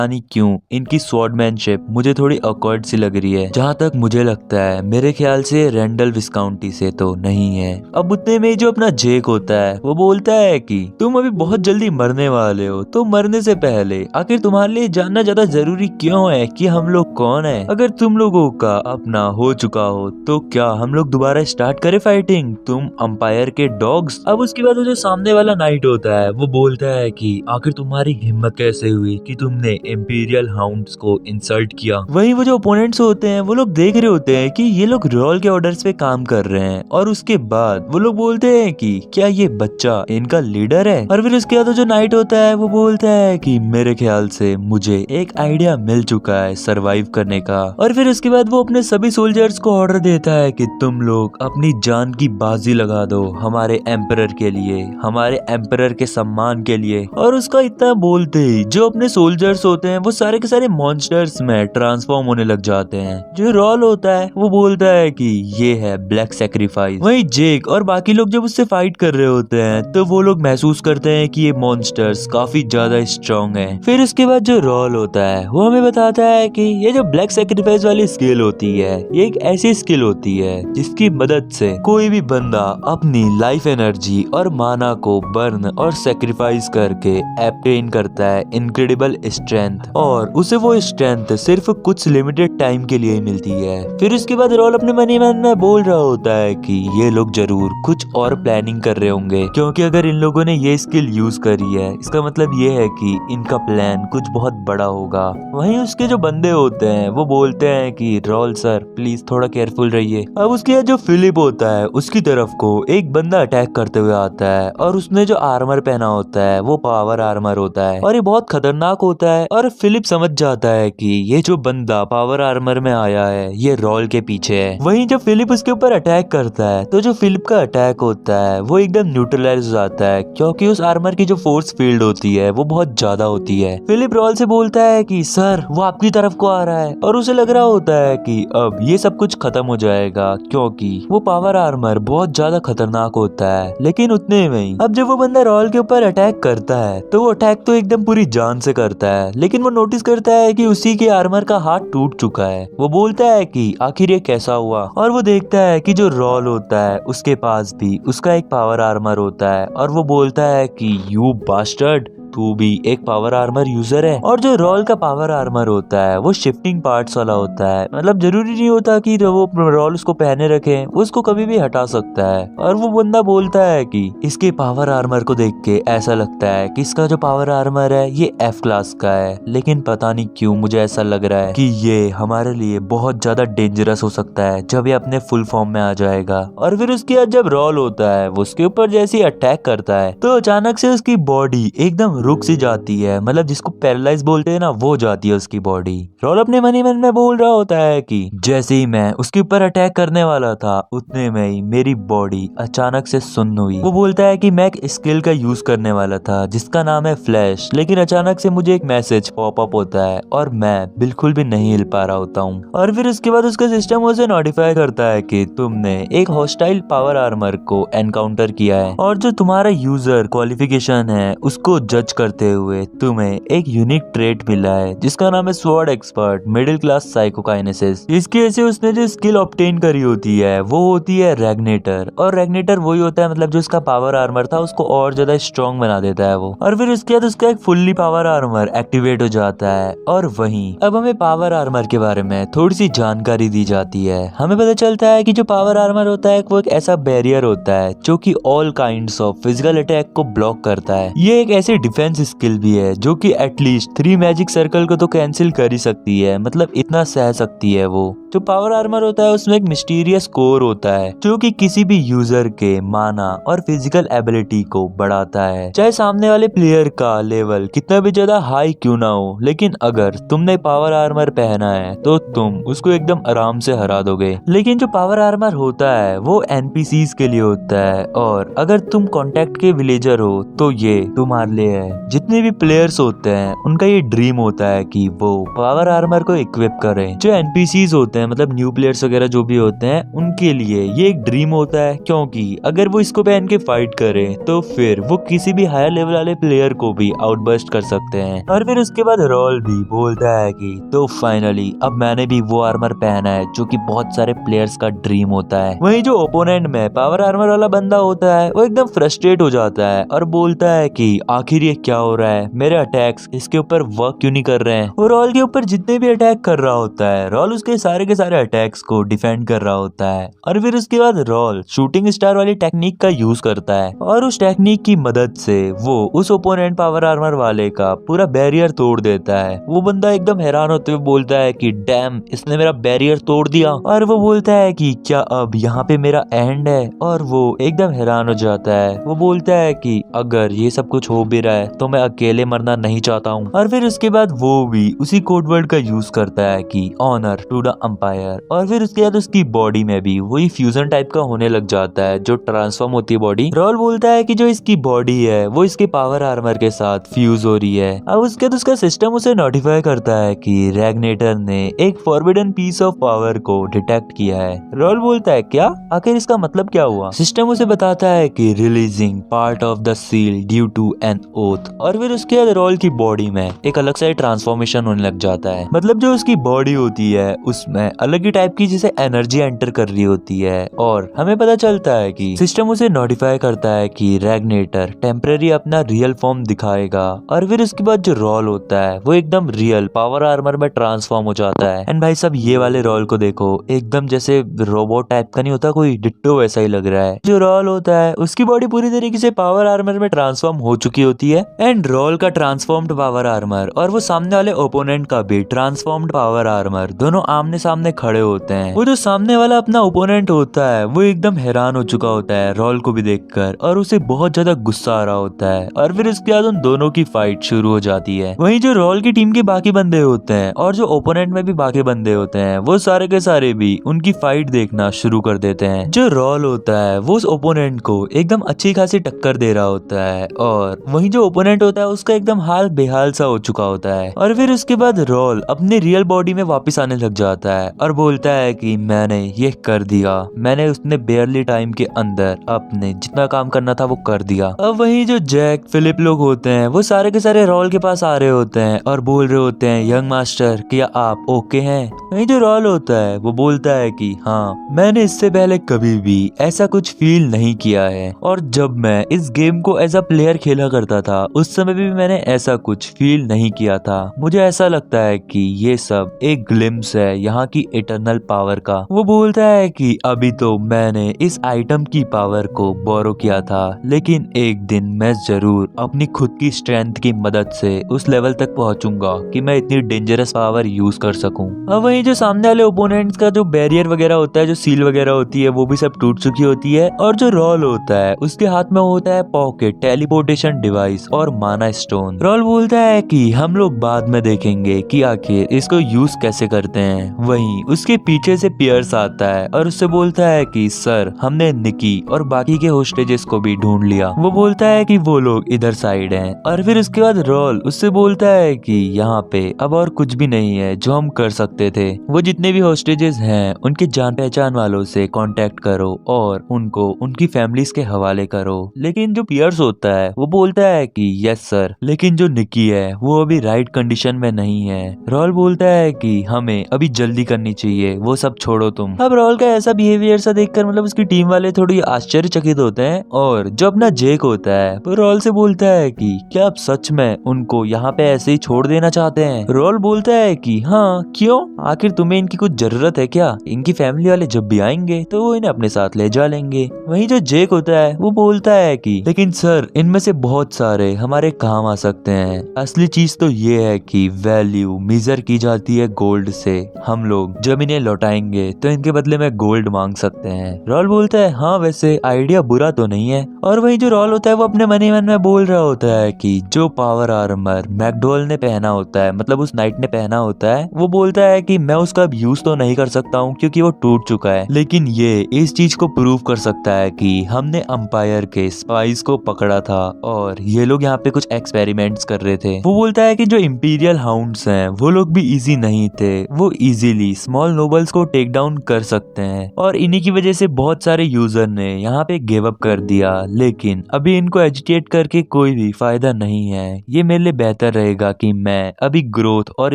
यानी क्यों इनकी स्वॉर्डमैनशिप मुझे थोड़ी ऑकवर्ड सी लग रही है। जहाँ तक मुझे लगता है मेरे ख्याल से रेंडल विस्काउंटी से तो नहीं है। अब उतने में जो अपना जेक होता है वो बोलता है कि तुम अभी बहुत जल्दी मरने वाले हो, तो मरने से पहले आखिर तुम्हारे लिए जानना ज्यादा जरूरी क्यों है कि हम लोग कौन है? अगर तुम लोगों का अपना हो चुका हो तो क्या हम लोग दोबारा स्टार्ट करें फाइटिंग? तुम अंपायर के डॉग्स। अब उसके बाद जो सामने वाला नाइट होता है वो बोलता है कि आखिर तुम्हारी हिम्मत कैसे हुई कि तुमने इंपीरियल हाउंड्स को इंसल्ट किया। वहीं वो जो ओपोनेंट्स होते हैं वो लोग देख रहे होते हैं कि ये लोग रॉल के ऑर्डर्स पे काम कर रहे हैं, और उसके बाद वो लोग बोलते हैं कि क्या ये बच्चा इनका लीडर है? और फिर उसके बाद जो नाइट होता है वो बोलता है कि मेरे ख्याल से मुझे एक आइडिया मिल चुका है सरवाइव करने का। और फिर उसके बाद वो अपने सभी सोल्जर्स को ऑर्डर देता है कि तुम लोग अपनी जान की बाजी लगा दो हमारे एम्परर के लिए, हमारे एम्परर के सम्मान के लिए। और उसका इतना बोलते ही जो अपने सोल्जर्स होते हैं वो सारे के सारे मॉन्स्टर्स में ट्रांसफॉर्म होने लग जाते हैं। जो रॉल होता है वो बोलता है कि ये है ब्लैक सैक्रिफाइस। वहीं जेक और बाकी लोग जब उससे फाइट कर रहे होते हैं तो वो लोग महसूस करते हैं कि ये मॉन्स्टर्स काफी ज्यादा स्ट्रॉन्ग हैं। फिर उसके बाद जो रॉल होता है वो हमें बताता है कि ये जो ब्लैक सैक्रिफाइस वाली स्किल होती है ये एक ऐसी स्किल होती है जिसकी मदद से कोई भी बंदा अपनी लाइफ एनर्जी और माना को बर्न और सेक्रीफाइस करके ऑब्टेन करता है इनक्रेडिबल स्ट्रेंथ, और उसे वो स्ट्रेंथ सिर्फ कुछ लिमिटेड टाइम के लिए ही मिलती है। फिर उसके बाद रॉल अपने मन ही मन में बोल रहा होता है कि ये लोग जरूर कुछ और प्लानिंग कर रहे होंगे, क्योंकि अगर इन लोगों ने ये स्किल यूज करी है इसका मतलब ये है कि इनका प्लान कुछ बहुत बड़ा होगा। वहीं उसके जो बंदे होते हैं वो बोलते हैं कि रॉल सर प्लीज थोड़ा केयरफुल रहिए। अब उसके बाद जो फिलिप होता है उसकी तरफ को एक बंदा अटैक करते हुए आता है, और उसने जो आर्मर पहना होता है वो पावर आर्मर होता है और ये बहुत खतरनाक होता है। और फिलिप समझ जाता है कि ये जो बंदा पावर आर्मर में आया है ये रॉल के पीछे है। वहीं जब फिलिप उसके ऊपर अटैक करता है तो जो फिलिप का अटैक होता है वो एकदम न्यूट्रलाइज हो जाता है, क्योंकि उस आर्मर की जो फोर्स फील्ड होती है वो बहुत ज्यादा होती है। फिलिप रॉल से बोलता है कि सर वो आपकी तरफ को आ रहा है, और उसे लग रहा होता है कि अब ये सब कुछ खत्म हो जाएगा क्योंकि वो पावर आर्मर बहुत ज्यादा खतरनाक होता है। लेकिन उतने में ही अब जब वो बंदा रॉल के ऊपर अटैक करता है तो वो अटैक तो एकदम पूरी जान से करता है, लेकिन वो नोटिस करता है कि उसी के आर्मर का हाथ टूट चुका है। वो बोलता है कि आखिर ये कैसा हुआ, और वो देखता है कि जो रॉल होता है उसके पास भी उसका एक पावर आर्मर होता है, और वो बोलता है कि यू बास्टर्ड तू भी एक पावर आर्मर यूजर है। और जो रॉल का पावर आर्मर होता है वो शिफ्टिंग पार्ट्स वाला होता है, मतलब जरूरी नहीं होता कि वो रॉल उसको पहने रखे, वो उसको कभी भी हटा सकता है। और वो बंदा बोलता है कि इसके पावर आर्मर को देख के ऐसा लगता है कि इसका जो पावर आर्मर है ये F क्लास का है, लेकिन पता नहीं क्यों मुझे ऐसा लग रहा है कि ये हमारे लिए बहुत ज्यादा डेंजरस हो सकता है जब ये अपने फुल फॉर्म में आ जाएगा। और फिर उसके बाद जब रॉल होता है वो उसके ऊपर जैसे ही अटैक करता है तो अचानक से उसकी बॉडी एकदम रुक सी जाती है, मतलब जिसको पैरालाइज बोलते हैं ना वो जाती है उसकी बॉडी। रॉल अपने मन ही मन में बोल रहा होता है कि जैसे ही मैं उसके ऊपर अटैक करने वाला था उतने में ही मेरी बॉडी अचानक से सुन्न हुई। वो बोलता है कि मैं एक स्किल का यूज करने वाला था जिसका नाम है फ्लैश, लेकिन अचानक से मुझे एक मैसेज पॉप अप होता है और मैं बिल्कुल भी नहीं हिल पा रहा होता हूँ। और फिर उसके बाद उसका सिस्टम उसे नोटिफाई करता है कि तुमने एक हॉस्टाइल पावर आर्मर को एनकाउंटर किया है, और जो तुम्हारा यूजर क्वालिफिकेशन है उसको जज करते हुए तुम्हें एक यूनिक ट्रेट मिला है जिसका नाम है स्वॉर्ड एक्सपर्ट मिडिल क्लास साइकोकाइनेसिस। इसकी वजह से उसने जो स्किल ऑब्टेन करी होती है वो होती है रेगनेटर, और रेगनेटर वही होता है मतलब जो उसका पावर आर्मर था उसको और ज्यादा स्ट्रॉन्ग बना देता है वो। और फिर उसके बाद उसका एक फुल्ली पावर आर्मर एक्टिवेट हो जाता है। और वहीं अब हमें पावर आर्मर के बारे में थोड़ी सी जानकारी दी जाती है। हमें पता चलता है कि जो पावर आर्मर होता है वो एक ऐसा बैरियर होता है जो कि all kinds of physical attack को ब्लॉक करता है। ये एक ऐसी डिफेंस स्किल भी है जो कि एटलीस्ट 3 मैजिक सर्कल को तो कैंसिल कर ही सकती है, मतलब इतना सह सकती है वो। जो पावर आर्मर होता है उसमें एक मिस्टीरियस कोर होता है जो कि किसी भी यूजर के माना और फिजिकल एबिलिटी को बढ़ाता है, चाहे सामने वाले प्लेयर का लेवल कितना भी ज्यादा हाई क्यों ना हो। लेकिन अगर तुमने पावर आर्मर पहना है तो तुम उसको एकदम आराम से हरा दोगे। लेकिन जो पावर आर्मर होता है वो एनपीसीज के लिए होता है, और अगर तुम कॉन्टेक्ट के विलेजर हो तो ये तुम्हारे लिए है। जितने भी प्लेयर्स होते हैं उनका ये ड्रीम होता है कि वो पावर आर्मर को इक्विप करें। जो एनपीसीज होते हैं, मतलब न्यू प्लेयर्स वगैरह जो भी होते हैं उनके लिए ये एक ड्रीम होता है, क्योंकि अगर वो इसको पहन के फाइट करें तो फिर वो किसी भी हायर लेवल वाले प्लेयर को भी आउटबर्स्ट कर सकते हैं। और फिर उसके बाद रॉल भी बोलता है कि तो फाइनली अब मैंने भी वो आर्मर पहना है जो कि बहुत सारे प्लेयर्स का ड्रीम होता है। वहीं जो ओपोनेंट में पावर आर्मर वाला बंदा होता है वो एकदम फ्रस्ट्रेट हो जाता है और बोलता है कि आखिर ये क्या हो रहा है, मेरे अटैक्स इसके ऊपर वर्क क्यों नहीं कर रहे हैं। वो रॉल के ऊपर जितने भी अटैक कर रहा होता है, रॉल उसके सारे के सारे अटैक्स को डिफेंड कर रहा होता है। और फिर उसके बाद रॉल शूटिंग स्टार वाली टेक्निक का यूज करता है और उस टेक्निक की मदद से वो उस ओपोनेंट पावर आर्मर वाले का पूरा बैरियर तोड़ देता है। वो बंदा एकदम हैरान होते हुए बोलता है कि डैम, इसने मेरा बैरियर तोड़ दिया। और वो बोलता है कि क्या अब यहाँ पे मेरा एंड है। और वो एकदम हैरान हो जाता है। वो बोलता है कि अगर ये सब कुछ हो भी रहा है तो मैं अकेले मरना नहीं चाहता हूँ। और फिर उसके बाद वो भी उसी कोड वर्ड का यूज करता है कि ऑनर टू द अंपायर। और फिर उसके बाद उसकी बॉडी में भी वही फ्यूजन टाइप का होने लग जाता है जो ट्रांसफॉर्म होती है बॉडी। रॉल बोलता है कि जो इसकी बॉडी है वो इसके पावर आर्मर के साथ फ्यूज हो रही है। अब उसके बाद उसका सिस्टम उसे नोटिफाई करता है कि रैग्नेटर ने एक फॉरबिडन पीस ऑफ पावर को डिटेक्ट किया है। रॉल बोलता है क्या, आखिर इसका मतलब क्या हुआ। सिस्टम उसे बताता है कि releasing part of the seal due to an oath. और फिर उसके बाद रॉल की बॉडी में एक अलग सा ट्रांसफॉर्मेशन होने लग जाता है, मतलब जो उसकी बॉडी होती है उसमें अलग ही टाइप की जैसे एनर्जी एंटर कर रही होती है। और हमें पता चलता है कि सिस्टम उसे नोटिफाई करता है कि रैग्नेटर टेम्पररी अपना रियल फॉर्म दिखाएगा। और फिर उसके बाद जो रॉल होता है वो एकदम रियल पावर आर्मर में ट्रांसफॉर्म हो जाता है। एंड भाई साहब ये वाले रॉल को देखो, एकदम जैसे रोबोट टाइप का नहीं होता कोई, डिट्टो वैसा ही लग रहा है। जो रॉल होता है उसकी बॉडी पूरी तरीके से पावर आर्मर में ट्रांसफॉर्म हो चुकी होती है। एंड रॉल का ट्रांसफॉर्म्ड पावर आर्मर और वो सामने वाले ओपोनेंट का भी ट्रांसफॉर्म्ड पावर आर्मर दोनों आमने सामने खड़े होते हैं। वो जो सामने वाला अपना ओपोनेंट होता है वो एकदम हैरान हो चुका होता है रॉल को भी देखकर, और उसे बहुत ज्यादा गुस्सा आ रहा होता है। और फिर उसके बाद उन दोनों की फाइट शुरू हो जाती है। वहीं जो रॉल की टीम के बाकी बंदे होते हैं और जो ओपोनेंट में भी बाकी बंदे होते हैं वो सारे के सारे भी उनकी फाइट देखना शुरू कर देते हैं। जो रॉल होता है वो उस ओपोनेंट को एकदम अच्छी खासी टक्कर दे रहा होता है, और वहीं जो ओपोनेंट होता है उसका एकदम हाल बेहाल सा हो चुका होता है। और फिर उसके बाद रॉल अपने रियल बॉडी में वापस आने लग जाता है और बोलता है कि मैंने ये कर दिया, मैंने उसने बेयरली टाइम के अंदर अपने जितना काम करना था वो कर दिया। अब वहीं जो जैक फिलिप लोग होते हैं वो सारे के सारे रॉल के पास आ रहे होते हैं और बोल रहे होते हैं यंग मास्टर क्या आप ओके हैं। वहीं जो रॉल होता है वो बोलता है कि हाँ, मैंने इससे पहले कभी भी ऐसा कुछ फील नहीं किया है, और जब मैं इस गेम को एज अ प्लेयर खेला करता था उस समय भी मैंने ऐसा कुछ फील नहीं किया था। मुझे ऐसा लगता है कि ये सब एक ग्लिम्स है यहाँ की इटरनल पावर का। वो बोलता है कि अभी तो मैंने इस आइटम की पावर को बोरो किया था, लेकिन एक दिन मैं जरूर अपनी खुद की स्ट्रेंथ की मदद से उस लेवल तक पहुंचूंगा कि मैं इतनी डेंजरस पावर यूज कर सकूं। अब वहीं जो सामने वाले ओपोनेंट्स का जो बैरियर वगैरह होता है, जो सील वगैरह होती है, वो भी सब टूट चुकी होती है। और जो रॉल होता है उसके हाथ में होता है पॉकेट टेलीपोर्टेशन डिवाइस और माना स्टोन। रॉल बोलता है कि हम लोग बाद में देखेंगे कि आखिर इसको यूज कैसे करते हैं। वहीं उसके पीछे से पियर्स आता है और उससे बोलता है कि सर, हमने निकी और बाकी के होस्टेजेस को भी ढूंढ लिया। वो बोलता है कि वो लोग इधर साइड हैं। और फिर उसके बाद रॉल उससे बोलता है कि यहाँ पे अब और कुछ भी नहीं है जो हम कर सकते थे। वो जितने भी होस्टेजेस हैं उनके जान पहचान वालों से कांटेक्ट करो और उनको उनकी फैमिलीज के हवाले करो। लेकिन जो पियर्स होता है वो बोलता है कि यस सर, लेकिन जो निकी है वो अभी राइट कंडीशन में नहीं है। रॉल बोलता है कि हमें अभी जल्दी करनी चाहिए, वो सब छोड़ो तुम। अब रॉल का ऐसा बिहेवियर सा देखकर मतलब उसकी टीम वाले थोड़ी आश्चर्यचकित होते हैं। और जो अपना जेक होता है वो रॉल से बोलता है कि क्या आप सच में उनको यहाँ पे ऐसे ही छोड़ देना चाहते हैं। रॉल बोलता है कि हाँ, क्यों, आखिर तुम्हें इनकी कुछ जरूरत है क्या? इनकी फैमिली वाले जब भी आएंगे तो वो इन्हें अपने साथ ले जा लेंगे। वहीं जो जेक होता है वो बोलता है कि लेकिन सर, इनमें से बहुत सारे हमारे काम आ सकते हैं। असली चीज तो ये है कि वैल्यू मेजर की जाती है गोल्ड से। हम लोग जब इन्हें लौटाएंगे तो इनके बदले में गोल्ड मांग सकते हैं। रॉल बोलता है हाँ, वैसे आइडिया बुरा तो नहीं है। और वहीं जो रॉल होता है वो अपने मन ही मन में बोल रहा होता है कि जो पावर आर्मर मैकडोल ने पहना होता है, मतलब उस नाइट ने पहना होता है, वो बोलता है कि मैं उसका यूज तो नहीं कर सकता हूँ क्योंकि वो टूट चुका है, लेकिन ये इस चीज को प्रूव कर सकता है कि हमने अंपायर के स्पाइस को पकड़ा था और ये लोग यहाँ पे कुछ एक्सपेरिमेंट्स कर रहे थे। वो बोलता है कि जो इंपीरियल हाउंड्स हैं वो लोग भी इजी नहीं थे, वो इजीली भी स्मॉल नोबल्स को टेक डाउन कर सकते हैं और इन्हीं की वजह से बहुत सारे यूजर ने यहाँ पे गिव अप कर दिया। लेकिन अभी इनको एजिटेट करके कोई भी फायदा नहीं है। ये मेरे लिए बेहतर रहेगा कि मैं अभी ग्रोथ और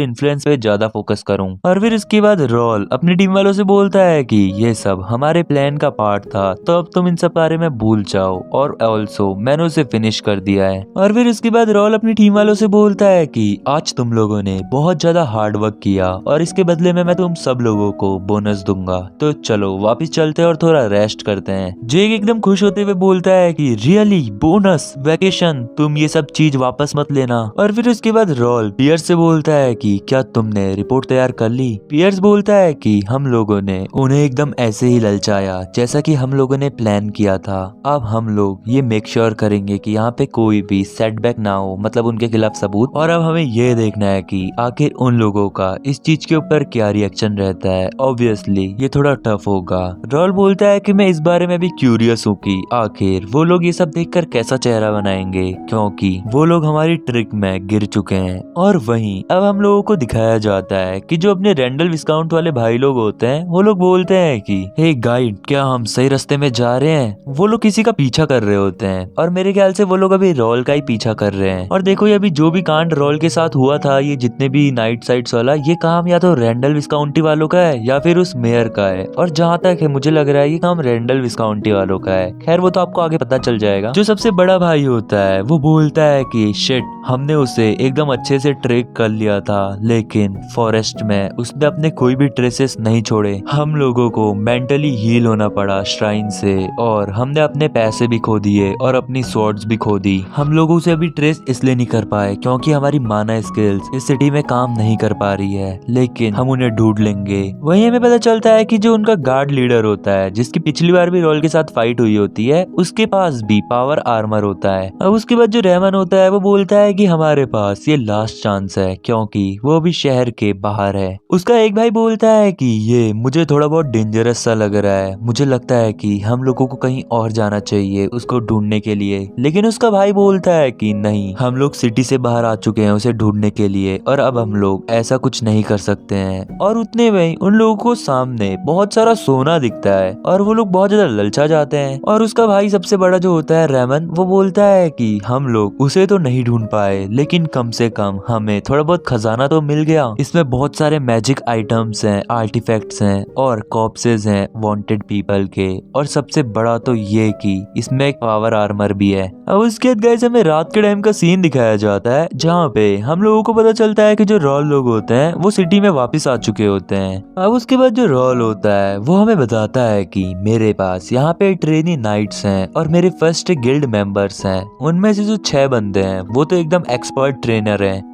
इन्फ्लुएंस पे ज्यादा फोकस करूं। और फिर इसके बाद रॉल अपनी टीम वालों से बोलता है कि ये सब हमारे प्लान का पार्ट था, तो अब तुम इन सब बारे में भूल जाओ और ऑल्सो मैंने उसे फिनिश कर दिया है। और फिर इसके बाद रॉल अपनी टीम वालों से बोलता है कि आज तुम लोगों ने बहुत ज्यादा हार्ड वर्क किया और इसके बदले में मैं तुम सब लोगों को बोनस दूंगा, तो चलो वापस चलते हैं और थोड़ा रेस्ट करते हैं। जेक एकदम खुश होते हुए बोलता है कि रियली बोनस वैकेशन, तुम ये सब चीज वापस मत लेना। और फिर उसके बाद रॉल पियर्स से बोलता है कि क्या तुमने रिपोर्ट तैयार कर ली। पियर्स बोलता है कि हम लोगों ने उन्हें एकदम ऐसे ही ललचाया जैसा कि हम लोगों ने प्लान किया था। अब हम लोग ये मेक श्योर करेंगे कि यहाँ पे कोई भी सेटबैक ना हो, मतलब उनके खिलाफ सबूत। और अब हमें ये देखना है कि आखिर उन लोगों का इस चीज के ऊपर क्या रिएक्शन रहता है। ऑब्वियसली ये थोड़ा टफ होगा। रॉल बोलता है कि मैं इस बारे में भी क्यूरियस हूँ कि आखिर वो लोग ये सब देखकर कैसा चेहरा बनाएंगे, क्योंकि वो लोग हमारी ट्रिक में गिर चुके हैं। और वहीं अब हम लोगों को दिखाया जाता है कि जो अपने रेंडल विस्काउंट वाले भाई लोग होते हैं वो लोग बोलते हैं कि हे गाइड, क्या हम सही रास्ते में जा रहे हैं। वो लोग किसी का पीछा कर रहे होते हैं और मेरे ख्याल से वो लोग अभी रॉल का ही पीछा कर रहे हैं। और देखो ये अभी जो भी कांड रॉल के साथ हुआ था, ये जितने भी नाइट साइट्स वाला, ये काम या तो रेंडल विस्काउंटी वालों का है या फिर उस मेयर का है। और जहाँ तक है मुझे लग रहा है ये काम रेंडल विस्काउंटी वालों का है। खैर वो तो आपको आगे पता चल जाएगा। जो सबसे बड़ा भाई होता है वो बोलता है कि शिट, हमने उसे एकदम अच्छे से ट्रैक कर लिया था, लेकिन फॉरेस्ट में उसने अपने कोई भी ट्रेसेस नहीं छोड़े। हम लोगों को मेंटली हील होना पड़ा श्राइन से और हमने अपने पैसे भी खो दिए और अपनी स्वॉर्ड्स भी खो दी। हम लोगों से अभी ट्रेस इसलिए नहीं कर पाए क्योंकि हमारी माना स्किल्स इस सिटी में काम नहीं कर पा रही है, लेकिन हम उन्हें ढूंढ लेंगे। वहीं हमें पता चलता है कि जो उनका गार्ड लीडर होता है, जिसकी पिछली बार भी रॉल के साथ फाइट हुई होती है, उसके पास भी पावर आर्मर होता है। अब उसके बाद जो रहमान होता है वो बोलता है कि हमारे पास ये लास्ट चांस है क्योंकि वो भी शहर के बाहर है। उसका एक भाई बोलता है कि ये मुझे थोड़ा बहुत डेंजरस सा लग रहा है, मुझे लगता है कि हम लोगों को कहीं और जाना चाहिए उसको ढूंढने के लिए। लेकिन उसका भाई बोलता है कि नहीं, हम लोग सिटी से बाहर आ चुके हैं उसे ढूंढने के लिए और अब हम लोग ऐसा कुछ नहीं कर सकते हैं। और उतने में उन लोगों को सामने बहुत सारा सोना दिखता है और वो लोग बहुत ज्यादा ललचा जाते हैं। और उसका भाई सबसे बड़ा जो होता है रहमान, वो बोलता है कि हम लोग उसे तो नहीं ढूंढ पाए, लेकिन कम से कम हमें थोड़ा बहुत खजाना तो मिल गया। इसमें बहुत सारे मैजिक आइटम्स हैं, आर्टिफैक्ट्स हैं और कॉर्प्सेस हैं वांटेड पीपल के, और सबसे बड़ा तो ये कि इसमें एक पावर आर्मर भी है। अब उसके बाद गाइस हमें रात के टाइम का सीन दिखाया जाता है जहाँ पे हम लोगों को पता चलता है कि जो रॉल लोग होते हैं वो सिटी में वापस आ चुके होते हैं। अब उसके बाद जो रॉल होता है वो हमें बताता है कि मेरे पास यहाँ पे ट्रेनी नाइट्स हैं और मेरे फर्स्ट गिल्ड मेंबर्स हैं। उनमें से जो 6 बंदे हैं वो तो एकदम एक्सपर्ट ट्रेनर हैं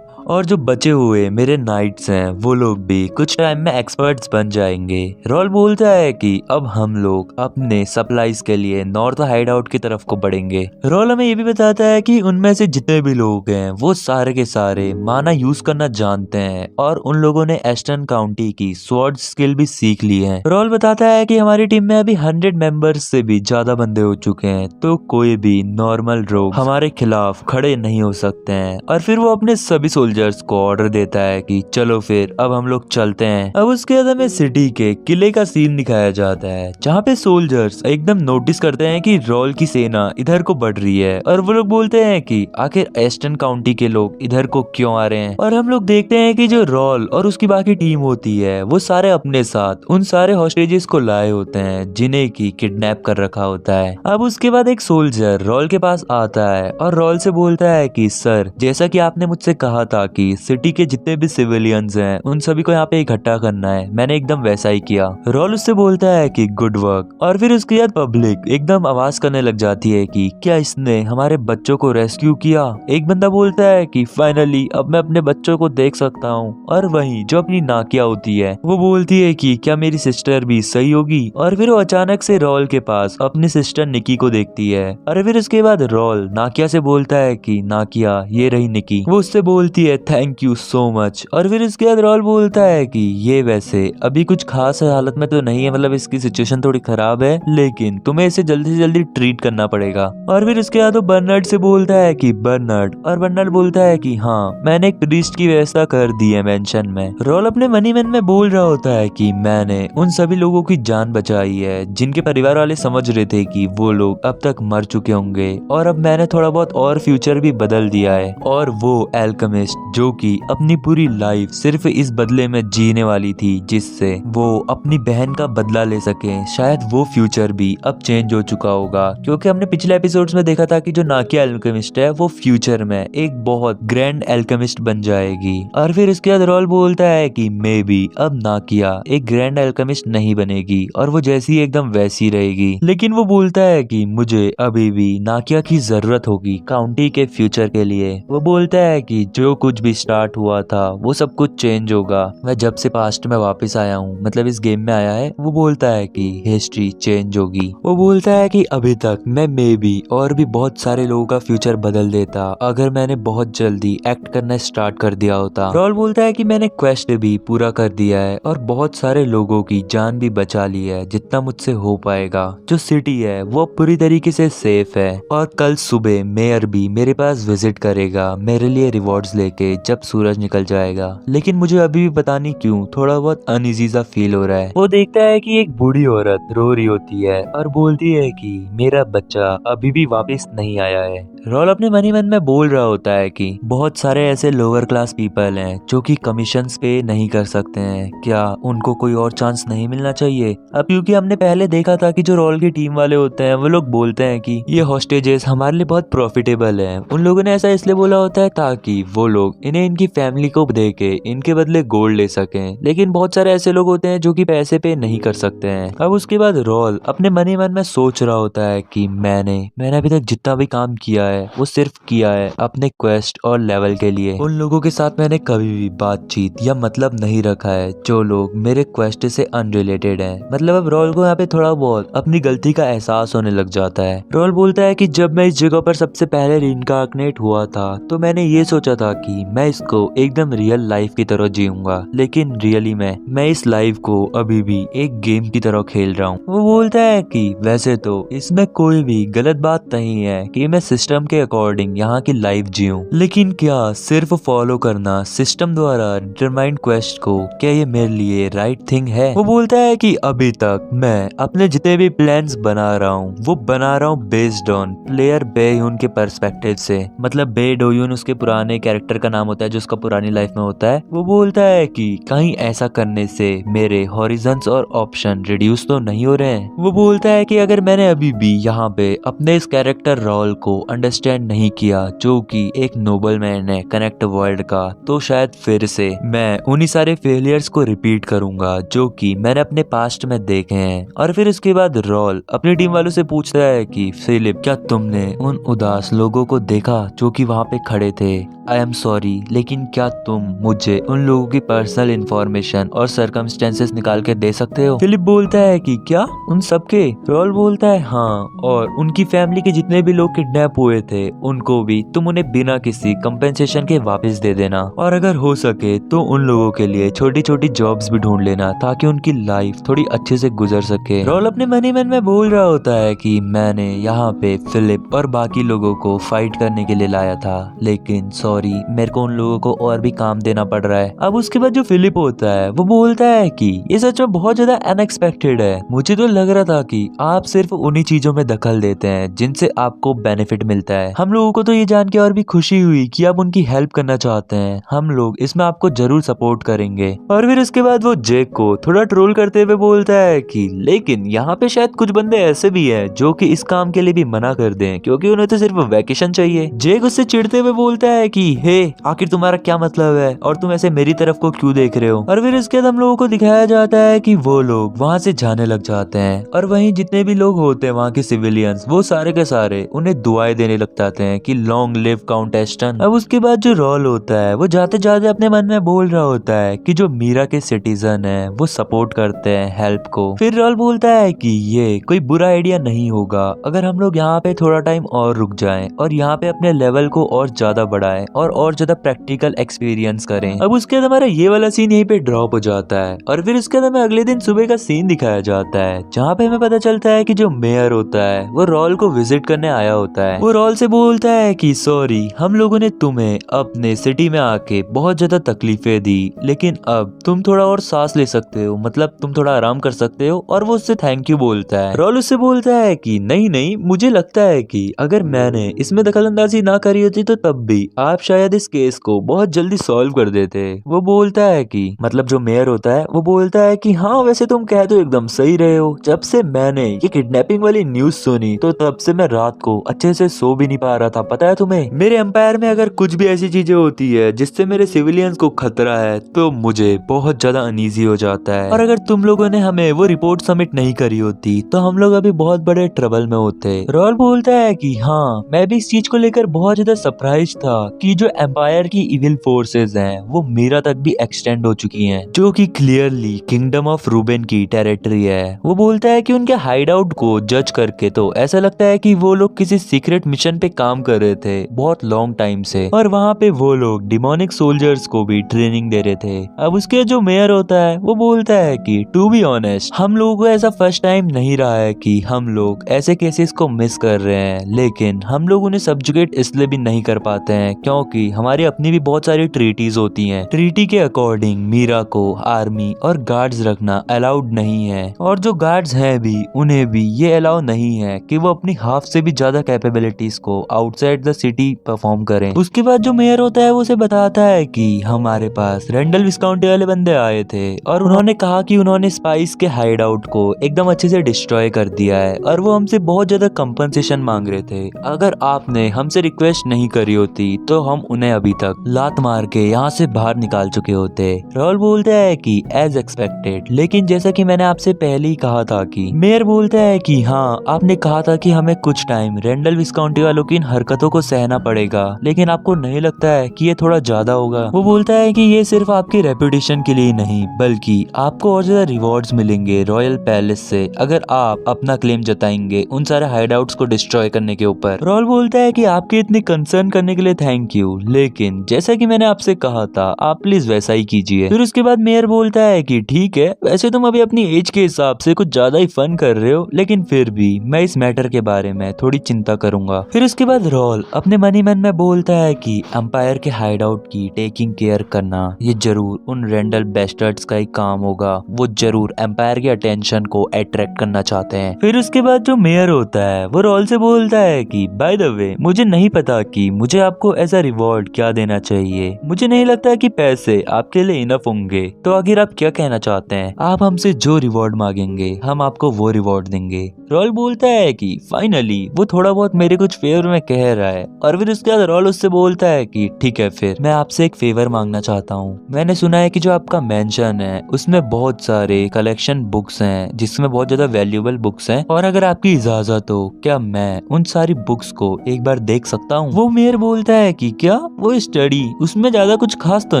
और जो बचे हुए मेरे नाइट्स हैं वो लोग भी कुछ टाइम में एक्सपर्ट्स बन जाएंगे। रॉल बोलता है कि अब हम लोग अपने सप्लाईज के लिए नॉर्थ हाइड आउट की तरफ को बढ़ेंगे। रॉल हमें ये भी बताता है कि उनमें से जितने भी लोग हैं वो सारे के सारे माना यूज करना जानते हैं और उन लोगों ने एस्टर्न काउंटी की स्वॉर्ड स्किल भी सीख ली है। रॉल बताता है कि हमारी टीम में अभी 100 मेंबर्स से भी ज्यादा बंदे हो चुके हैं, तो कोई भी नॉर्मल रोग हमारे खिलाफ खड़े नहीं हो सकते हैं। और फिर वो अपने सभी सोल्जर्स को ऑर्डर देता है कि चलो फिर अब हम लोग चलते हैं। अब उसके बाद हमें सिटी के किले का सीन दिखाया जाता है जहाँ पे सोल्जर्स एकदम नोटिस करते हैं कि रॉल की सेना इधर को बढ़ रही है और वो लोग बोलते हैं कि आखिर एस्टर्न काउंटी के लोग इधर को क्यों आ रहे हैं। और हम लोग देखते हैं कि जो रॉल और उसकी बाकी टीम होती है वो सारे अपने साथ उन सारे हॉस्टेजेस को लाए होते हैं जिन्हें की किडनैप कर रखा होता है। अब उसके बाद एक सोल्जर रॉल के पास आता है और रॉल से बोलता है कि सर, जैसा कि आपने मुझसे कहा था कि सिटी के जितने भी सिविलियंस हैं उन सभी को यहाँ पे इकट्ठा करना है, मैंने एकदम वैसा ही किया। रॉल उससे बोलता है कि गुड वर्क। और फिर उसके बाद पब्लिक एकदम आवाज करने लग जाती है कि क्या इसने हमारे बच्चों को रेस्क्यू किया। एक बंदा बोलता है कि फाइनली अब मैं अपने बच्चों को देख सकता हूँ। और वहीं जो अपनी नाकिया होती है वो बोलती है कि क्या मेरी सिस्टर भी सही होगी। और फिर वो अचानक से रॉल के पास अपनी सिस्टर निकी को देखती है। और फिर उसके बाद रॉल नाकिया से बोलता है कि नाकिया, ये रही निकी। वो उससे बोलती है है थैंक यू सो मच। और फिर इसके बाद रॉल बोलता है कि ये वैसे अभी कुछ खास हालत में तो नहीं है, मतलब इसकी सिचुएशन थोड़ी खराब है, लेकिन तुम्हें इसे जल्दी से जल्दी ट्रीट करना पड़ेगा। और फिर उसके बाद वो बर्नार्ड से बोलता है कि बर्नार्ड, और बर्नार्ड बोलता है कि हाँ मैंने एक प्रीस्ट की व्यवस्था कर दी है मेंशन में। रॉल अपने मनी मन में बोल रहा होता है कि मैंने उन सभी लोगों की जान बचाई है जिनके परिवार वाले समझ रहे थे कि वो लोग अब तक मर चुके होंगे, और अब मैंने थोड़ा बहुत और फ्यूचर भी बदल दिया है। और वो एल्केमिस्ट जो कि अपनी पूरी लाइफ सिर्फ इस बदले में जीने वाली थी जिससे वो अपनी बहन का बदला ले सके, शायद वो फ्यूचर भी अब चेंज हो चुका होगा, क्योंकि हमने पिछले एपिसोड्स में देखा था कि जो नाकिया एल्केमिस्ट है वो फ्यूचर में एक बहुत ग्रैंड एल्केमिस्ट बन जाएगी। और फिर इसके बाद रॉल बोलता है कि मे बी अब नाकिया एक ग्रैंड एल्केमिस्ट नहीं बनेगी और वो जैसी एकदम वैसी रहेगी, लेकिन वो बोलता है कि मुझे अभी भी नाकिया की जरूरत होगी काउंटी के फ्यूचर के लिए। वो बोलता है कि जो कुछ भी स्टार्ट हुआ था वो सब कुछ चेंज होगा, मैं जब से पास्ट में वापस आया हूँ, मतलब इस गेम में आया है। वो बोलता है कि हिस्ट्री चेंज होगी। वो बोलता है कि अभी तक मैं मे बी और भी बहुत सारे लोगों का फ्यूचर बदल देता अगर मैंने बहुत जल्दी एक्ट करना स्टार्ट कर दिया होता। रॉल बोलता है कि मैंने क्वेस्ट भी पूरा कर दिया है और बहुत सारे लोगों की जान भी बचा ली है जितना मुझसे हो पाएगा। जो सिटी है वो पूरी तरीके से सेफ है और कल सुबह मेयर भी मेरे पास विजिट करेगा मेरे लिए रिवॉर्ड्स लेके जब सूरज निकल जाएगा, लेकिन मुझे अभी भी पता नहीं क्यों थोड़ा बहुत अनईजी सा फील हो रहा है। वो देखता है कि एक बूढ़ी औरत रो रही होती है और बोलती है कि मेरा बच्चा अभी भी वापस नहीं आया है। रॉल अपने मनी मन में बोल रहा होता है कि बहुत सारे ऐसे लोअर क्लास पीपल हैं जो कि कमीशंस पे नहीं कर सकते हैं, क्या उनको कोई और चांस नहीं मिलना चाहिए? अब क्योंकि हमने पहले देखा था कि जो रॉल की टीम वाले होते हैं वो लोग बोलते हैं कि ये हॉस्टेजेस हमारे लिए बहुत प्रॉफिटेबल है। उन लोगों ने ऐसा इसलिए बोला होता है ताकि वो लोग इन्हें इनकी फैमिली को दे के इनके बदले गोल्ड ले सकें, लेकिन बहुत सारे ऐसे लोग होते हैं जो कि पैसे पे नहीं कर सकते हैं। अब उसके बाद रॉल अपने मनी मन में सोच रहा होता है कि मैंने अभी तक जितना भी काम किया है वो सिर्फ किया है अपने क्वेस्ट और लेवल के लिए। उन लोगों के साथ मैंने कभी भी बातचीत या मतलब नहीं रखा है जो लोग मेरे क्वेस्ट से अनरिलेटेड हैं। मतलब अब रॉल को यहाँ पे थोड़ा बहुत अपनी गलती का एहसास होने लग जाता है। रॉल बोलता है कि जब मैं इस जगह पर सबसे पहले रीइंकार्नेट हुआ था तो मैंने ये सोचा था कि मैं इसको एकदम रियल लाइफ की तरह जीऊंगा, लेकिन रियली मैं इस लाइफ को अभी भी एक गेम की तरह खेल रहा हूँ। वो बोलता है कि वैसे तो इसमें कोई भी गलत बात नहीं है कि मैं सिस्टम के अकॉर्डिंग यहाँ की लाइफ जीऊं, लेकिन क्या सिर्फ फॉलो करना सिस्टम द्वारा डिटरमाइंड क्वेस्ट को, क्या ये मेरे लिए राइट थिंग है? वो बोलता है कि अभी तक मैं अपने जितने भी प्लान्स बना रहा हूँ वो बना रहा हूँ बेस्ड ऑन प्लेयर बेह्यून के पर्सपेक्टिव से। मतलब बे डोयून उसके पुराने कैरेक्टर का नाम होता है जो उसका पुरानी लाइफ में होता है। वो बोलता है कि कहीं ऐसा करने से मेरे हॉरिजन्स और ऑप्शन रिड्यूस तो नहीं हो रहे हैं। वो बोलता है कि अगर मैंने अभी भी यहाँ पे अपने इस कैरेक्टर रोल को अंडरस्टैंड नहीं किया जो कि एक नोबल मैन है कनेक्ट वर्ल्ड का, तो शायद फिर से मैं उन्हीं सारे फेलियर्स को रिपीट करूंगा जो कि मैंने अपने पास्ट में देखे हैं। और फिर उसके बाद रॉल अपनी टीम वालों से पूछता है कि फिलिप, क्या तुमने उन उदास लोगों को देखा जो कि वहाँ पे खड़े थे? आई एम सॉरी, लेकिन क्या तुम मुझे उन लोगों की पर्सनल इंफॉर्मेशन और सर्कमस्टेंसेस निकाल के दे सकते हो? फिलिप बोलता है कि क्या उन सबके? रॉल बोलता है हाँ, और उनकी फैमिली के जितने भी लोग किडनैप हुए थे उनको भी तुम उन्हें बिना किसी कंपेंसेशन के वापस दे देना, और अगर हो सके तो उन लोगों के लिए छोटी छोटी जॉब्स भी ढूंढ लेना ताकि उनकी लाइफ थोड़ी अच्छे से गुजर सके। रॉल अपने मनी मन में बोल रहा होता है कि मैंने यहाँ पे फिलिप और बाकी लोगों को फाइट करने के लिए लाया था, लेकिन सॉरी मेरे को उन लोगों को और भी काम देना पड़ रहा है। अब उसके बाद जो फिलिप होता है वो बोलता है कि ये सच में बहुत ज्यादा अनएक्सपेक्टेड है। मुझे तो लग रहा था कि आप सिर्फ उन्हीं चीजों में दखल देते हैं जिनसे आपको बेनिफिट मिलता है। हम लोगों को तो ये जान के और भी खुशी हुई कि आप उनकी हेल्प करना चाहते हैं। हम लोग इसमें आपको जरूर सपोर्ट करेंगे। और फिर उसके बाद वो जेक को थोड़ा ट्रोल करते हुए बोलता है कि लेकिन यहाँ पे शायद कुछ बंदे ऐसे भी हैं जो कि इस काम के लिए भी मना कर दें क्योंकि उन्हें तो सिर्फ वैकेशन चाहिए। जेक उससे चिढ़ते हुए बोलता है कि हे, आखिर तुम्हारा क्या मतलब है और तुम ऐसे मेरी तरफ को क्यों देख रहे हो? और फिर इसके बाद हम लोगों को दिखाया जाता है कि वो लोग वहाँ से जाने लग जाते हैं और वहीं जितने भी लोग होते हैं वहाँ के सिविलियंस वो सारे के सारे उन्हें दुआएं देने लग जाते हैं कि लॉन्ग लिव काउंट एस्टन। अब उसके बाद जो रॉल होता है वो जाते जाते अपने मन में बोल रहा होता है कि जो मीरा के सिटीजन है वो सपोर्ट करते हैं हेल्प को। फिर रॉल बोलता है कि ये कोई बुरा आइडिया नहीं होगा अगर हम लोग यहाँ पे थोड़ा टाइम और रुक जाएं और यहाँ पे अपने लेवल को और ज्यादा बढ़ाएं और ज्यादा प्रैक्टिकल एक्सपीरियंस करें। अब उसके बाद हमारा ये वाला सीन यहीं पे ड्रॉप हो जाता है और फिर उसके बाद हमें अगले दिन सुबह का सीन दिखाया जाता है जहाँ पे हमें पता चलता है कि जो मेयर होता है वो रॉल को विजिट करने आया होता है। वो रॉल से बोलता है कि सॉरी, हम लोगों ने तुम्हें अपने सिटी में आके बहुत ज्यादा तकलीफें दी, लेकिन अब तुम थोड़ा और सांस ले सकते हो, मतलब तुम थोड़ा आराम कर सकते हो। और वो उससे थैंक यू बोलता है। रॉल उससे बोलता है कि नहीं नहीं, मुझे लगता है कि अगर मैंने इसमें दखलंदाजी ना करी होती तो तब भी आप शायद इस केस को बहुत जल्दी सॉल्व कर देते। वो बोलता है कि मतलब जो मेयर होता है वो बोलता है कि हाँ वैसे तुम कह तो एकदम सही रहे हो, जब से मैंने ये किडनैपिंग वाली न्यूज सुनी तो तब से मैं रात को अच्छे से सो भी नहीं पा रहा था। पता है तुम्हें, मेरे एम्पायर में अगर कुछ भी ऐसी चीजें होती है जिससे मेरे सिविलियंस को खतरा है तो मुझे बहुत ज्यादा अनईजी हो जाता है। और अगर तुम लोगों ने हमें वो रिपोर्ट सबमिट नहीं करी होती तो हम लोग अभी बहुत बड़े ट्रबल में होते। रॉल बोलता है कि हाँ मैं भी इस चीज को लेकर बहुत ज्यादा सरप्राइज था कि जो एम्पायर की इविल फोर्सेस हैं वो मीरा तक भी एक्सटेंड हो चुकी हैं, जो कि क्लियरली किंगडम ऑफ रूबेन की टेरिटरी है। वो बोलता है कि उनके हाइड आउट को जज करके तो ऐसा लगता है कि वो लोग किसी सीक्रेट मिशन पे काम कर रहे थे बहुत लॉन्ग टाइम से, और वहाँ पे वो लोग डिमोनिक सोल्जर्स को भी ट्रेनिंग दे रहे थे। अब उसके जो मेयर होता है वो बोलता है कि टू बी ऑनेस्ट हम लोगों को ऐसा फर्स्ट टाइम नहीं रहा है कि हम लोग ऐसे केसेस को मिस कर रहे हैं, लेकिन हम लोग उन्हें सब्जुगेट इसलिए भी नहीं कर पाते हैं क्योंकि हमारी अपनी भी बहुत सारी ट्रीटीज होती हैं। ट्रीटी के अकॉर्डिंग मीरा को आर्मी और गार्ड्स रखना अलाउड नहीं है, और जो गार्ड्स हैं भी उन्हें भी ये अलाउ नहीं है कि वो अपनी हाफ से भी ज्यादा कैपेबिलिटीज को आउटसाइड द सिटी परफॉर्म करें। उसके बाद जो मेयर होता है वो उसे बताता है कि हमारे पास रेंडल विस्काउंटी वाले बंदे आए थे और उन्होंने कहा कि उन्होंने स्पाइस के हाइड आउट को एकदम अच्छे से डिस्ट्रॉय कर दिया है और वो हमसे बहुत ज्यादा कंपनसेशन मांग रहे थे। अगर आपने हमसे रिक्वेस्ट नहीं करी होती तो हम उन्हें अभी तक लात मार के यहाँ से बाहर निकाल चुके होते। रॉल बोलता है कि एज एक्सपेक्टेड, लेकिन जैसा कि मैंने आपसे पहले ही कहा था कि मेयर बोलता है कि हाँ आपने कहा था कि हमें कुछ टाइम रेंडल विस्काउंटी वालों की इन हरकतों को सहना पड़ेगा, लेकिन आपको नहीं लगता है कि ये थोड़ा ज्यादा होगा? वो बोलता है कि ये सिर्फ आपकी रेपुटेशन के लिए नहीं बल्कि आपको और ज्यादा रिवॉर्ड्स मिलेंगे रॉयल पैलेस से अगर आप अपना क्लेम जताएंगे उन सारे हाइडआउट्स को डिस्ट्रॉय करने के ऊपर। रॉल बोलता है कि आपके इतनी कंसर्न करने के लिए थैंक यू, लेकिन जैसा कि मैंने आपसे कहा था आप प्लीज वैसा ही कीजिए। फिर उसके बाद मेयर बोलता है कि ठीक है, वैसे तुम अभी अपनी एज के हिसाब से कुछ ज्यादा ही फन कर रहे हो, लेकिन फिर भी मैं इस मैटर के बारे में थोड़ी चिंता करूंगा। फिर उसके बाद रॉल अपने मनी मन में बोलता है कि एम्पायर के हाइड आउट की टेकिंग केयर करना ये जरूर उन रेंडल बेस्टर्ड्स का ही काम होगा, वो जरूर एम्पायर के अटेंशन को अट्रैक्ट करना चाहते हैं। फिर उसके बाद जो मेयर होता है वो रॉल से बोलता है कि बाय द वे मुझे नहीं पता कि मुझे आपको ऐसा रिवॉर्ड क्या देना चाहिए, मुझे नहीं लगता कि पैसे आपके लिए इनफ होंगे, तो आखिर आप क्या कहना चाहते हैं? आप हमसे जो रिवॉर्ड मांगेंगे हम आपको वो रिवॉर्ड देंगे। रॉल बोलता है कि फाइनली वो थोड़ा बहुत मेरे कुछ फेवर में कह रहा है, और फिर उसके बाद रॉल उससे बोलता है कि ठीक है फिर मैं आपसे एक फेवर मांगना चाहता हूँ। मैंने सुना है कि जो आपका मेंशन है उसमें बहुत सारे कलेक्शन बुक्स हैं जिसमें बहुत ज्यादा वैल्यूएबल बुक्स हैं, और अगर आपकी इजाजत हो क्या मैं उन सारी बुक्स को एक बार देख सकता हूँ? वो मेयर बोलता है कि क्या वो स्टडी उसमें ज्यादा कुछ खास तो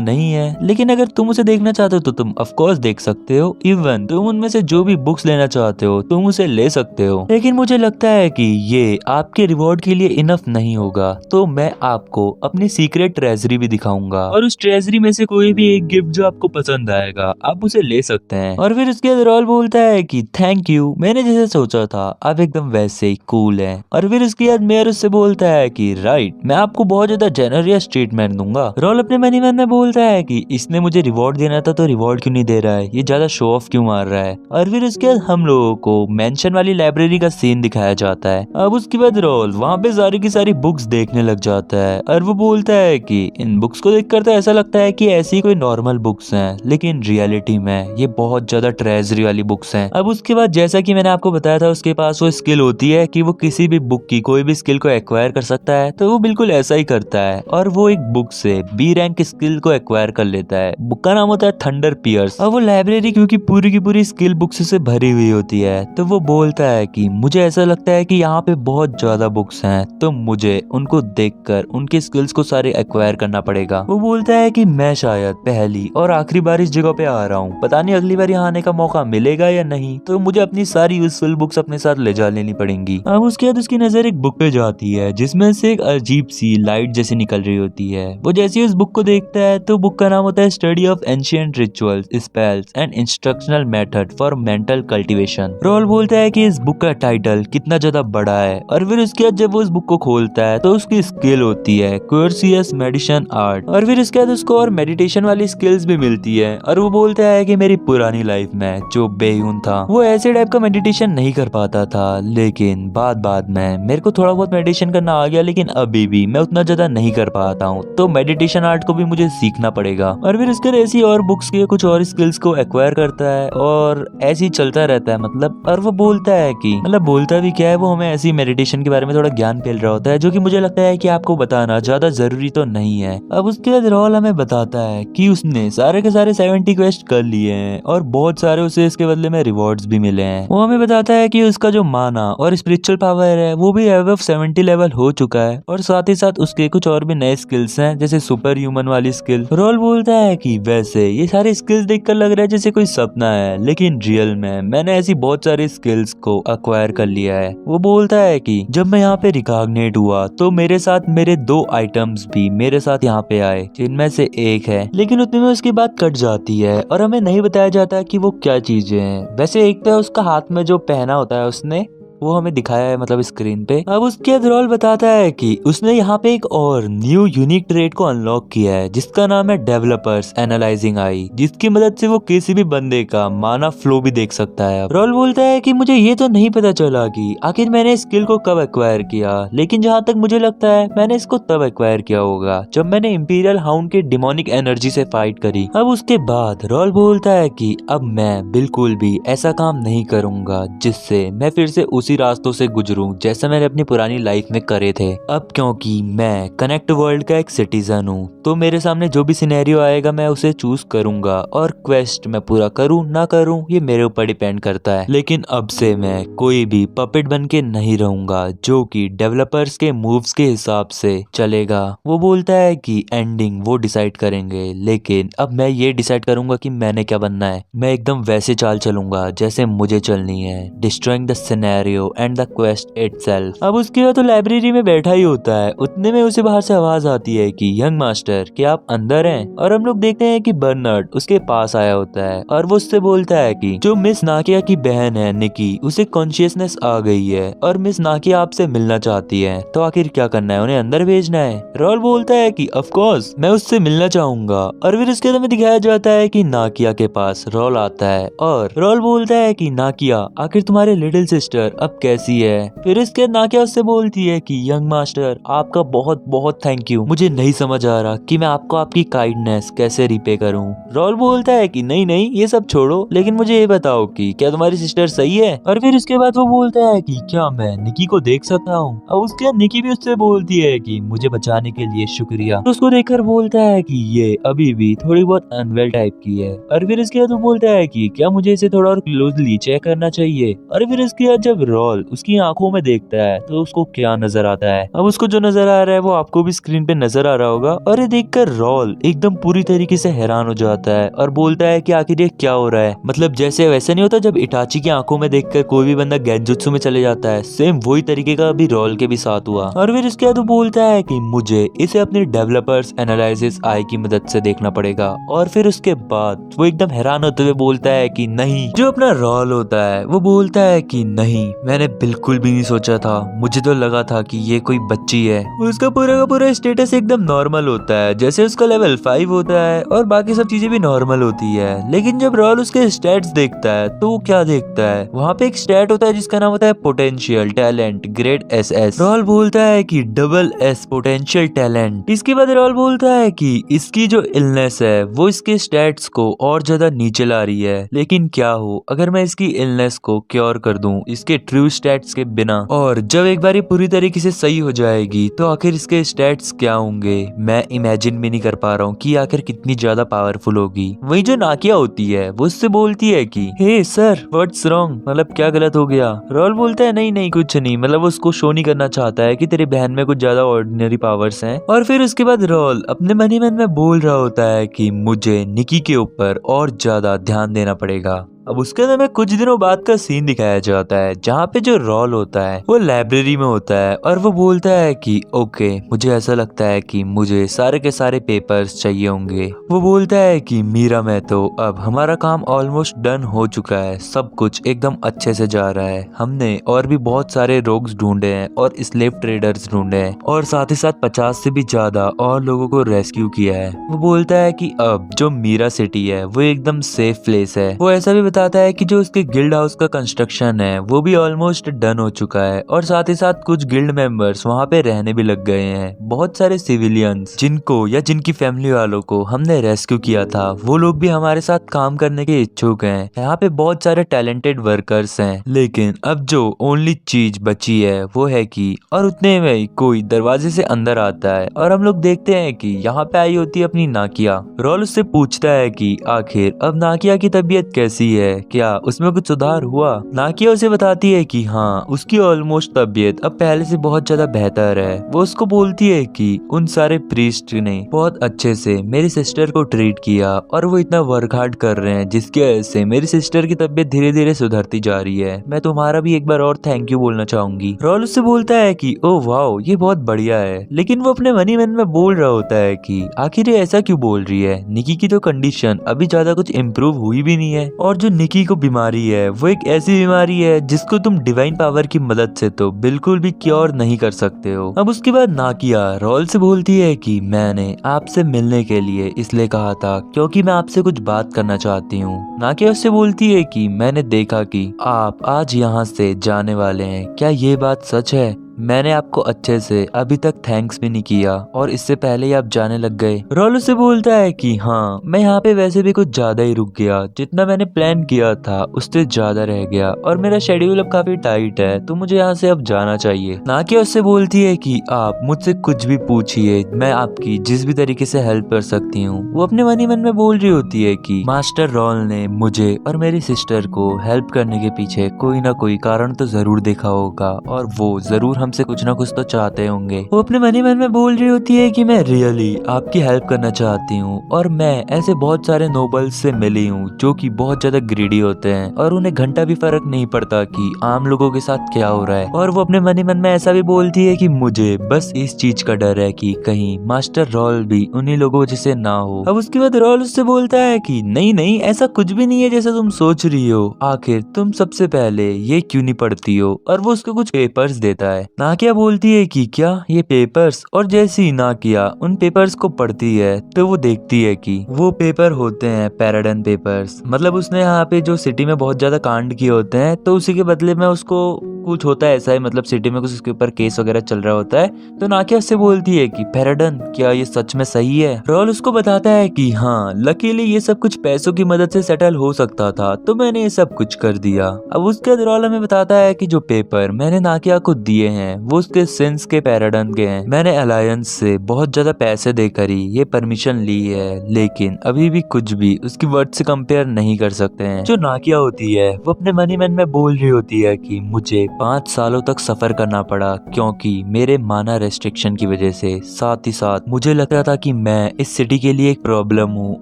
नहीं है, लेकिन अगर तुम उसे देखना चाहते हो तो तुम ऑफ कोर्स देख सकते हो, इवन तुम उनमें से जो भी बुक्स लेना चाहते हो तुम उसे ले सकते हो, लेकिन मुझे लगता है कि ये आपके रिवॉर्ड के लिए इनफ नहीं होगा, तो मैं आपको अपनी सीक्रेट ट्रेजरी भी दिखाऊंगा और उस ट्रेजरी में से कोई भी एक गिफ्ट जो आपको पसंद आएगा आप उसे ले सकते हैं। और फिर उसके बाद रॉल बोलता है कि थैंक यू, मैंने जैसे सोचा था आप एकदम वैसे ही कूल हैं। और फिर उसके बाद मेयर उससे बोलता है कि राइट, मैं आपको बहुत ज्यादा जेनरियस ट्रीटमेंट दूंगा। रॉल अपने मनी मैन में बोलता है कि इसने मुझे रिवॉर्ड देना था तो रिवॉर्ड क्यों नहीं दे रहा है, ये ज्यादा शो ऑफ क्यों मार रहा है। और फिर उसके बाद हम लोगों को मेंशन वाली लाइब्रेरी का सीन दिखाया जाता है। अब उसके बाद रॉल वहाँ पे सारी की सारी बुक्स देखने लग जाता है और वो बोलता है कि इन बुक्स को देखकर तो ऐसा लगता है कि ऐसी कोई नॉर्मल बुक्स हैं, लेकिन रियलिटी में ये बहुत ज्यादा ट्रेजरी वाली बुक्स हैं। अब उसके बाद जैसा कि मैंने आपको बताया था उसके पास वो स्किल होती है कि वो किसी भी बुक की कोई भी स्किल को एक्वायर कर सकता है, तो वो बिल्कुल ऐसा ही करता है और वो एक बुक से बी रैंक स्किल को एक्वायर कर लेता है। बुक का नाम होता है थंडर पियर्स। और वो लाइब्रेरी क्योंकि पूरी की पूरी स्किल बुक्स से भरी हुई होती है, तो वो बोलता है कि मुझे ऐसा लगता है कि यहाँ पे बहुत ज्यादा बुक्स हैं, तो मुझे उनको देखकर उनके स्किल्स को सारे एक्वायर करना पड़ेगा। वो बोलता है कि मैं शायद पहली और आखिरी बार इस जगह पे आ रहा हूँ, पता नहीं अगली बार यहाँ आने का मौका मिलेगा या नहीं, तो मुझे अपनी सारी यूजफुल बुक्स अपने साथ ले जा लेनी पड़ेंगी। अब उसके बाद उसकी नजर एक बुक पे जाती है जिसमें से एक अजीब सी लाइट जैसी निकल रही होती है। वो जैसे ही उस बुक को देखता है तो बुक का नाम होता है study of ancient rituals, spells and instructional method for mental cultivation. रॉल बोलता है कि इस बुक का टाइटल कितना ज्यादा बड़ा है और फिर उसके बाद जब वो उस बुक को खोलता है तो उसकी स्किल होती है कोर्सियस मेडिसिन आर्ट, और फिर उसके बाद उसको और मेडिटेशन वाली स्किल्स भी मिलती है। और वो बोलता है कि मेरी पुरानी लाइफ में जो बेयून था वो ऐसे टाइप का मेडिटेशन नहीं कर पाता था, लेकिन बाद में मेरे को थोड़ा बहुत मेडिटेशन करना आ गया, लेकिन अभी भी मैं उतना ज्यादा नहीं कर पाता हूँ, तो मेडिटेशन आर्ट को भी मुझे सीखना पड़ेगा। और फिर उसके ऐसी और बुक्स के कुछ और स्किल्स को एक्वायर करता है और ऐसे ही चलता रहता है मतलब। और वो बोलता है कि मतलब बोलता भी क्या है, वो हमें ऐसी मेडिटेशन के बारे में थोड़ा ज्ञान फैल रहा होता है जो कि मुझे लगता है कि आपको बताना ज्यादा जरूरी तो नहीं है। अब उसके बाद रॉल हमें बताता है कि उसने सारे के सारे 70 क्वेस्ट कर लिए हैं और बहुत सारे उसे इसके बदले में रिवॉर्ड्स भी मिले हैं। वो हमें बताता है कि उसका जो माना और स्पिरिचुअल पावर है वो भी अबव 70 लेवल हो चुका है और साथ ही साथ उसके कुछ और भी नए स्किल्स हैं जैसे सुपर ह्यूमन वाली स्किल। रॉल बोलता है कि वैसे ये सारे स्किल्स देखकर लग रहा है जैसे कोई सपना है, लेकिन रियल में मैंने ऐसी बहुत सारी स्किल्स को अक्वायर कर लिया है। वो बोलता है कि जब मैं यहाँ पे रिकॉग्नेट हुआ तो मेरे साथ मेरे 2 आइटम्स भी मेरे साथ यहाँ पे आए, जिनमें से एक है, लेकिन उतने में उसकी बात कट जाती है और हमें नहीं बताया जाता कि वो क्या चीजें हैं। वैसे एक तो है उसका हाथ में जो पहना होता है उसने, वो हमें दिखाया है मतलब स्क्रीन पे। अब उसके बाद रॉल बताता है कि उसने यहाँ पे एक और न्यू यूनिक ट्रेड को अनलॉक किया है जिसका नाम है डेवलपर्स एनालाइजिंग आई, जिसकी मदद से वो किसी भी बंदे का माना फ्लो भी देख सकता है। रॉल बोलता है कि मुझे ये तो नहीं पता चला कि आखिर मैंने स्किल को कब एक्वायर किया, लेकिन जहाँ तक मुझे लगता है मैंने इसको तब एक्वायर किया होगा जब मैंने इंपीरियल हाउंड के डिमोनिक एनर्जी से फाइट करी। अब उसके बाद रॉल बोलता है कि अब मैं बिल्कुल भी ऐसा काम नहीं करूंगा जिससे मैं फिर से उसी रास्तों से गुजरूं जैसे मैंने अपनी पुरानी लाइफ में करे थे। अब क्योंकि मैं कनेक्ट वर्ल्ड का एक सिटीजन हूँ तो मेरे सामने जो भी सिनेरियो आएगा मैं उसे चूज करूंगा और क्वेस्ट मैं पूरा करूं ना करूं ये मेरे ऊपर डिपेंड करता है, लेकिन अब से मैं कोई भी पपेट बन के नहीं रहूंगा जो कि डेवलपर्स के मूव्स के हिसाब से चलेगा। वो बोलता है कि एंडिंग वो डिसाइड करेंगे, लेकिन अब मैं ये डिसाइड करूंगा कि मैंने क्या बनना है। मैं एकदम वैसे चाल चलूंगा जैसे मुझे चलनी है, destroying the scenario and the quest itself. अब उसके बाद तो लाइब्रेरी में बैठा ही होता है, उतने में उसे बाहर से आवाज आती है कि यंग मास्टर क्या आप अंदर हैं? और हम लोग देखते हैं कि बर्नार्ड उसके पास आया होता है और वो उससे बोलता है कि जो मिस नाकिया की बहन है निकी, उसे कॉन्शियसनेस आ गई है और मिस नाकिया आपसे मिलना चाहती है, तो आखिर क्या करना है, उन्हें अंदर भेजना है? रॉल बोलता है कि ऑफ कोर्स मैं उससे मिलना चाहूंगा। और फिर उसके बाद हमें दिखाया जाता है कि नाकिया के पास रॉल आता है और रॉल बोलता है कि नाकिया आखिर तुम्हारे लिटिल सिस्टर अब कैसी है? फिर इसके बाद नाकिया उससे बोलती है कि यंग मास्टर आपका बहुत बहुत थैंक यू, मुझे नहीं समझ आ रहा कि मैं आपको आपकी काइंडनेस कैसे रिपे करूं। रॉल बोलता है कि नहीं नहीं ये सब छोड़ो, लेकिन मुझे ये बताओ कि क्या तुम्हारी सिस्टर सही है? और फिर इसके बाद वो बोलता है कि क्या मैं निकी को देख सकता हूँ? अब उसके बाद निकी भी उससे बोलती है कि मुझे बचाने के लिए शुक्रिया। तो उसको देखकर बोलता है कि ये अभी भी थोड़ी बहुत अनवेल टाइप की है। और फिर इसके बाद वो बोलता है कि क्या मुझे इसे थोड़ा और क्लोजली चेक करना चाहिए? और फिर इसके बाद जब रॉल उसकी आंखों में देखता है तो उसको क्या नजर आता है? अब उसको जो नजर आ रहा है वो आपको भी स्क्रीन पे नजर आ रहा होगा। और ये देखकर रॉल एकदम पूरी तरीके से हैरान हो जाता है और बोलता है कि आखिर ये क्या हो रहा है। मतलब जैसे वैसे नहीं होता जब इटाची की आंखों में देखकर कोई भी बंदा गेंजुत्सु में चले जाता है, सेम वही तरीके का अभी रॉल के भी साथ हुआ। और फिर इसके बाद वो बोलता है कि मुझे इसे अपने डेवलपर्स एनालिसिस आई की मदद से देखना पड़ेगा। और फिर उसके बाद वो एकदम हैरान होते हुए बोलता है कि नहीं। जो अपना रॉल होता है वो बोलता है कि नहीं, मैंने बिल्कुल भी नहीं सोचा था, मुझे तो लगा था कि ये कोई बच्ची है। उसका पूरा का पूरा स्टेटस एकदम नॉर्मल होता है, जैसे उसका लेवल 5 होता है और बाकी सब चीजें भी नॉर्मल होती है। लेकिन जब रॉल उसके स्टैट्स देखता है तो वो क्या देखता है, वहाँ पे एक स्टैट होता है जिसका नाम होता है potential talent grade SS। Roel बोलता है कि डबल S पोटेंशियल टैलेंट। इसके बाद रॉल बोलता है कि इसकी जो इलनेस है वो इसके स्टैट्स को और ज्यादा नीचे ला रही है, लेकिन क्या हो अगर मैं इसकी इलनेस को क्योर कर दूं इसके ट्रू स्टैट्स के बिना, और जब एक बार ये पूरी तरीके से सही हो जाएगी तो आखिर इसके स्टैट्स क्या होंगे। मैं इमेजिन भी नहीं कर पा रहा हूँ कि आखिर कितनी ज्यादा पावरफुल होगी। वही जो नाकिया होती है वो उससे बोलती है कि हे सर व्हाट्स रॉन्ग, मतलब क्या गलत हो गया? रॉल बोलता है नहीं नहीं कुछ नहीं, मतलब वो उसको शो नहीं करना चाहता है कि तेरी बहन में कुछ ज्यादा ऑर्डिनरी पावर्स हैं। और फिर उसके बाद रॉल अपने मन ही मन में बोल रहा होता है कि मुझे निकी के ऊपर और ज्यादा ध्यान देना पड़ेगा। अब उसके अंदर में कुछ दिनों बाद का सीन दिखाया जाता है जहाँ पे जो रॉल होता है वो लाइब्रेरी में होता है और वो बोलता है कि ओके, मुझे ऐसा लगता है कि मुझे सारे के सारे पेपर्स चाहिए होंगे। वो बोलता है कि मीरा मैं तो अब हमारा काम ऑलमोस्ट डन हो चुका है, सब कुछ एकदम अच्छे से जा रहा है। हमने और भी बहुत सारे रोग्स ढूंढे हैं और स्लेव ट्रेडर्स ढूंढे हैं और साथ ही साथ 50 से भी ज्यादा और लोगों को रेस्क्यू किया है। वो बोलता है कि अब जो मीरा सिटी है वो एकदम सेफ प्लेस है। वो ऐसा भी बताता है कि जो उसके गिल्ड हाउस का कंस्ट्रक्शन है वो भी ऑलमोस्ट डन हो चुका है और साथ ही साथ कुछ गिल्ड मेंबर्स वहाँ पे रहने भी लग गए हैं। बहुत सारे सिविलियंस जिनको या जिनकी फैमिली वालों को हमने रेस्क्यू किया था वो लोग भी हमारे साथ काम करने के इच्छुक हैं। यहाँ पे बहुत सारे टैलेंटेड वर्कर्स हैं, लेकिन अब जो ओनली चीज बची है वो है कि और उतने में कोई दरवाजे से अंदर आता है और हम लोग देखते हैं कि यहाँ पे आई होती है अपनी नाकिया। रॉल उससे पूछता है कि आखिर अब नाकिया की तबीयत कैसी है, क्या उसमें कुछ सुधार हुआ। नाकिया उसे बताती है कि हाँ, उसकी ऑलमोस्ट तबीयत अब पहले से बहुत ज्यादा बेहतर है। वो उसको बोलती है कि उन सारे प्रीस्ट ने बहुत अच्छे से मेरी सिस्टर को ट्रीट किया और वो इतना वर्क हार्ड कर रहे हैं जिसकी वजह से मेरी सिस्टर की तबीयत धीरे धीरे सुधरती जा रही है। मैं तुम्हारा भी एक बार और थैंक यू बोलना चाहूंगी। रॉल उससे बोलता है कि ओ वाओ, ये बहुत बढ़िया है, लेकिन वो अपने मनी मन में बोल रहा होता है कि आखिर ये ऐसा क्यों बोल रही है। निकी की तो कंडीशन अभी ज्यादा कुछ इम्प्रूव हुई भी नहीं है और जो निकी को बीमारी है वो एक ऐसी बीमारी है जिसको तुम डिवाइन पावर की मदद से तो बिल्कुल भी क्योर नहीं कर सकते हो। अब उसके बाद नाकिया रॉल से बोलती है कि मैंने आपसे मिलने के लिए इसलिए कहा था क्योंकि मैं आपसे कुछ बात करना चाहती हूँ। नाकिया उससे बोलती है कि मैंने देखा कि आप आज यहाँ से जाने वाले हैं, क्या ये बात सच है? मैंने आपको अच्छे से अभी तक थैंक्स भी नहीं किया और इससे पहले ही आप जाने लग गए। रॉल उससे बोलता है कि हाँ, मैं यहाँ पे वैसे भी कुछ ज्यादा ही रुक गया, जितना मैंने प्लान किया था उससे ज्यादा रह गया और मेरा शेड्यूल अब काफी टाइट है, तो मुझे यहाँ से अब जाना चाहिए। नाकिया उससे बोलती है कि आप मुझसे कुछ भी पूछिए, मैं आपकी जिस भी तरीके से हेल्प कर सकती हूँ। वो अपने मन ही मन में बोल रही होती है कि मास्टर रॉल ने मुझे और मेरी सिस्टर को हेल्प करने के पीछे कोई ना कोई कारण तो जरूर देखा होगा और वो जरूर हमसे कुछ ना कुछ तो चाहते होंगे। वो अपने मन ही मन में बोल रही होती है कि मैं रियली आपकी हेल्प करना चाहती हूँ और मैं ऐसे बहुत सारे नोबल्स से मिली हूँ जो कि बहुत ज्यादा ग्रीडी होते हैं और उन्हें घंटा भी फर्क नहीं पड़ता कि आम लोगों के साथ क्या हो रहा है। और वो अपने मन ही मन में ऐसा भी बोलती है कि मुझे बस इस चीज का डर है कि कहीं मास्टर रॉल भी उन्हीं लोगों जैसे ना हो। अब उसके बाद रॉल उससे बोलता है कि नहीं नहीं, ऐसा कुछ भी नहीं है जैसा तुम सोच रही हो। आखिर तुम सबसे पहले ये क्यों नहीं पढ़ती हो? और वो उसको कुछ पेपर्स देता है। नाकिया बोलती है कि क्या ये पेपर्स? और जैसे ही नाकिया उन पेपर्स को पढ़ती है तो वो देखती है कि वो पेपर होते हैं पैराडन पेपर्स। मतलब उसने यहाँ पे जो सिटी में बहुत ज्यादा कांड किए होते हैं तो उसी के बदले में उसको कुछ होता है ऐसा है, मतलब सिटी में कुछ उसके ऊपर केस वगैरह चल रहा होता है। तो नाकिया उससे बोलती है कि पैराडन, क्या ये सच में सही है? रॉल उसको बताता है कि हाँ, लकीली ये सब कुछ पैसों की मदद से सेटल हो सकता था तो मैंने ये सब कुछ कर दिया। अब उसके बाद रॉल हमें बताता है कि जो पेपर मैंने नाकिया को दिए हैं वो उसके सिंस के पैराडन के हैं। मैंने अलायंस से बहुत ज्यादा पैसे देकर ही ये परमिशन ली है, लेकिन अभी भी कुछ भी उसकी वर्ड से कंपेयर नहीं कर सकते हैं। जो नाकिया होती है वो अपने मन ही मन में बोल रही होती है कि मुझे 5 सालों तक सफर करना पड़ा क्योंकि मेरे माना रेस्ट्रिक्शन की वजह से। साथ ही साथ मुझे लग रहा था कि मैं इस सिटी के लिए एक प्रॉब्लम हूँ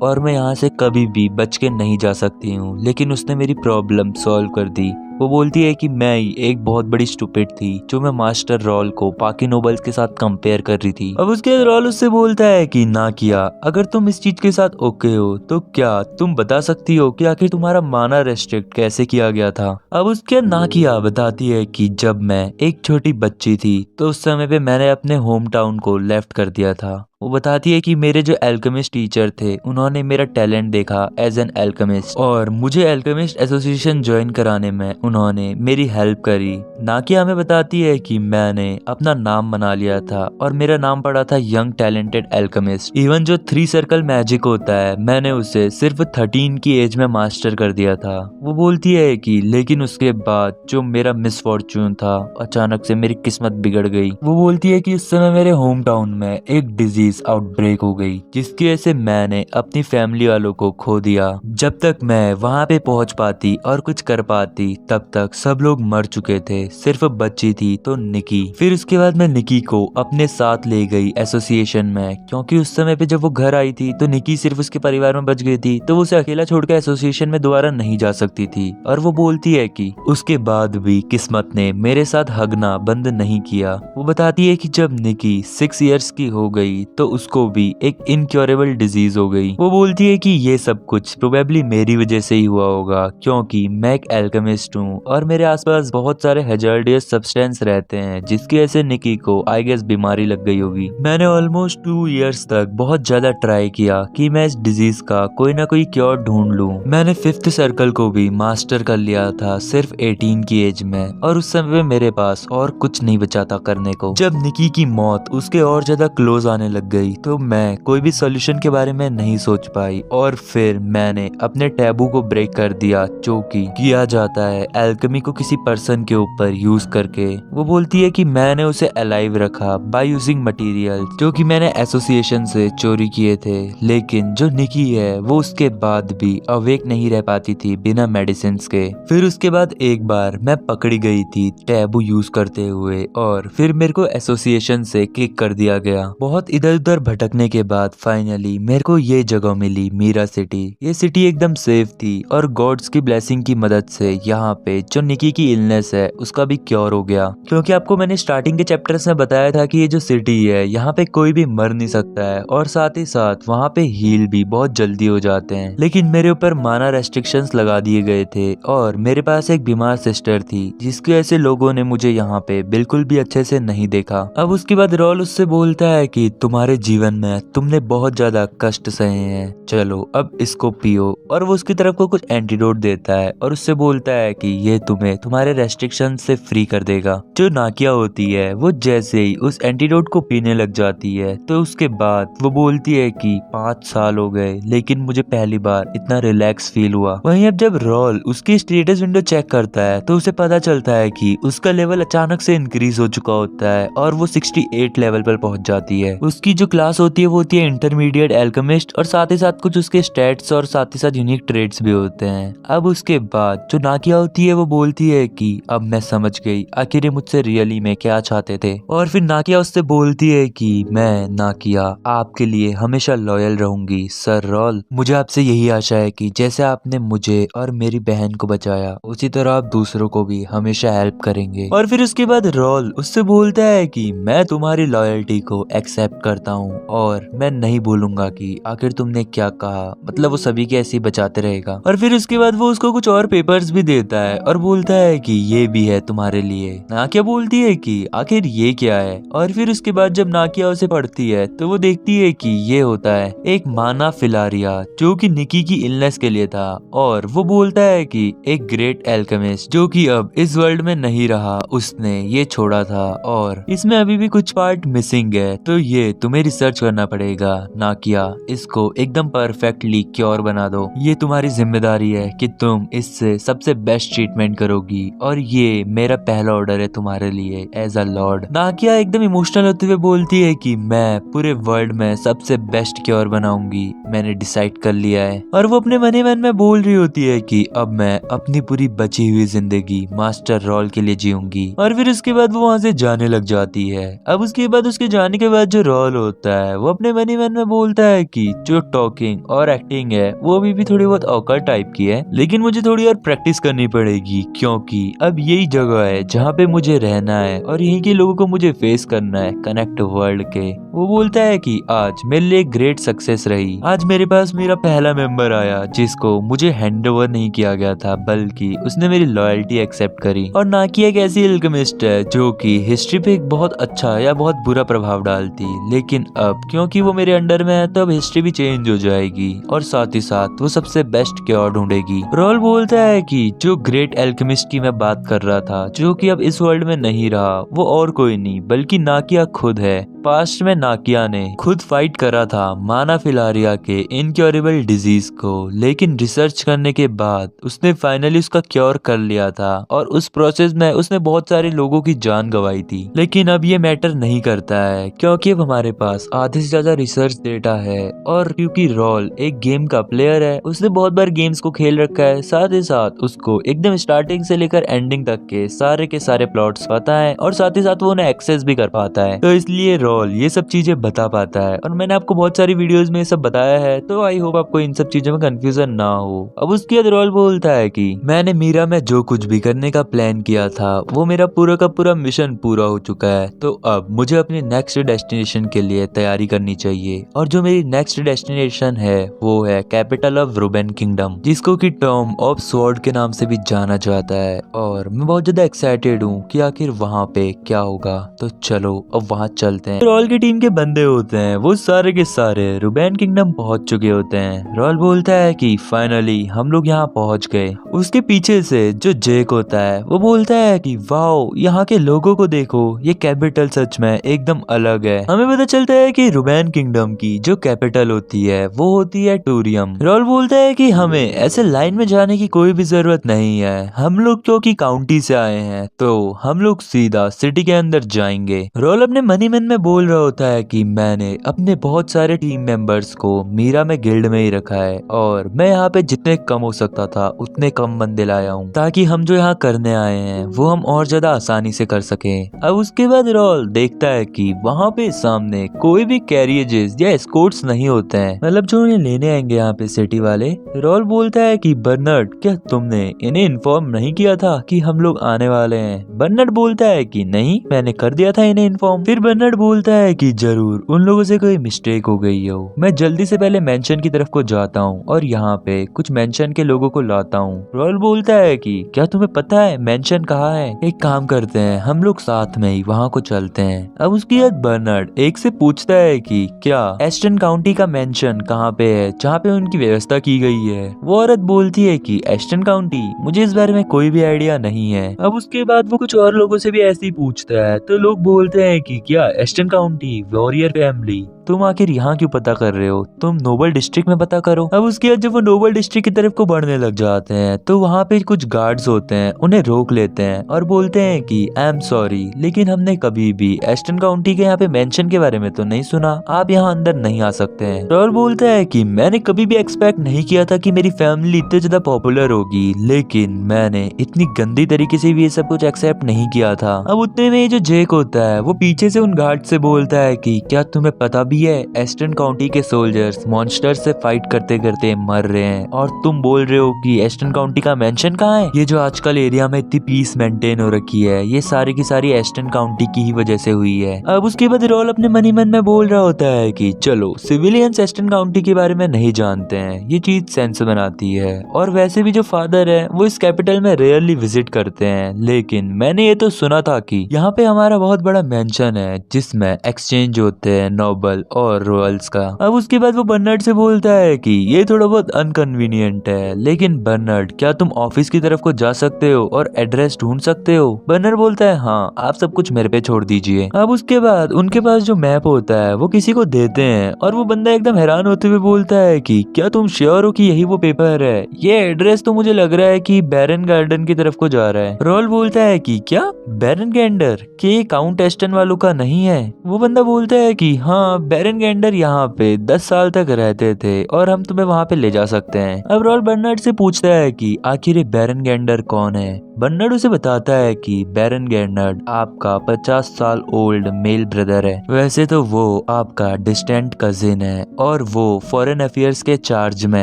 और मैं यहाँ से कभी भी बच के नहीं जा सकती हूँ, लेकिन उसने मेरी प्रॉब्लम सॉल्व कर दी। वो बोलती है कि मैं ही एक बहुत बड़ी स्टूपिड थी जो मैं मास्टर रॉल को बाकी नोबल्स के साथ कंपेयर कर रही थी। अब उसके बाद रॉल उससे बोलता है कि नाकिया, अगर तुम इस चीज के साथ ओके हो तो क्या तुम बता सकती हो कि आखिर तुम्हारा माना रेस्ट्रिक्ट कैसे किया गया था? अब उसके बाद नाकिया बताती है कि जब मैं एक छोटी बच्ची थी तो उस समय पे मैंने अपने होम टाउन को लेफ्ट कर दिया था। वो बताती है कि मेरे जो एल्केमिस्ट टीचर थे उन्होंने मेरा टैलेंट देखा एज एन एल्केमिस्ट और मुझे एल्केमिस्ट एसोसिएशन ज्वाइन कराने में उन्होंने मेरी हेल्प करी। नाकिया हमें बताती है कि मैंने अपना नाम बना लिया था और मेरा नाम पड़ा था यंग टैलेंटेड एल्केमिस्ट। इवन जो 3 सर्कल मैजिक होता है मैंने उसे सिर्फ 13 की एज में मास्टर कर दिया था। वो बोलती है कि लेकिन उसके बाद जो मेरा मिसफॉर्चून था, अचानक से मेरी किस्मत बिगड़ गई। वो बोलती है कि उस समय मेरे होम टाउन में एक डिजीज डिजीज आउटब्रेक हो गई, जिसकी वजह से मैंने अपनी फैमिली वालों को खो दिया। जब तक मैं वहां पे पहुंच पाती और कुछ कर पाती तब तक सब लोग मर चुके थे, सिर्फ बच्ची थी तो निकी। फिर उसके बाद मैं निकी को अपने साथ ले गई एसोसिएशन में, क्योंकि उस समय पे जब वो घर आई थी तो निकी सिर्फ उसके परिवार में बच गई थी, तो वो उसे अकेला छोड़कर एसोसिएशन में दोबारा नहीं जा सकती थी। और वो बोलती है कि उसके बाद भी किस्मत ने मेरे साथ हगना बंद नहीं किया। वो बताती है कि जब निकी 6 इयर्स की हो गई तो उसको भी एक इनक्योरेबल डिजीज हो गई। वो बोलती है कि ये सब कुछ प्रोबेबली मेरी वजह से ही हुआ होगा, क्योंकि मैं एक एल्केमिस्ट हूँ और मेरे आसपास बहुत सारे हैजार्डियस सब्सटेंस रहते हैं, जिसकी वजह से निकी को आई गेस बीमारी लग गई होगी। मैंने ऑलमोस्ट 2 इयर्स तक बहुत ज्यादा ट्राई किया कि मैं इस डिजीज का कोई ना कोई क्योर ढूंढ लूं। मैंने 5th सर्कल को भी मास्टर कर लिया था सिर्फ 18 की एज में, और उस समय मेरे पास और कुछ नहीं बचा था करने को। जब निकी की मौत उसके और ज्यादा क्लोज आने लग गई तो मैं कोई भी सोल्यूशन के बारे में नहीं सोच पाई, और फिर मैंने अपने टैबू को ब्रेक कर दिया जो कि किया जाता है एल्केमी को किसी पर्सन के ऊपर यूज करके। वो बोलती है कि मैंने उसे अलाइव रखा बाय यूजिंग मटेरियल जो कि मैंने एसोसिएशन से चोरी किए थे, लेकिन जो निकी है वो उसके बाद भी अवेक नहीं रह पाती थी बिना मेडिसिन के। फिर उसके बाद एक बार मैं पकड़ी गई थी टैबू यूज करते हुए, और फिर मेरे को एसोसिएशन से किक कर दिया गया। बहुत इधर उधर भटकने के बाद फाइनली मेरे को ये जगह मिली, मीरा सिटी। ये सिटी एकदम सेफ थी और गॉड्स की ब्लेसिंग की मदद से यहाँ पे जो निकी की इलनेस है उसका भी क्योर हो गया। क्योंकि आपको मैंने स्टार्टिंग के चैप्टर्स में बताया था कि ये जो सिटी है यहाँ पे कोई भी मर नहीं सकता है, और साथ ही साथ वहाँ पे हील भी बहुत जल्दी हो जाते हैं। लेकिन मेरे ऊपर माना रेस्ट्रिक्शंस लगा दिए गए थे, और मेरे पास एक बीमार सिस्टर थी जिसकी वजह से लोगों ने मुझे यहाँ पे बिल्कुल भी अच्छे से नहीं देखा। अब उसके बाद रॉल उससे बोलता है कि तुम्हारे जीवन में तुमने बहुत ज्यादा कष्ट सहे हैं, चलो अब इसको पियो। और वो उसकी तरफ को कुछ एंटीडोट देता है और उससे बोलता है कि ये तुम्हें तुम्हारे रेस्ट्रिक्शन से फ्री कर देगा। जो नाकिया होती है वो जैसे ही उस एंटीडोट को पीने लग जाती है तो उसके बाद वो बोलती है कि 5 साल हो गए लेकिन मुझे पहली बार इतना रिलैक्स फील हुआ। वहीं अब जब रॉल उसकी स्टेटस विंडो चेक करता है तो उसे पता चलता है कि उसका लेवल अचानक से इंक्रीज हो चुका होता है और वो 68 लेवल पर पहुंच जाती है। उसकी जो क्लास होती है वो होती है इंटरमीडिएट एल्केमिस्ट, और साथ ही साथ कुछ उसके स्टैट्स और साथ ही साथ यूनिक ट्रेड्स भी होते हैं। अब उसके बाद जो नाकिया होती है वो बोलती है कि अब मैं समझ गई आखिर ये मुझसे रियली में क्या चाहते थे। और फिर नाकिया उससे बोलती है कि मैं नाकिया आपके लिए हमेशा लॉयल रहूंगी सर रॉल। मुझे आपसे यही आशा है कि जैसे आपने मुझे और मेरी बहन को बचाया उसी तरह आप दूसरों को भी हमेशा हेल्प करेंगे। और फिर उसके बाद रॉल उससे बोलता है कि मैं तुम्हारी लॉयल्टी को एक्सेप्ट करता हूँ और मैं नहीं बोलूंगा कि आखिर तुमने क्या कहा, मतलब वो सभी के ऐसे ही बचाते रहेगा। और फिर उसके बाद वो उसको कुछ और पेपर्स भी देता है और बोलता है कि ये भी है तुम्हारे लिए। नाकिया बोलती है कि आखिर ये क्या है, और फिर उसके बाद जब नाकिया उसे पढ़ती है तो वो देखती है कि ये होता है एक माना फिलारिया जो कि निकी की इलनेस के लिए था। और वो बोलता है कि एक ग्रेट एल्केमिस्ट जो कि अब इस वर्ल्ड में नहीं रहा उसने ये छोड़ा था, और इसमें अभी भी कुछ पार्ट मिसिंग है, तो ये तुम्हें रिसर्च करना पड़ेगा नाकिया, इसको एकदम परफेक्टली क्योर बना दो। ये तुम्हारी जिम्मेदारी है कि तुम इससे सबसे बेस्ट ट्रीटमेंट करोगी, और ये मेरा पहला ऑर्डर है तुम्हारे लिए एज अ लॉर्ड। नाकिया एकदम इमोशनल होते हुए बोलती है कि मैं पूरे वर्ल्ड में सबसे बेस्ट क्योर बनाऊंगी, मैंने डिसाइड कर लिया है। और वो अपने मन ही मन में बोल रही होती है कि अब मैं अपनी पूरी बची हुई जिंदगी मास्टर रॉल के लिए जीऊंगी। और फिर उसके बाद वो वहां से जाने लग जाती है। अब उसके बाद उसके जाने के बाद जो रॉल होता है वो अपने मन ही मन में बोलता है कि जो टॉकिंग और एक्टिंग है वो अभी भी थोड़ी बहुत ऑकवर्ड टाइप की है, लेकिन मुझे थोड़ी और प्रैक्टिस करनी पड़ेगी, क्योंकि अब यही जगह है जहाँ पे मुझे रहना है और यहीं के लोगों को मुझे फेस करना है, कनेक्ट वर्ल्ड के। वो बोलता है कि आज मेरे लिए ग्रेट सक्सेस रही, आज मेरे पास मेरा पहला मेंबर आया जिसको मुझे हैंड ओवर नहीं किया गया था बल्कि उसने मेरी लॉयल्टी एक्सेप्ट करी। और नाकिया एक ऐसी एल्केमिस्ट है जो कि हिस्ट्री पे एक बहुत अच्छा या बहुत बुरा प्रभाव डालती, लेकिन अब क्योंकि वो मेरे अंडर में है तो अब हिस्ट्री भी चेंज हो जाएगी, और साथ ही साथ वो सबसे बेस्ट क्योर ढूंढेगी। रॉल बोलता है कि जो ग्रेट एल्केमिस्ट की मैं बात कर रहा था जो कि अब इस वर्ल्ड में नहीं रहा वो और कोई नहीं बल्कि नाकिया खुद है। पास्ट में नाकिया ने खुद फाइट करा था माना फिलारिया के इनक्योरेबल डिजीज को, लेकिन रिसर्च करने के बाद उसने फाइनली उसका क्योर कर लिया था और उस प्रोसेस में उसने बहुत सारे लोगों की जान गंवाई थी। लेकिन अब ये मैटर नहीं करता है क्योंकि अब हमारे पास आधे से ज्यादा रिसर्च डेटा है और क्योंकि रॉल एक गेम का प्लेयर है, उसने बहुत बार गेम्स को खेल रखा है, साथ ही साथ उसको एकदम स्टार्टिंग से लेकर एंडिंग तक के सारे प्लॉट्स पता है और साथ ही साथ वो उन्हें एक्सेस भी कर पाता है। तो इसलिए रॉल ये सब चीजें बता पाता है और मैंने आपको बहुत सारी वीडियोस में ये सब बताया है, तो आई होप आपको इन सब चीजों में कंफ्यूजन ना हो। अब उसके बाद रॉल बोलता है कि मैंने मीरा में जो कुछ भी करने का प्लान किया था वो मेरा पूरा का पूरा मिशन पूरा हो चुका है, तो अब मुझे अपनी नेक्स्ट डेस्टिनेशन के लिए तैयारी करनी चाहिए। और जो मेरी नेक्स्ट डेस्टिनेशन है वो है कैपिटल ऑफ रुबेन किंगडम, जिसको कि टॉम ऑफ स्वॉर्ड के नाम से भी जाना जाता है। और मैं बहुत ज्यादा एक्साइटेड हूँ कि आखिर वहाँ पे क्या होगा, तो चलो अब वहाँ चलते हैं। रॉल की टीम के बंदे होते हैं वो सारे के सारे रुबेन किंगडम पहुंच चुके होते हैं। रॉल बोलता है कि फाइनली हम लोग यहाँ पहुंच गए। उसके पीछे से जो जेक होता है वो बोलता है कि वाओ, यहाँ के लोगों को देखो, ये कैपिटल सच में एकदम अलग है। हमें पता चलता है कि रुबेन किंगडम की जो कैपिटल होती है वो होती है टूरियम। रॉल बोलता है कि हमें ऐसे लाइन में जाने की कोई भी जरूरत नहीं है, हम लोग क्योंकि काउंटी से आए हैं तो हम लोग सीधा सिटी के अंदर जाएंगे। रॉल अपने मनी मन में बोल रहा होता है कि मैंने अपने बहुत सारे टीम मेंबर्स को मीरा में गिल्ड में ही रखा है और मैं यहाँ पे जितने कम हो सकता था उतने कम बंदे लाया हूँ ताकि हम जो यहाँ करने आए हैं वो हम और ज्यादा आसानी से कर सके। अब उसके बाद रॉल देखता है कि वहाँ पे सामने कोई भी कैरियजेस या एस्कॉर्ट्स नहीं होते हैं, मतलब जो उन्हें लेने आएंगे यहाँ पे सिटी वाले। रॉल बोलता है कि बर्नार्ड, क्या तुमने इन्हें इन्फॉर्म नहीं किया था कि हम लोग आने वाले हैं? बर्नार्ड बोलता है कि नहीं, मैंने कर दिया था इन्हें इन्फॉर्म। फिर बर्नार्ड बोलता है कि जरूर उन लोगों से कोई मिस्टेक हो गई हो, मैं जल्दी से पहले मेंशन की तरफ को जाता हूँ और यहाँ पे कुछ मेंशन के लोगों को लाता हूँ। रॉल बोलता है कि क्या तुम्हें पता है मेंशन कहाँ है? एक काम करते हैं, हम लोग साथ में ही वहाँ को चलते हैं। अब उसकी बाद बर्नार्ड एक से पूछता है कि क्या एस्टन काउंटी का मेंशन कहाँ पे है जहाँ पे उनकी व्यवस्था की गई है? वो औरत बोलती है कि एस्टन काउंटी, मुझे इस बारे में कोई भी आइडिया नहीं है। अब उसके बाद वो कुछ और लोगों से भी ऐसे ही पूछता है तो लोग बोलते हैं कि क्या एस्टन काउंटी, वॉरियर फैमिली, तुम आखिर यहाँ क्यों पता कर रहे हो, तुम नोबल डिस्ट्रिक्ट में पता करो। अब उसके बाद जब वो नोबल डिस्ट्रिक्ट की तरफ को बढ़ने लग जाते हैं तो वहाँ पे कुछ गार्ड्स होते हैं, उन्हें रोक लेते हैं और बोलते हैं कि आई एम सॉरी, लेकिन हमने कभी भी एस्टन काउंटी के यहाँ पे मेंशन के बारे में तो नहीं सुना, आप यहाँ अंदर नहीं आ सकते हैं। रॉल बोलता है कि मैंने कभी भी एक्सपेक्ट नहीं किया था कि मेरी फैमिली इतनी ज्यादा पॉपुलर होगी, लेकिन मैंने इतनी गंदी तरीके से भी ये सब कुछ एक्सेप्ट नहीं किया था। अब उतने में जो जेक होता है वो पीछे से उन गार्ड से बोलता है कि क्या तुम्हें पता भी है एस्टन काउंटी के सोल्जर्स मॉन्स्टर से फाइट करते करते मर रहे हैं और तुम बोल रहे हो कि एस्टन काउंटी का मेंशन कहाँ है? ये जो आजकल एरिया में इतनी पीस मेंटेन हो रखी है ये सारी की सारी एस्टन काउंटी की ही वजह से हुई है। अब उसके बाद रॉल अपने मनी मन में बोल रहा होता है कि चलो, सिविलियंस एस्टन काउंटी के बारे में नहीं जानते हैं, ये चीज सेंस बनाती है और वैसे भी जो फादर है वो इस कैपिटल में रेयरली विजिट करते हैं, लेकिन मैंने ये तो सुना था कि यहाँ पे हमारा बहुत बड़ा मेंशन है जिसमें एक्सचेंज होते हैं नोबल और रॉयल्स का। अब उसके बाद वो बर्नार्ड से बोलता है कि ये थोड़ा बहुत अनकन्वीनियंट है, लेकिन बर्नार्ड क्या तुम ऑफिस की तरफ को जा सकते हो और एड्रेस ढूंढ सकते हो? बर्नार्ड बोलता है हाँ, आप सब कुछ मेरे पे छोड़ दीजिए। अब उसके बाद उनके पास जो मैप होता है वो किसी को देते हैं और वो बंदा एकदम हैरान होते हुए बोलता है कि क्या तुम श्योर हो कि यही वो पेपर है? ये एड्रेस तो मुझे लग रहा है कि बैरन गार्डन की तरफ को जा रहा है। रॉल बोलता है कि क्या बैरन गैंडर के काउंट एस्टन वालों का नहीं है? वो बंदा बोलता है कि हाँ, बैरन गैंडर यहाँ पे 10 साल तक रहते थे और हम तुम्हें वहाँ पे ले जा सकते हैं। अब रॉल बर्नार्ड से पूछता है कि आखिर ये बैरन गैंडर कौन है? बर्नार्ड उसे बताता है कि बैरन गैंडर आपका 50 साल ओल्ड मेल ब्रदर है। वैसे तो वो आपका डिस्टेंट कजिन है और वो फॉरेन अफेयर्स के चार्ज में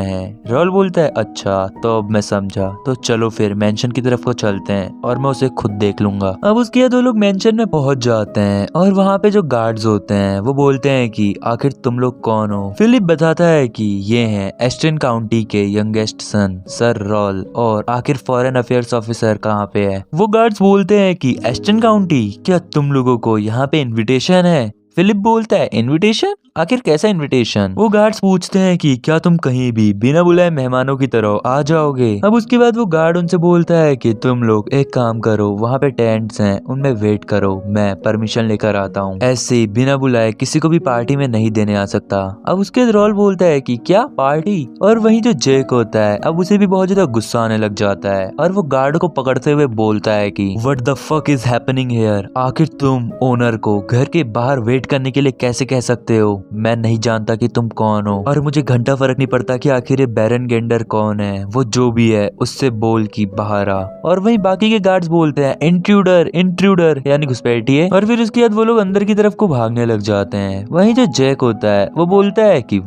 है। रॉल बोलता है अच्छा, तो अब मैं समझा, तो चलो फिर मेंशन की तरफ को चलते हैं और मैं उसे खुद देख लूंगा। अब उसके बाद दो लोग मेंशन में पहुंच जाते हैं और वहाँ पे जो गार्ड्स होते हैं वो बोलते हैं कि आखिर तुम लोग कौन हो? फिलिप बताता है कि ये हैं एस्टन काउंटी के यंगेस्ट सन सर रॉल, और आखिर फॉरेन अफेयर्स ऑफिसर कहाँ पे है? वो गार्ड्स बोलते हैं कि एस्टन काउंटी, क्या तुम लोगों को यहाँ पे इनविटेशन है? फिलिप बोलता है इनविटेशन? आखिर कैसा इनविटेशन? वो गार्ड्स पूछते हैं कि क्या तुम कहीं भी बिना बुलाए मेहमानों की तरह आ जाओगे? अब उसके बाद वो गार्ड उनसे बोलता है कि तुम लोग एक काम करो, वहाँ पे टेंट्स हैं उनमें वेट करो, मैं परमिशन लेकर आता हूँ। ऐसे ही बिना बुलाए किसी को भी पार्टी में नहीं देने आ सकता। अब उसके बाद रॉल बोलता है कि क्या पार्टी? और वहीं जो जेक होता है अब उसे भी बहुत ज्यादा गुस्सा आने लग जाता है और वो गार्ड को पकड़ते हुए बोलता है कि what the fuck is happening here? आखिर तुम ओनर को घर के बाहर वेट करने के लिए कैसे कह सकते हो? मैं नहीं जानता कि तुम कौन हो और मुझे घंटा फर्क नहीं पड़ता कि आखिर ये बैरन गेंडर कौन है। वो जो भी है उससे बोल की बाहर आ। और वहीं बाकी के गार्ड्स बोलते हैं इंट्रूडर इंट्रूडर यानी घुसपैठिए। और फिर उसके बाद वो लोग अंदर की तरफ को भागने लग जाते हैं। वहीं जो जैक होता है वो बोलता है कि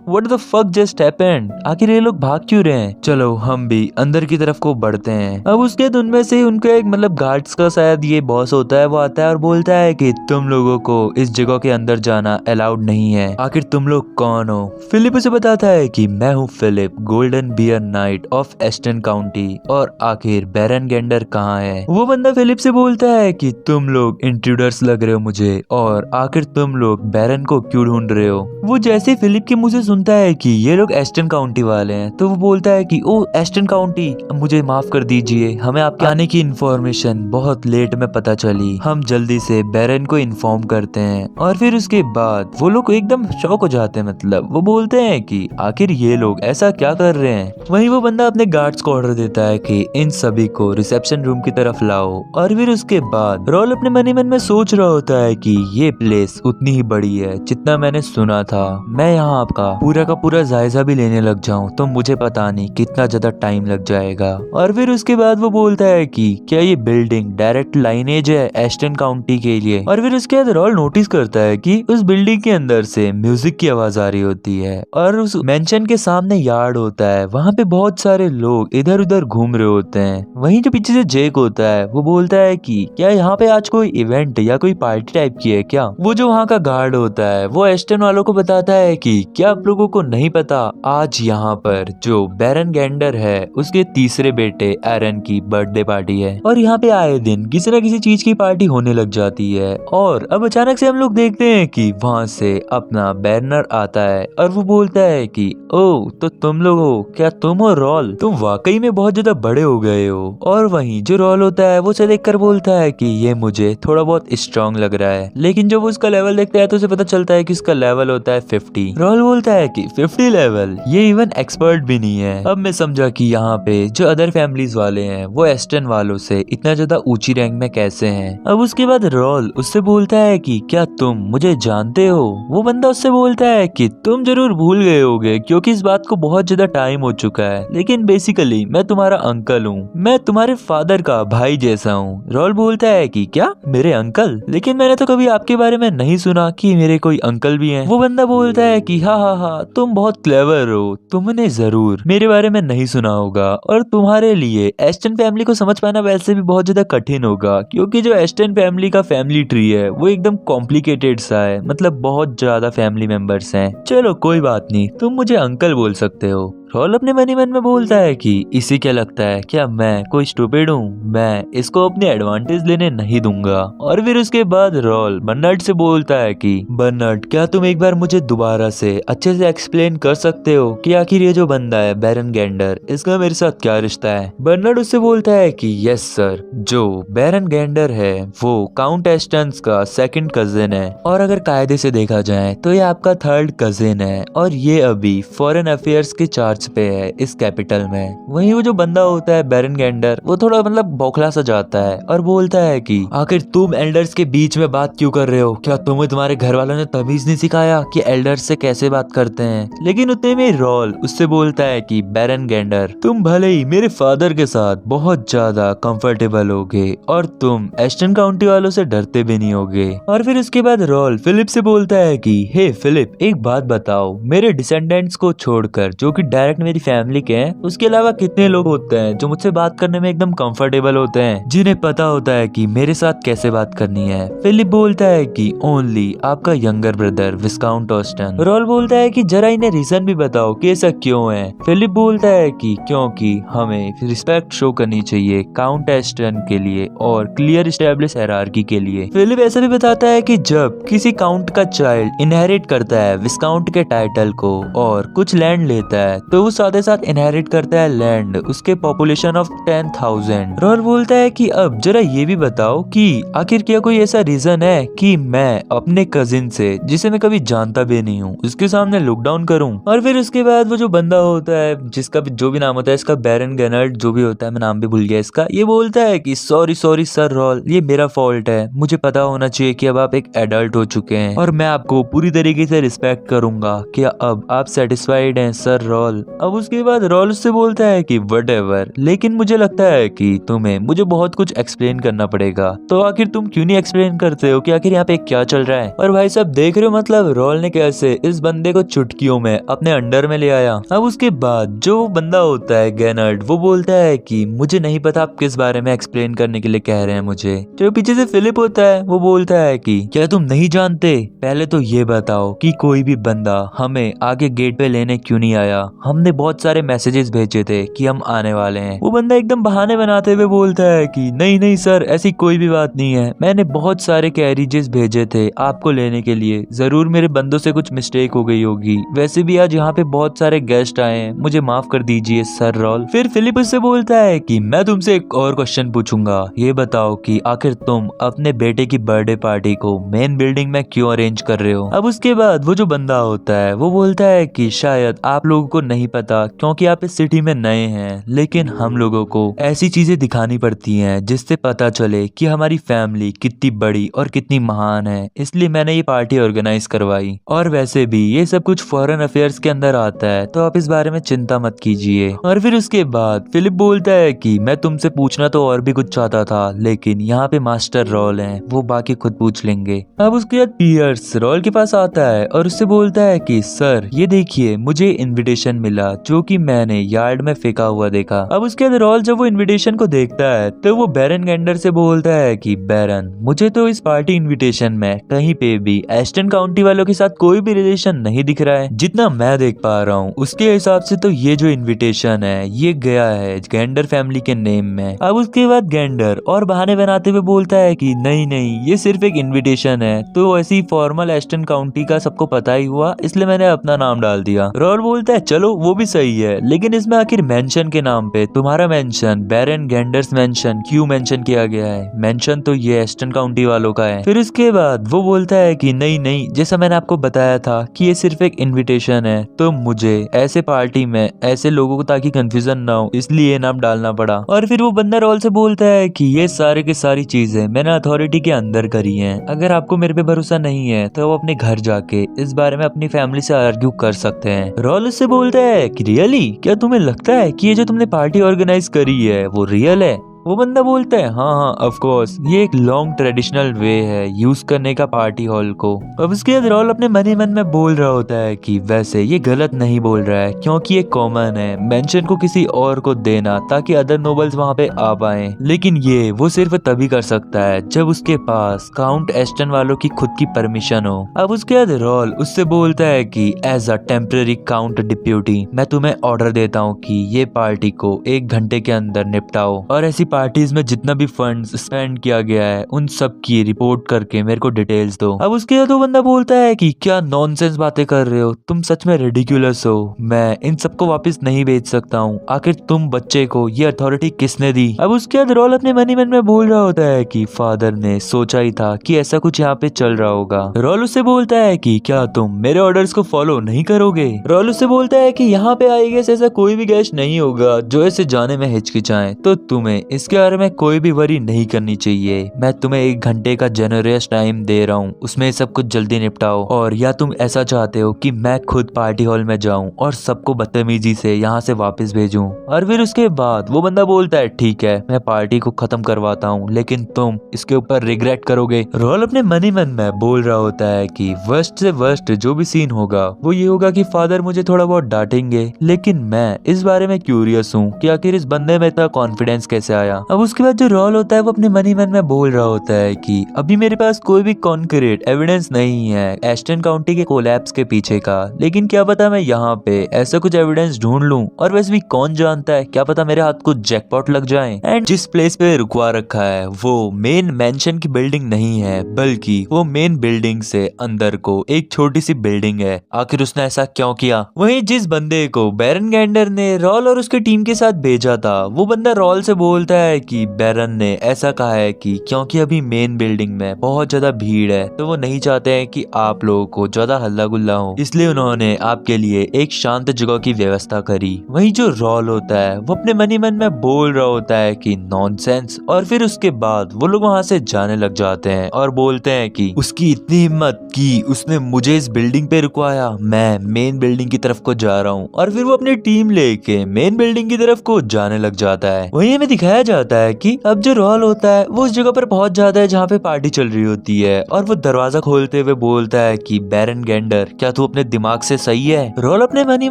What the fuck just happened? आखिर ये लोग भाग क्यों रहे हैं? चलो हम भी अंदर की तरफ को बढ़ते हैं। अब उसके बाद उनमें से उनका एक गार्ड्स का शायद ये बॉस होता है, वो आता है और बोलता है कि तुम लोगों को इस जगह के अंदर जाना अलाउड नहीं है। आखिर तुम लोग कौन हो? फिलिप उसे बताता है कि मैं हूँ Philip, golden bear knight of Aston county. और आखिर बैरन गेंडर कहाँ है? वो बंदा फिलिप से बोलता है कि तुम लोग इंट्रूडर्स लग रहे हो मुझे, और आखिर तुम लोग बैरन को क्यों ढूंढ रहे हो? वो जैसे फिलिप के मुंह से सुनता है कि ये लोग एस्टन काउंटी वाले हैं तो वो बोलता है कि ओ एस्टन काउंटी, मुझे माफ कर दीजिए, हमें आपके आने की इन्फॉर्मेशन बहुत लेट में पता चली, हम जल्दी से बैरन को इन्फॉर्म करते हैं। और फिर उसके बाद वो लोग एकदम शॉक हो जाते हैं, वो बोलते हैं कि आखिर ये लोग ऐसा क्या कर रहे हैं। वहीं वो बंदा अपने गार्ड्स को ऑर्डर देता है कि इन सभी को रिसेप्शन रूम की तरफ लाओ। और फिर उसके बाद रॉल अपने मन में सोच रहा होता है कि ये प्लेस उतनी ही बड़ी है जितना मैंने सुना था, मैं यहाँ आपका पूरा जायजा भी लेने लग जाऊं तो मुझे पता नहीं कितना ज्यादा टाइम लग जाएगा। और फिर उसके बाद वो बोलता है कि क्या ये बिल्डिंग डायरेक्ट लाइनेज है एस्टन काउंटी के लिए। और फिर उसके बाद रॉल नोटिस करता है कि उस बिल्डिंग के अंदर से म्यूजिक की आवाज आ रही होती है और उस मेंशन के सामने यार्ड होता है, वहाँ पे बहुत सारे लोग इधर उधर घूम रहे होते हैं। वहीं जो पीछे से जेक होता है वो बोलता है कि क्या यहाँ पे आज कोई इवेंट या कोई पार्टी टाइप की है क्या? वो जो वहाँ का गार्ड होता है वो एस्टन वालों को बताता है कि क्या आप लोगों को नहीं पता, आज यहाँ पर जो बैरन गेंडर है उसके तीसरे बेटे एरन की बर्थडे पार्टी है और यहाँ पे आए दिन किसी न किसी चीज की पार्टी होने लग जाती है। और अब अचानक से हम लोग देखते हैं कि वहाँ से अपना बैरनर आता है और वो बोलता है कि ओ तो तुम लोग हो, क्या तुम हो रॉल? तुम वाकई में बहुत ज्यादा बड़े हो गए हो। और वहीं जो रॉल होता है वो उसे देखकर बोलता है कि ये मुझे थोड़ा बहुत स्ट्रांग लग रहा है, लेकिन जब वो उसका लेवल देखता है तो उसे पता चलता है कि उसका लेवल होता है 50। रॉल बोलता है कि 50 लेवल, ये इवन एक्सपर्ट भी नहीं है। अब मैं समझा कि यहाँ पे जो अदर फैमिलीज वाले हैं वो एस्टन वालों से इतना ज्यादा ऊंची रैंक में कैसे हैं। अब उसके बाद रॉल उससे बोलता है कि क्या तुम मुझे जानते हो? वो बंदा उससे बोलता है कि तुम जरूर भूल गए होगे क्योंकि इस बात को बहुत ज्यादा टाइम हो चुका है, लेकिन बेसिकली मैं तुम्हारा अंकल हूँ, मैं तुम्हारे फादर का भाई जैसा हूँ। रॉल बोलता है कि क्या मेरे अंकल? लेकिन मैंने तो कभी आपके बारे में नहीं सुना कि मेरे कोई अंकल भी हैं। वो बंदा बोलता है कि हाँ तुम बहुत क्लेवर हो, तुमने जरूर मेरे बारे में नहीं सुना होगा और तुम्हारे लिए एस्टन फैमिली को समझ पाना वैसे भी बहुत ज्यादा कठिन होगा क्योंकि जो एस्टन फैमिली का फैमिली ट्री है वो एकदम कॉम्प्लिकेटेड सा है, बहुत ज्यादा फैमिली मेंबर्स हैं। चलो कोई बात नहीं, तुम मुझे अंकल बोल सकते हो। रॉल अपने मन ही मन में बोलता है कि इसी क्या लगता है, क्या मैं कोई स्टूपिड हूँ? मैं इसको अपने एडवांटेज लेने नहीं दूंगा। और फिर उसके बाद रॉल बर्नार्ड से बोलता है कि बर्नार्ड, क्या तुम एक बार मुझे दोबारा से अच्छे से एक्सप्लेन कर सकते हो कि आखिर ये जो बंदा है बैरन गेंडर, इसका मेरे साथ क्या रिश्ता है? बर्नार्ड उससे बोलता है कि यस सर, जो बैरन गेंडर है वो काउंट एस्टन्स का सेकंड कजिन है और अगर कायदे से देखा जाए तो ये आपका थर्ड कजिन है और ये अभी फॉरेन अफेयर्स के चार्ज पे है इस कैपिटल में। वहीं वो जो बंदा होता है बैरन गेंडर वो थोड़ा बौखला सा जाता है और बोलता है कि आखिर तुम एल्डर्स के बीच में बात क्यों कर रहे हो? क्या तुम्हें तुम्हारे घर वालों ने तमीज नहीं सिखाया कि एल्डर्स से कैसे बात करते हैं? लेकिन उतने में रॉल उससे बोलता है कि बैरन गेंडर, तुम भले ही मेरे फादर के साथ बहुत ज्यादा कंफर्टेबल होगे और तुम एस्टन काउंटी वालों से डरते भी नहीं होगे। और फिर उसके बाद रॉल फिलिप से बोलता है कि हे फिलिप, एक बात बताओ, मेरे डिसेंडेंट्स को छोड़कर जो कि डायरेक्ट इनफैक्ट मेरी फैमिली के हैं, उसके अलावा कितने लोग होते हैं जो मुझसे बात करने में एकदम कंफर्टेबल होते हैं, जिन्हें पता होता है कि मेरे साथ कैसे बात करनी है। फिलिप बोलता है कि ओनली आपका यंगर ब्रदर विस्काउंट ऑस्टन। रॉल बोलता है कि जरा इन्हें रीजन भी बताओ कि ऐसा क्यों है। फिलिप बोलता है कि क्योंकि हमें रिस्पेक्ट शो करनी चाहिए काउंट एस्टन के लिए और क्लियर एस्टेब्लिश हायरार्की के लिए। फिलिप ऐसा भी बताता है कि जब किसी काउंट का चाइल्ड इनहेरिट करता है विस्काउंट के टाइटल को और कुछ लैंड लेता है तो वो साथ ही साथ इनहेरिट करता है लैंड उसके पॉपुलेशन ऑफ 10,000। रॉल बोलता है कि अब जरा ये भी बताओ कि आखिर क्या कोई ऐसा रीजन है कि मैं अपने कजिन से, जिसे मैं कभी जानता भी नहीं हूँ, उसके सामने लुक डाउन करूँ। और फिर उसके बाद वो जो बंदा होता है जिसका भी जो भी नाम होता है, इसका बैरन गेनर्ड जो भी होता है, मैं नाम भी भूल गया इसका, ये बोलता है कि सॉरी सॉरी सर रॉल, ये मेरा फॉल्ट है, मुझे पता होना चाहिए कि अब आप एक एडल्ट हो चुके हैं और मैं आपको पूरी तरीके से रिस्पेक्ट करूंगा। क्या अब आप सेटिस्फाइड हैं सर रॉल? अब उसके बाद रॉल उससे बोलता है कि व्हाटएवर, लेकिन मुझे लगता है कि तुम्हें मुझे बहुत कुछ एक्सप्लेन करना पड़ेगा। तो आखिर तुम क्यों नहीं एक्सप्लेन करते हो कि आखिर यहाँ पे क्या चल रहा है? और भाई साहब देख रहे हो मतलब रॉल ने कैसे इस बंदे को चुटकियों में अपने अंडर में ले आया। अब उसके बाद जो बंदा होता है गेनर्ड, वो बोलता है कि मुझे नहीं पता आप किस बारे में एक्सप्लेन करने के लिए कह रहे हैं मुझे। जो पीछे से फिलिप होता है वो बोलता है कि क्या तुम नहीं जानते? पहले तो ये बताओ कि कोई भी बंदा हमें आगे गेट पे लेने क्यों नहीं आया? हमने बहुत सारे मैसेजेस भेजे थे कि हम आने वाले हैं। वो बंदा एकदम बहाने बनाते हुए बोलता है कि नहीं नहीं सर, ऐसी कोई भी बात नहीं है, मैंने बहुत सारे कैरिजेस भेजे थे आपको लेने के लिए, जरूर मेरे बंदों से कुछ मिस्टेक हो गई होगी, वैसे भी आज यहाँ पे बहुत सारे गेस्ट आए हैं, मुझे माफ कर दीजिए सर रॉल। फिर फिलिप उससे बोलता है कि मैं तुमसे एक और क्वेश्चन पूछूंगा, ये बताओ कि आखिर तुम अपने बेटे की बर्थडे पार्टी को मेन बिल्डिंग में क्यों अरेंज कर रहे हो? अब उसके बाद वो जो बंदा होता है वो बोलता है कि शायद आप लोगों को नहीं पता क्योंकि आप इस सिटी में नए हैं, लेकिन हम लोगों को ऐसी चीजें दिखानी पड़ती हैं जिससे पता चले कि हमारी फैमिली कितनी बड़ी और कितनी महान है, इसलिए मैंने ये पार्टी ऑर्गेनाइज करवाई। और वैसे भी ये सब कुछ फॉरेन अफेयर्स के अंदर आता है, तो आप इस बारे में चिंता मत कीजिए। और फिर उसके बाद फिलिप बोलता है कि मैं तुमसे पूछना तो और भी कुछ चाहता था, लेकिन यहाँ पे मास्टर रॉल हैं, वो बाकी खुद पूछ लेंगे। अब उसके बाद पियर्स रॉल के पास आता है और उससे बोलता है कि सर ये देखिए मुझे इनविटेशन मिला जो कि मैंने यार्ड में फेंका हुआ देखा। अब उसके बाद रॉल जब वो इनविटेशन को देखता है तो वो बैरन गेंडर से बोलता है कि बैरन, मुझे तो इस पार्टी इनविटेशन में कहीं पे भी एस्टन काउंटी वालों के साथ कोई भी रिलेशन नहीं दिख रहा है। जितना मैं देख पा रहा हूँ उसके हिसाब से तो ये जो इनविटेशन है ये गया है गेंडर फैमिली के नेम में। अब उसके बाद गेंडर और बहाने बनाते हुए बोलता है कि नहीं नहीं, ये सिर्फ एक इनविटेशन है, तो ऐसी फॉर्मल एस्टन काउंटी का सबको पता ही हुआ, इसलिए मैंने अपना नाम डाल दिया। रॉल बोलता है चलो वो भी सही है, लेकिन इसमें आखिर मेंशन के नाम पे तुम्हारा मेंशन बैरन गेंडर्स मेंशन क्यों मेंशन किया गया है? मेंशन तो ये एस्टन काउंटी वालों का है। फिर उसके बाद वो बोलता है कि नहीं नहीं, जैसा मैंने आपको बताया था कि ये सिर्फ एक इनविटेशन है, तो मुझे ऐसे पार्टी में ऐसे लोगों को ताकि कंफ्यूजन ना हो इसलिए नाम डालना पड़ा। और फिर वो बंदा रॉल से बोलता है कि ये सारे की सारी चीजें मैंने अथॉरिटी के अंदर करी हैं, अगर आपको मेरे पे भरोसा नहीं है तो वो अपने घर जाके इस बारे में अपनी फैमिली से आर्ग्यू कर सकते हैं। रॉल उससे बोलता है कि रियली, क्या तुम्हें लगता है कि ये जो तुमने पार्टी ऑर्गेनाइज करी है वो रियल है? वो बंदा बोलता है हाँ हाँ ऑफ कोर्स, ये एक लॉन्ग ट्रेडिशनल वे है यूज करने का पार्टी हॉल को। अब उसके बाद रॉल अपने मन ही मन में बोल रहा होता है कि वैसे ये गलत नहीं बोल रहा है, क्योंकि ये कॉमन है मेंशन को किसी और को देना ताकि अदर नोबल्स वहाँ पे आ पाए, लेकिन ये वो सिर्फ तभी कर सकता है जब उसके पास काउंट एस्टन वालों की खुद की परमिशन हो। अब उसके बाद रॉल उससे बोलता है कि as a temporary count deputy मैं तुम्हें ऑर्डर देता हूँ कि ये पार्टी को 1 घंटे के अंदर निपटाओ और ऐसी पार्टीज में जितना भी फंड्स स्पेंड किया गया है उन सब की रिपोर्ट करके मेरे को डिटेल्स दो। अब उसके बाद वो बंदा बोलता है कि क्या नॉनसेंस बातें कर रहे हो, तुम सच में रिडिकुलस हो, मैं इन सबको वापस नहीं भेज सकता हूँ, आखिर तुम बच्चे को ये अथॉरिटी किसने दी? अब उसके बाद रॉल अपने मन ही मन में बोल रहा होता है कि फादर ने सोचा ही था कि ऐसा कुछ यहाँ पे चल रहा होगा। रॉल उससे बोलता है कि क्या तुम मेरे ऑर्डर्स को फॉलो नहीं करोगे? रॉल उससे बोलता है कि यहाँ पे आई गेस ऐसा कोई भी गेस्ट नहीं होगा जो ऐसे जाने में हिचकिचाए, तो तुम्हें इसके बारे में कोई भी वरी नहीं करनी चाहिए। मैं तुम्हें 1 घंटे का जेनरस टाइम दे रहा हूँ, उसमें सब कुछ जल्दी निपटाओ। और या तुम ऐसा चाहते हो कि मैं खुद पार्टी हॉल में जाऊं और सबको बदतमीजी से यहाँ से वापस भेजूं। और फिर उसके बाद वो बंदा बोलता है ठीक है, मैं पार्टी को खत्म करवाता हूँ, लेकिन तुम इसके ऊपर रिग्रेट करोगे। रॉल अपने मन ही मन में बोल रहा होता है कि वर्स्ट से वर्स्ट जो भी सीन होगा वो ये होगा कि फादर मुझे थोड़ा बहुत डांटेंगे, लेकिन मैं इस बारे में क्यूरियस हूँ कि आखिर इस बंदे में इतना कॉन्फिडेंस कैसे आया। अब उसके बाद जो रॉल होता है वो अपने मन ही मन में बोल रहा होता है कि अभी मेरे पास कोई भी कॉन्क्रीट एविडेंस नहीं है एस्टन काउंटी के कोलैप्स के पीछे का, लेकिन क्या पता मैं यहाँ पे ऐसा कुछ एविडेंस ढूंढ लूं। और वैसे भी कौन जानता है, क्या पता मेरे हाथ को जैकपॉट लग जाए। एंड जिस प्लेस पे रुकवा रखा है वो मेन मेंशन की बिल्डिंग नहीं है, बल्कि वो मेन बिल्डिंग से अंदर को एक छोटी सी बिल्डिंग है। आखिर उसने ऐसा क्यों किया। वहीं जिस बंदे को बैरन गैंडर ने रॉल और उसके टीम के साथ भेजा था, वो बंदा रॉल से बोलता है कि बैरन ने ऐसा कहा है कि क्योंकि अभी मेन बिल्डिंग में बहुत ज्यादा भीड़ है, तो वो नहीं चाहते हैं कि आप लोगों को ज्यादा हल्ला गुल्ला हो, इसलिए उन्होंने आपके लिए एक शांत जगह की व्यवस्था करी। वहीं जो रॉल होता है वो अपने मन ही मन में बोल रहा होता है कि नॉनसेंस। और फिर उसके बाद वो लोग वहां से जाने लग जाते हैं और बोलते हैं कि उसकी इतनी हिम्मत कि उसने मुझे इस बिल्डिंग पे रुकवाया, मैं मेन बिल्डिंग की तरफ को जा रहा हूँ। और फिर वो अपनी टीम लेके मेन बिल्डिंग की तरफ को जाने लग जाता है। वहीं हमें दिखाया जाता है कि अब जो रॉल होता है वो उस जगह पर पहुंच जाता है जहाँ पे पार्टी चल रही होती है, और वो दरवाजा खोलते हुए बोलता है कि बैरन गैंडर, क्या तू अपने दिमाग से सही है। रॉल अपने मन ही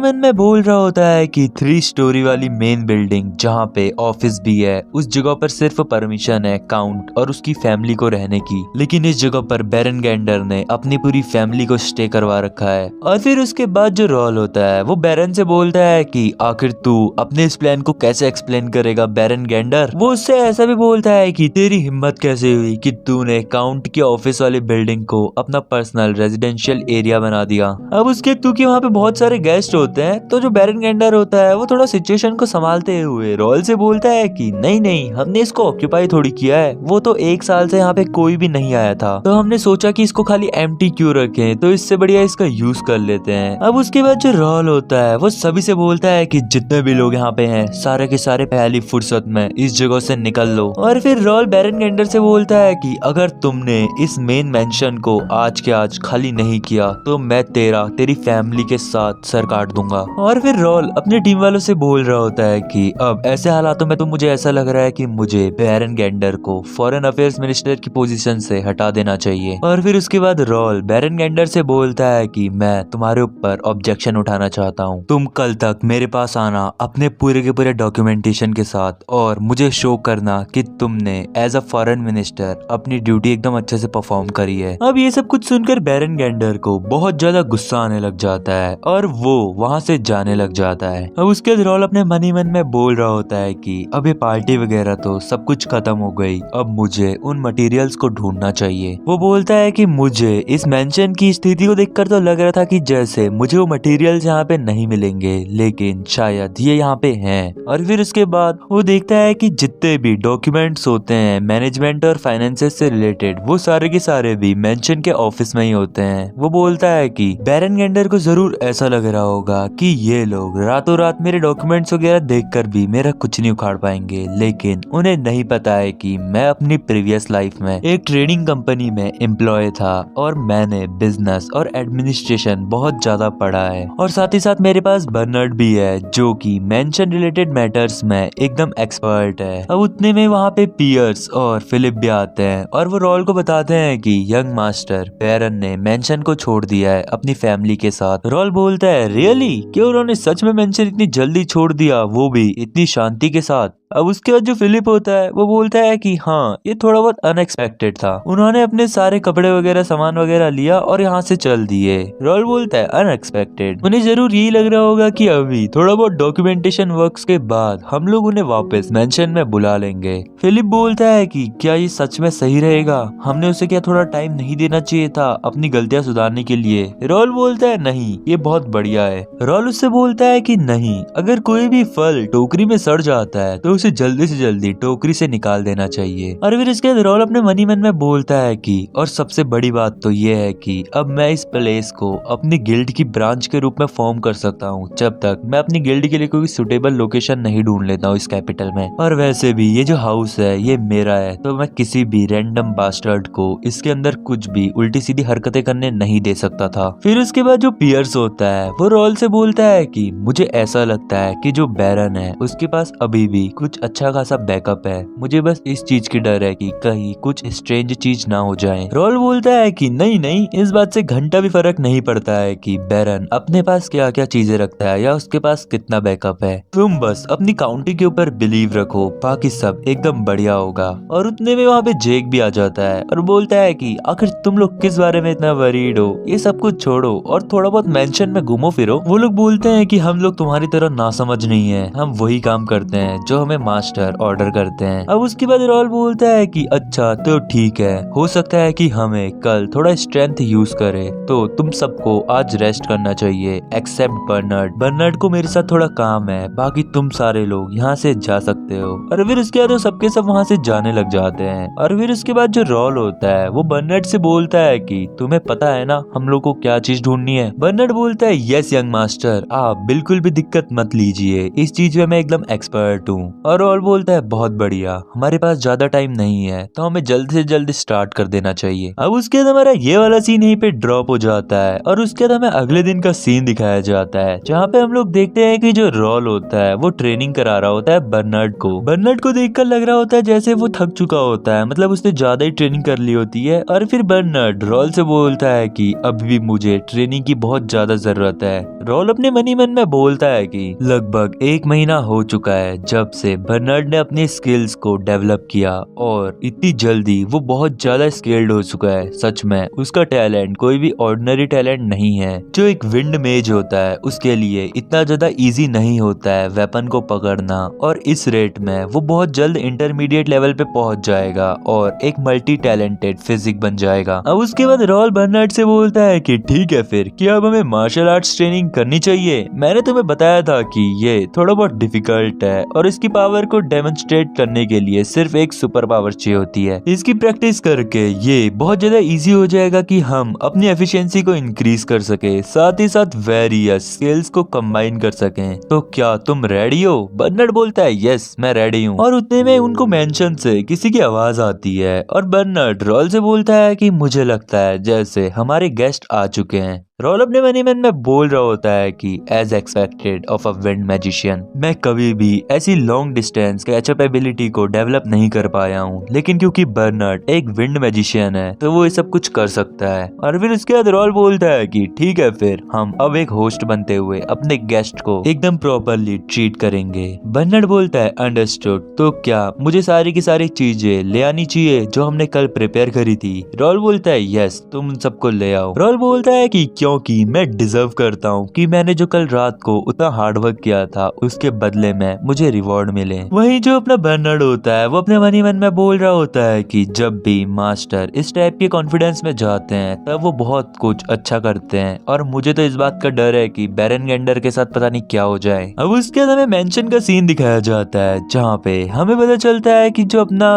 मन में बोल रहा होता है कि 3 स्टोरी वाली मेन बिल्डिंग जहाँ पे ऑफिस भी है, उस जगह पर सिर्फ परमिशन है काउंट और उसकी फैमिली को रहने की, लेकिन इस जगह पर बैरन गैंडर ने अपनी पूरी फैमिली को स्टे करवा रखा है। और फिर उसके बाद जो रॉल होता है वो बैरन से बोलता है कि आखिर तू अपने इस प्लान को कैसे एक्सप्लेन करेगा बैरन गैंडर। वो उससे ऐसा भी बोलता है कि तेरी हिम्मत कैसे हुई कि तूने काउंट की ऑफिस वाली बिल्डिंग को अपना पर्सनल रेजिडेंशियल एरिया बना दिया। अब उसके क्योंकि वहाँ पे बहुत सारे गेस्ट होते हैं, तो जो बैरन गैंडर होता है वो थोड़ा सिचुएशन को संभालते हुए रॉल से बोलता है कि नहीं नहीं, हमने इसको ऑक्यूपाई थोड़ी किया है, वो तो 1 साल से यहाँ पे कोई भी नहीं आया था, तो हमने सोचा कि इसको खाली एम्प्टी क्यों रखें, तो इससे बढ़िया इसका यूज कर लेते हैं। अब उसके बाद जो रॉल होता है वो सभी से बोलता है कि जितने भी लोग यहाँ पे हैं सारे के सारे पहली फुर्सत में इस जगह से निकल लो। और फिर रॉल बैरन गैंडर से बोलता है कि अगर तुमने इस मेन मेंशन को आज के आज खाली नहीं किया तो मैं तेरी फैमिली के साथ सर काट दूंगा। और फिर रॉल अपनी टीम वालों से बोल रहा होता है कि अब ऐसे हालातों में तो मुझे ऐसा लग रहा है कि मुझे बैरन गैंडर को फॉरेन अफेयर्स मिनिस्टर की पोजीशन से हटा देना चाहिए। और फिर उसके बाद रॉल बैरन गैंडर से बोलता है कि मैं तुम्हारे ऊपर ऑब्जेक्शन उठाना चाहता हूँ, तुम कल तक मेरे पास आना अपने पूरे के पूरे डॉक्यूमेंटेशन के साथ और मुझे शो करना कि तुमने एज अ फॉरेन मिनिस्टर अपनी ड्यूटी एकदम अच्छे से परफॉर्म करी है। अब ये सब कुछ सुनकर बैरन गैंडर को बहुत ज्यादा गुस्सा आने लग जाता है और वो वहाँ से जाने लग जाता है। अब उसके बाद रॉल अपने मन ही मन में बोल रहा होता है कि अब ये पार्टी वगैरह तो सब कुछ खत्म हो गई, अब मुझे उन मटेरियल्स को ढूंढना चाहिए। वो बोलता है कि मुझे इस मेंशन की स्थिति को देखकर तो लग रहा था कि जैसे मुझे वो मटेरियल्स यहाँ पे नहीं मिलेंगे, लेकिन शायद ये यहाँ पे हैं। और फिर उसके बाद वो देखता है कि जितने भी डॉक्यूमेंट्स होते हैं मैनेजमेंट और फाइनेंसेस से रिलेटेड, वो सारे के सारे भी मेंशन के ऑफिस में ही होते हैं। वो बोलता है कि बैरन गैंडर को जरूर ऐसा लग रहा होगा कि ये लोग रातों रात मेरे डॉक्यूमेंट्स वगैरह देखकर भी मेरा कुछ नहीं उखाड़ पाएंगे, लेकिन उन्हें नहीं पता है कि मैं अपनी प्रीवियस लाइफ में एक ट्रेडिंग कंपनी में एम्प्लॉय था और मैंने बिजनेस और एडमिनिस्ट्रेशन बहुत ज्यादा पढ़ा है, और साथ ही साथ मेरे पास बर्नर्ड भी है जो कि मेंशन रिलेटेड मैटर्स में एकदम एक्सपर्ट है। अब उतने में वहाँ पे पियर्स और फिलिप भी आते हैं और वो रॉल को बताते हैं कि यंग मास्टर बैरन ने मेंशन को छोड़ दिया है अपनी फैमिली के साथ। रॉल बोलता है रियली, क्यों उन्होंने सच में मेंशन इतनी जल्दी छोड़ दिया, वो भी इतनी शांति के साथ। अब उसके बाद जो फिलिप होता है वो बोलता है कि हाँ, ये थोड़ा बहुत अनएक्सपेक्टेड था, उन्होंने अपने सारे कपड़े वगैरह सामान वगैरह लिया और यहाँ से चल दिए। रॉल बोलता है अनएक्सपेक्टेड, उन्हें जरूर यही लग रहा होगा कि अभी थोड़ा बहुत डॉक्यूमेंटेशन वर्क्स के बाद हम लोग उन्हें वापस मेंशन में बुला लेंगे। फिलिप बोलता है कि क्या ये सच में सही रहेगा, हमने उसे क्या थोड़ा टाइम नहीं देना चाहिए था अपनी गलतियां सुधारने के लिए। रॉल बोलता है नहीं, ये बहुत बढ़िया है। रॉल उससे बोलता है कि नहीं, अगर कोई भी फल टोकरी में सड़ जाता है तो उसे जल्दी से जल्दी टोकरी से निकाल देना चाहिए। और फिर इसके बाद रॉल अपने मनी मन में बोलता है कि और सबसे बड़ी बात तो ये है कि अब मैं इस प्लेस को अपनी गिल्ड की ब्रांच के रूप में फॉर्म कर सकता हूँ जब तक मैं अपनी गिल्ड के लिए कोई सुटेबल लोकेशन नहीं ढूंढ लेता हूँ इस कैपिटल में। और वैसे भी ये जो हाउस है ये मेरा है, तो मैं किसी भी रैंडम बास्टर्ड को इसके अंदर कुछ भी उल्टी सीधी हरकतें करने नहीं दे सकता था। फिर उसके बाद जो पियर्स होता है वो रॉल से बोलता है कि मुझे ऐसा लगता है कि जो बैरन है उसके पास अभी भी कुछ अच्छा खासा बैकअप है, मुझे बस इस चीज की डर है कि कहीं कुछ स्ट्रेंज चीज ना हो जाए। रॉल बोलता है कि नहीं नहीं, इस बात से घंटा भी फर्क नहीं पड़ता है कि बैरन अपने पास क्या क्या चीजें रखता है या उसके पास कितना बैकअप है, तुम बस अपनी काउंटी के ऊपर बिलीव रखो, बाकी सब एकदम बढ़िया होगा। और उतने में वहाँ पे जेक भी आ जाता है और बोलता है कि आखिर तुम लोग किस बारे में इतना वरीड हो, ये सब कुछ छोड़ो और थोड़ा बहुत मेंशन में घूमो फिरो। वो लोग बोलते हैं कि हम लोग तुम्हारी तरह नासमझ नहीं है, हम वही काम करते हैं जो हमें मास्टर ऑर्डर करते हैं। अब उसके बाद रॉल बोलता है कि अच्छा तो ठीक है, हो सकता है कि हमें कल थोड़ा स्ट्रेंथ यूज करे, तो तुम सबको आज रेस्ट करना चाहिए एक्सेप्ट बर्नार्ड। बर्नार्ड को मेरे साथ थोड़ा काम है, बाकी तुम सारे लोग यहाँ से जा सकते हो। और फिर उसके बाद वो सबके सब वहाँ से जाने लग जाते हैं। और फिर उसके बाद जो रॉल होता है वो बर्नार्ड से बोलता है कि तुम्हें पता है ना हम लोग को क्या चीज ढूंढनी है। बर्नार्ड बोलता है यस यंग मास्टर, आप बिल्कुल भी दिक्कत मत लीजिए, इस चीज में मैं एकदम एक्सपर्ट हूँ। और रॉल बोलता है बहुत बढ़िया, हमारे पास ज्यादा टाइम नहीं है तो हमें जल्दी से जल्दी स्टार्ट कर देना चाहिए। अब उसके बाद हमारा ये वाला सीन यहीं पे ड्रॉप हो जाता है और उसके बाद हमें अगले दिन का सीन दिखाया जाता है जहाँ पे हम लोग देखते हैं कि जो रॉल होता है वो ट्रेनिंग करा रहा होता है बर्नार्ड को। बर्नार्ड को देखकर लग रहा होता है जैसे वो थक चुका होता है, मतलब उसने ज्यादा ही ट्रेनिंग कर ली होती है। और फिर बर्नार्ड रॉल से बोलता है कि अब भी मुझे ट्रेनिंग की बहुत ज्यादा जरूरत है। रॉल अपने मनी मन में बोलता है कि लगभग 1 महीना हो चुका है जब से बर्नार्ड ने अपनी स्किल्स को डेवलप किया और इतनी जल्दी वो बहुत ज्यादा स्किल्ड हो चुका है। सच में उसका टैलेंट कोई भी ऑर्डिनरी टैलेंट नहीं है। जो एक विंड मेज होता है उसके लिए इतना ज्यादा इजी नहीं होता है वेपन को पकड़ना, और इस रेट में वो बहुत जल्द इंटरमीडिएट लेवल पे पहुंच जाएगा और एक मल्टी टैलेंटेड फिजिक बन जाएगा। अब उसके बाद रॉल बर्नार्ड से बोलता है कि ठीक है फिर, क्या अब हमें मार्शल आर्ट्स ट्रेनिंग करनी चाहिए? मैंने तुम्हें बताया था कि ये थोड़ा बहुत डिफिकल्ट है और इसकी पावर को डेमोन्स्ट्रेट करने के लिए सिर्फ एक सुपर पावर चाहिए होती है। इसकी प्रैक्टिस करके ये बहुत ज्यादा इजी हो जाएगा कि हम अपनी एफिशिएंसी को इंक्रीज कर सके, साथ ही साथ वेरियस स्किल्स को कंबाइन कर सकें। तो क्या तुम रेडी हो? बर्नार्ड बोलता है यस मैं रेडी हूँ। और उतने में उनको मेंशन से किसी की आवाज आती है और बर्नार्ड रॉल से बोलता है कि मुझे लगता है जैसे हमारे गेस्ट आ चुके हैं। रॉल अपने मनी मन में बोल रहा होता है कि as expected of a wind magician, मैं कभी भी ऐसी लॉन्ग डिस्टेंस कैचअप एबिलिटी को डेवलप नहीं कर पाया हूँ, लेकिन क्योंकि बर्नार्ड एक विंड मैजिशियन है तो वो ये सब कुछ कर सकता है। और फिर उसके बाद रॉल बोलता है कि ठीक है फिर, हम अब एक होस्ट बनते हुए अपने गेस्ट को एकदम प्रॉपरली ट्रीट करेंगे। बर्नार्ड बोलता है अंडरस्टूड, तो क्या मुझे सारी की सारी चीजें ले आनी चाहिए जो हमने कल प्रिपेयर करी थी? रॉल बोलता है यस तुम उन सबको ले आओ। रॉल बोलता है कि क्योंकि मैं डिजर्व करता हूँ कि मैंने जो कल रात को उतना हार्ड वर्क किया था उसके बदले में मुझे रिवॉर्ड मिले। वहीं जो अपना बर्नार्ड होता है वो अपने मनी मन में बोल रहा होता है कि जब भी मास्टर इस टाइप के कॉन्फिडेंस में जाते हैं तब वो बहुत कुछ अच्छा करते हैं, और मुझे तो इस बात का डर है कि बेरेनगेंडर के साथ पता नहीं क्या हो जाए। अब उसके बाद हमें मेंशन का सीन दिखाया जाता है जहाँ पे हमें पता चलता है कि जो अपना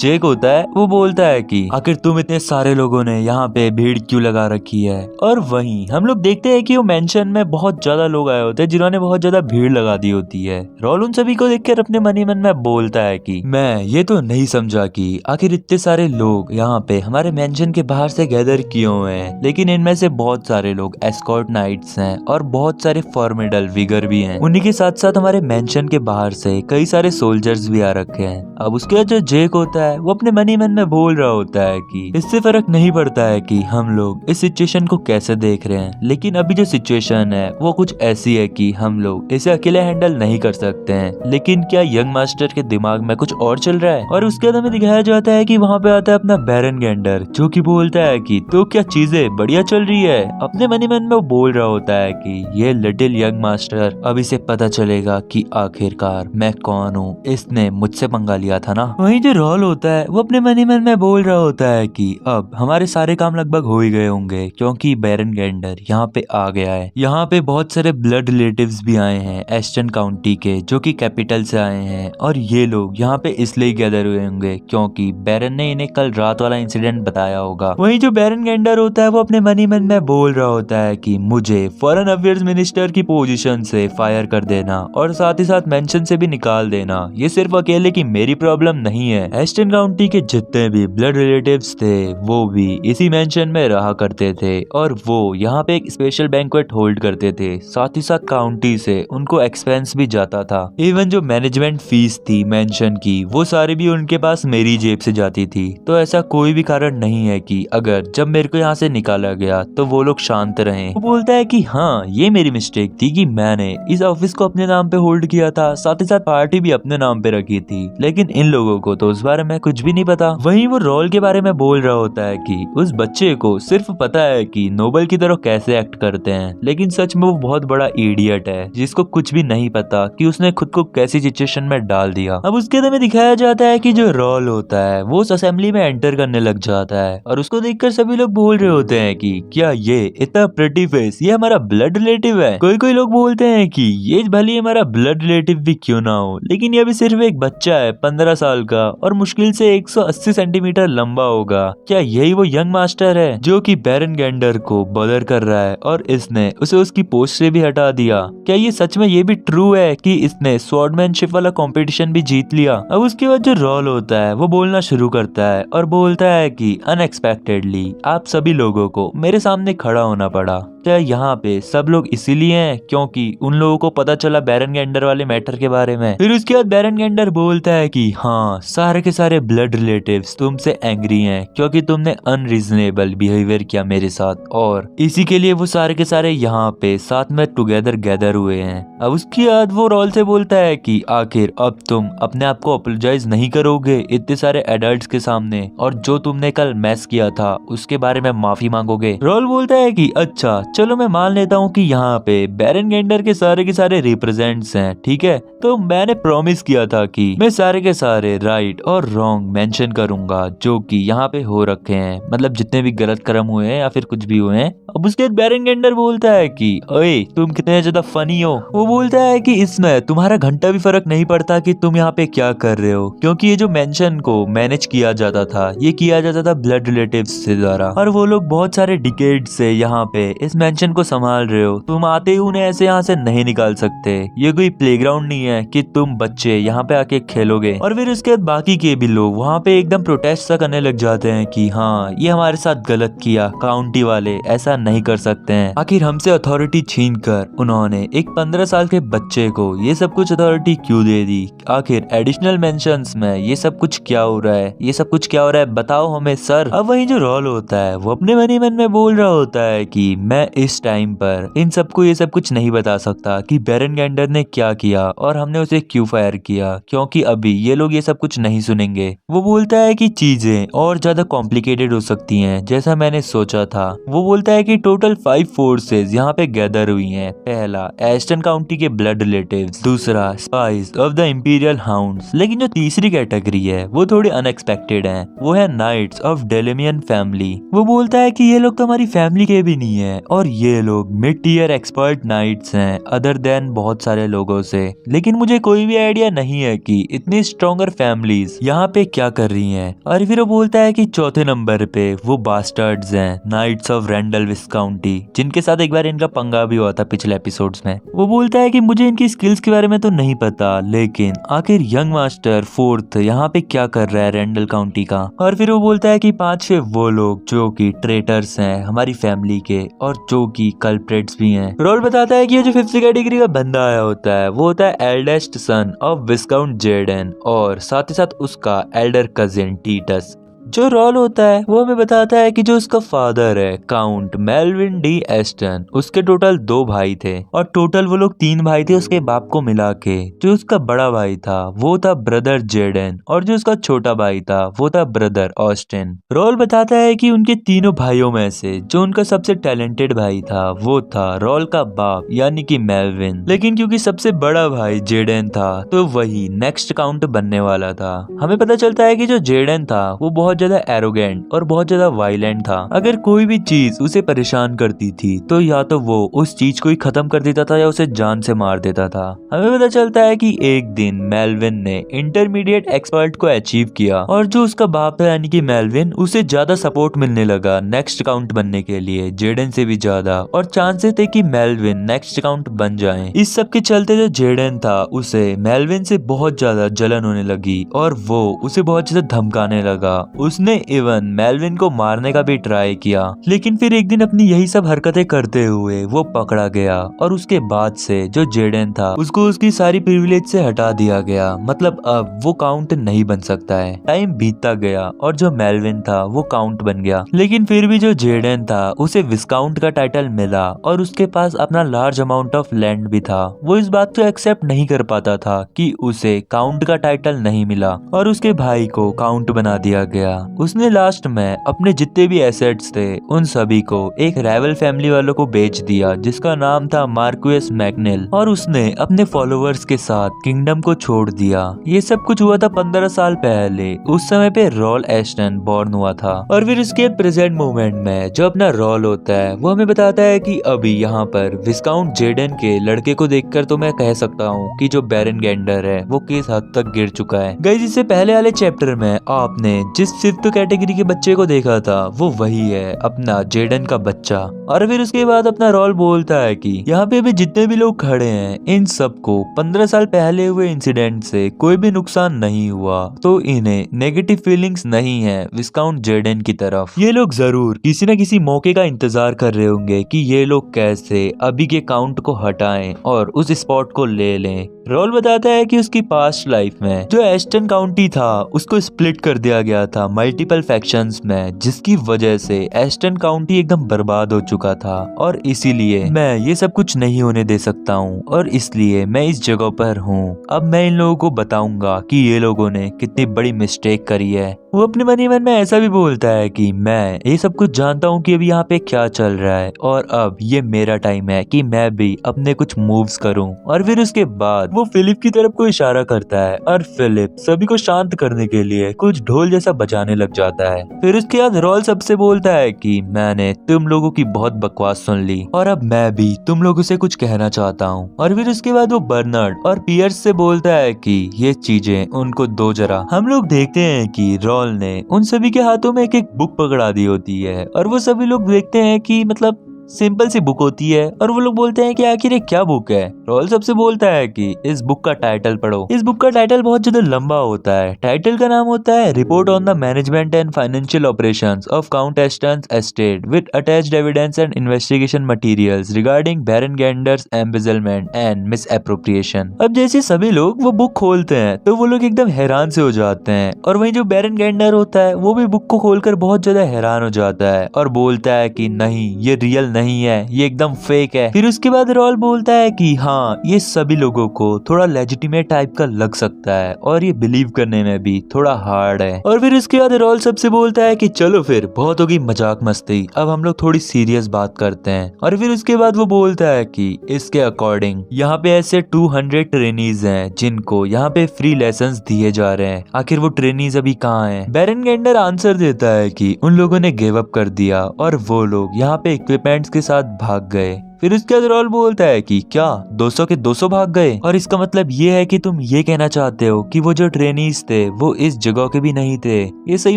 जेक होता है वो बोलता है कि आखिर तुम इतने सारे लोगों ने यहाँ पे भीड़ क्यों लगा रखी है। और वहीं हम लोग देखते हैं कि वो मेंशन में बहुत ज्यादा लोग आए होते हैं जिन्होंने बहुत ज्यादा भीड़ लगा दी होती है। रॉल उन सभी को देखकर अपने मनी मन में बोलता है कि मैं ये तो नहीं समझा कि आखिर इतने सारे लोग यहाँ पे हमारे मेंशन के बाहर से गैदर क्यों हैं, लेकिन इनमें से बहुत सारे लोग एस्कॉर्ट नाइट्स हैं और बहुत सारे फॉर्मिडल विगर भी हैं। उन्हीं के साथ साथ हमारे मेंशन के बाहर से कई सारे सोल्जर्स भी आ रखे हैं। अब उसके बाद जो जेक होता है वो अपने मनी मन में बोल रहा होता है कि इससे फर्क नहीं पड़ता है कि हम लोग इस सिचुएशन को कैसे देख रहे हैं, लेकिन अभी जो सिचुएशन है वो कुछ ऐसी है कि हम लोग इसे अकेले हैंडल नहीं कर सकते हैं। लेकिन क्या यंग मास्टर के दिमाग में कुछ और चल रहा है? और उसके बाद हमें दिखाया जाता है कि वहाँ पे आता है अपना बेरेनगेंडर जो कि बोलता है कि तो क्या चीजें बढ़िया चल रही है। अपने मनी मन में वो बोल रहा होता है कि ये लिटिल यंग मास्टर अब इसे पता चलेगा कि आखिरकार मैं कौन हूँ, इसने मुझसे पंगा लिया था ना। वहीं जो रॉल होता है वो अपने मनी मन में बोल रहा होता है कि अब हमारे सारे काम लगभग हो ही गए होंगे क्योंकि बेरेनगेंडर गेंडर यहाँ पे आ गया है। यहाँ पे बहुत सारे ब्लड रिलेटिव्स भी आए हैं एस्टन काउंटी के, जो कि कैपिटल से आए हैं, और ये लोग यहाँ पे इसलिए गैदर हुए होंगे क्योंकि बैरन ने इन्हें कल रात वाला इंसिडेंट बताया होगा। वहीं जो बैरन गेंडर होता है वो अपने मन ही मन में बोल रहा होता है कि मुझे फॉरेन अफेयर्स मिनिस्टर की पोजीशन से फायर कर देना और साथ ही साथ मेंशन से भी निकाल देना, ये सिर्फ अकेले की मेरी प्रॉब्लम नहीं है। एस्टन काउंटी के जितने भी ब्लड रिलेटिव्स थे वो भी इसी मेंशन में रहा करते थे और वो यहाँ पे एक स्पेशल बैंक्वेट होल्ड करते थे। साथ ही साथ काउंटी से उनको एक्सपेंस भी जाता था। इवन जो मैनेजमेंट फीस थी मेंशन की वो सारी भी उनके पास मेरी जेब से जाती थी। तो ऐसा कोई भी कारण नहीं है कि अगर जब मेरे को यहाँ से निकाला गया तो वो लोग शांत रहें। वो बोलता है कि हाँ ये मेरी मिस्टेक थी कि मैंने इस ऑफिस को अपने नाम पे होल्ड किया था, साथ ही साथ पार्टी भी अपने नाम पे रखी थी, लेकिन इन लोगों को तो उस बारे में कुछ भी नहीं पता। वहीं वो रोल के बारे में बोल रहा होता है कि उस बच्चे को सिर्फ पता है कि नोबल की तरह कैसे एक्ट करते हैं, लेकिन सच में वो बहुत बड़ा इडियट है जिसको कुछ भी नहीं पता कि उसने खुद को कैसी सिचुएशन में डाल दिया। अब उसके अंदर में दिखाया जाता है कि जो रोल होता है वो उस असेंबली में एंटर करने लग जाता है और उसको देखकर सभी लोग बोल रहे होते हैं कि क्या ये इतना प्रिटी फेस ये हमारा ब्लड रिलेटिव है। कोई लोग बोलते हैं कि ये भले हमारा ब्लड रिलेटिव भी क्यों ना हो, लेकिन ये भी सिर्फ एक बच्चा है 15 साल का और मुश्किल से 180 सेंटीमीटर लंबा होगा। क्या यही वो यंग मास्टर है जो कि बैरन गेंडर को बदर कर रहा है और इसने उसे उसकी पोस्ट से भी हटा दिया? क्या ये सच में ये भी ट्रू है कि इसने स्वॉर्डमैनशिप वाला कंपटीशन भी जीत लिया? अब उसके बाद जो रोल होता है वो बोलना शुरू करता है और बोलता है कि अनएक्सपेक्टेडली आप सभी लोगों को मेरे सामने खड़ा होना पड़ा। क्या यहाँ पे सब लोग इसीलिए हैं क्योंकि उन लोगों को पता चला बैरन गेंडर वाले मैटर के बारे में? फिर उसके बाद बैरन गेंडर बोलता है कि हाँ सारे के सारे ब्लड रिलेटिव्स तुमसे एंग्री हैं क्योंकि तुमने अनरीजनेबल बिहेवियर किया मेरे साथ, और इसी के लिए वो सारे के सारे यहाँ पे साथ में टुगेदर गैदर हुए हैं। अब उसके बाद वो रोल से बोलता है कि आखिर अब तुम अपने आप को अपोलोजाइज नहीं करोगे इतने सारे एडल्ट्स के सामने, और जो तुमने कल मैस किया था उसके बारे में माफी मांगोगे? रोल बोलता है कि अच्छा चलो मैं मान लेता हूँ कि यहाँ पे बैरन गेंडर के सारे रिप्रेजेंट्स हैं, ठीक है, तो मैंने प्रॉमिस किया था कि मैं सारे के सारे राइट और रॉन्ग मेंशन करूंगा जो कि यहाँ पे हो रखे हैं, मतलब जितने भी गलत कर्म हुए हैं या फिर कुछ भी हुए हैं। अब उसके बाद बैरन गेंडर बोलता है कि ओए तुम कितने ज्यादा फनी हो। वो बोलता है कि इसमें तुम्हारा घंटा भी फर्क नहीं पड़ता कि तुम यहाँ पे क्या कर रहे हो, क्योंकि ये जो मेंशन को मैनेज किया जाता था ये किया जाता था ब्लड रिलेटिव्स से द्वारा, और वो लोग बहुत सारे डिकेड से यहाँ पे इस मेंशन को संभाल रहे हो। तुम आते ही उन्हें ऐसे यहाँ से नहीं निकाल सकते, ये कोई प्लेग्राउंड नहीं है कि तुम बच्चे यहाँ पे आके खेलोगे। और फिर उसके बाद बाकी के भी लोग वहाँ पे एकदम प्रोटेस्ट सा करने लग जाते हैं कि हाँ ये हमारे साथ गलत किया, काउंटी वाले ऐसा नहीं कर सकते हैं। आखिर हमसे अथॉरिटी छीन कर उन्होंने एक 15 साल के बच्चे को ये सब कुछ अथॉरिटी क्यों दे दी? आखिर एडिशनल मेंशंस में ये सब कुछ क्या हो रहा है, ये सब कुछ क्या हो रहा है बताओ हमें सर। अब वही जो रोल होता है वो अपने मन ही मन में बोल रहा होता है कि मैं इस टाइम पर इन सबको ये सब कुछ नहीं बता सकता कि बैरन गेंडर ने क्या किया और हमने उसे क्यों फायर किया, क्योंकि अभी ये लोग ये सब कुछ नहीं सुनेंगे। वो बोलता है कि चीजें और ज्यादा कॉम्प्लिकेटेड हो सकती हैं जैसा मैंने सोचा था। वो बोलता है कि टोटल 5 फोर्सेस यहाँ पे गैदर हुई हैं। पहला एस्टन काउंटी के ब्लड रिलेटिव्स, दूसरा spice of the imperial hounds, लेकिन जो तीसरी कैटेगरी है वो थोड़ी अनएक्सपेक्टेड है, वो है नाइट्स ऑफ डेलेमियन फैमिली। वो बोलता है कि ये लोग तो हमारी फैमिली के भी नहीं है और ये लोग मिड टीयर एक्सपर्ट नाइट्स हैं अदर देन बहुत सारे लोगों से, लेकिन मुझे कोई भी आइडिया नहीं है कि इतनी स्ट्रॉन्गर फैमिलीज यहाँ पे क्या कर रही हैं। और फिर वो बोलता है कि चौथे नंबर पे वो बास्टर्ड्स हैं, नाइट्स ऑफ रेंडल विस्काउंटी, जिनके साथ एक बार इनका पंगा भी हुआ था पिछले एपिसोड्स में। वो बोलता है कि मुझे इनकी स्किल्स के बारे में तो नहीं पता, लेकिन आखिर यंग मास्टर फोर्थ यहाँ पे क्या कर रहा है रेंडल काउंटी का। और फिर वो बोलता है कि 5 वो लोग जो कि ट्रेटर्स हैं हमारी फैमिली के और जो कि कल्प्रेट्स भी हैं। रोल बताता है कि ये जो 5th कैटेगरी का बंदा आया होता है वो होता है eldest son of viscount Jaden और साथ ही साथ उसका एल्डर कजिन टीटस। जो रोल होता है वो हमें बताता है कि जो उसका फादर है काउंट मेलविन डी एस्टन, उसके टोटल 2 भाई थे और टोटल वो लोग 3 भाई थे उसके बाप को मिला के। जो उसका बड़ा भाई था वो था ब्रदर जेडन और जो उसका छोटा भाई था वो था ब्रदर ऑस्टिन। रोल बताता है कि उनके तीनों भाइयों में से जो उनका सबसे टैलेंटेड भाई था वो था रोल का बाप यानी कि मेलविन, लेकिन क्योंकि सबसे बड़ा भाई जेडन था तो वही नेक्स्ट काउंट बनने वाला था। हमें पता चलता है कि जो जेडन था वो बहुत बहुत ज्यादा एरोगेंट और बहुत ज्यादा वायलेंट था। अगर कोई भी चीज उसे परेशान करती थी तो या तो वो उस चीज को ही खत्म कर देता था या उसे जान से मार देता था। हमें पता चलता है कि एक दिन मेलविन ने इंटरमीडिएट एक्सपर्ट को अचीव किया और जो उसका बाप है यानी कि मेलविन, उसे ज्यादा सपोर्ट मिलने लगा नेक्स्ट काउंट बनने के लिए, जेडन से भी ज्यादा, और चांसेस थे कि मेलविन नेक्स्ट काउंट बन जाए। इस सब के चलते जो जेडन था उसे मेलविन से बहुत ज्यादा जलन होने लगी और वो उसे बहुत ज्यादा धमकाने लगा। उसने इवन मेलविन को मारने का भी ट्राई किया, लेकिन फिर एक दिन अपनी यही सब हरकतें करते हुए वो पकड़ा गया और उसके बाद से जो जेडन था उसको उसकी सारी प्रिविलेज से हटा दिया गया। मतलब अब वो काउंट नहीं बन सकता है। टाइम बीतता गया और जो मेलविन था वो काउंट बन गया, लेकिन फिर भी जो जेडन था उसे विस्काउंट का टाइटल मिला और उसके पास अपना लार्ज अमाउंट ऑफ लैंड भी था। वो इस बात को एक्सेप्ट नहीं कर पाता था कि उसे काउंट का टाइटल नहीं मिला और उसके भाई को काउंट बना दिया गया। उसने लास्ट में अपने जितने भी एसेट्स थे उन सभी को एक राइवल फैमिली वालों को बेच दिया जिसका नाम था मार्क्वेस मैकनेल, और उसने अपने फॉलोअर्स के साथ किंगडम को छोड़ दिया। ये सब कुछ हुआ था 15 साल पहले। उस समय पे रॉल एस्टन बॉर्न हुआ था और फिर उसके प्रेजेंट मोमेंट में जो अपना रॉल होता है वो हमें बताता है कि अभी यहाँ पर विस्काउंट जेडन के लड़के को देखकर तो मैं कह सकता हूँ कि जो बेरेनगेंडर है वो किस हद तक गिर चुका है। गाइस, इससे पहले वाले चैप्टर में आपने जिस 5th कैटेगरी के बच्चे को देखा था वो वही है, अपना जेडन का बच्चा। और फिर उसके बाद अपना रॉल बोलता है कि यहाँ पे भी जितने भी लोग खड़े हैं इन सबको 15 साल पहले हुए इंसिडेंट से कोई भी नुकसान नहीं हुआ, तो इन्हें नेगेटिव फीलिंग्स नहीं है विस्काउंट जेडन की तरफ। ये लोग जरूर किसी न किसी मौके का इंतजार कर रहे होंगे कि ये लोग कैसे अभी के काउंट को हटाएं और उस स्पॉट को ले लें। रॉल बताता है कि उसकी पास्ट लाइफ में जो एस्टन काउंटी था उसको स्प्लिट कर दिया गया था मल्टीपल फैक्शंस में, जिसकी वजह से एस्टन काउंटी एकदम बर्बाद हो चुका था और इसीलिए मैं ये सब कुछ नहीं होने दे सकता हूँ और इसलिए मैं इस जगह पर हूँ। अब मैं इन लोगों को बताऊंगा कि ये लोगों ने कितनी बड़ी मिस्टेक करी है। वो अपने मन ही मन में ऐसा भी बोलता है कि मैं ये सब कुछ जानता हूँ कि अभी यहाँ पे क्या चल रहा है और अब ये मेरा टाइम है कि मैं भी अपने कुछ मूव्स करूँ। और फिर उसके बाद वो फिलिप की तरफ को इशारा करता है और फिलिप सभी को शांत करने के लिए कुछ ढोल जैसा बजाने लग जाता है। फिर उसके बाद रॉल सबसे बोलता है कि मैंने तुम लोगों की बहुत बकवास सुन ली और अब मैं भी तुम लोगों से कुछ कहना चाहता हूँ। और फिर उसके बाद वो बर्नार्ड और पियर्स से बोलता है कि ये चीजें उनको दो जरा। हम लोग देखते हैं कि रॉल ने उन सभी के हाथों में एक एक बुक पकड़ा दी होती है और वो सभी लोग देखते हैं कि मतलब सिंपल सी बुक होती है और वो लोग बोलते हैं कि आखिर ये क्या बुक है। रॉल सबसे बोलता है कि इस बुक का टाइटल पढ़ो। इस बुक का टाइटल बहुत ज्यादा लंबा होता है। टाइटल का नाम होता है report on the management and financial operations of count Eston's estate with attached evidence and investigation materials regarding Berengar's embezzlement and misappropriation. अब जैसे सभी लोग वो बुक खोलते हैं तो वो लोग एकदम हैरान से हो जाते हैं और वहीं जो बेरेनगेंडर होता है वो भी बुक को खोलकर बहुत ज्यादा हैरान हो जाता है और बोलता है कि नहीं, ये रियल नहीं है, ये एकदम फेक है। फिर उसके बाद रॉल बोलता है कि हाँ, ये सभी लोगों को थोड़ा लेजिटिमेट टाइप का लग सकता है और ये बिलीव करने में भी थोड़ा हार्ड है। और फिर उसके बाद रॉल सबसे बोलता है कि चलो फिर बहुत होगी मजाक मस्ती, अब हम लोग थोड़ी सीरियस बात करते हैं। और फिर उसके बाद वो बोलता है कि इसके अकॉर्डिंग यहाँ पे ऐसे 200 ट्रेनीज हैं जिनको यहाँ पे फ्री लेसन्स दिए जा रहे हैं। आखिर वो ट्रेनीज अभी कहाँ हैं? बेरेनगेंडर आंसर देता है कि उन लोगों ने गिव अप कर दिया और वो लोग यहाँ पे इक्विपमेंट्स के साथ भाग गए। फिर उसके बाद रॉल बोलता है कि क्या 200 के 200 भाग गए? और इसका मतलब ये है कि तुम ये कहना चाहते हो कि वो जो ट्रेनीज थे वो इस जगह के भी नहीं थे। ये सही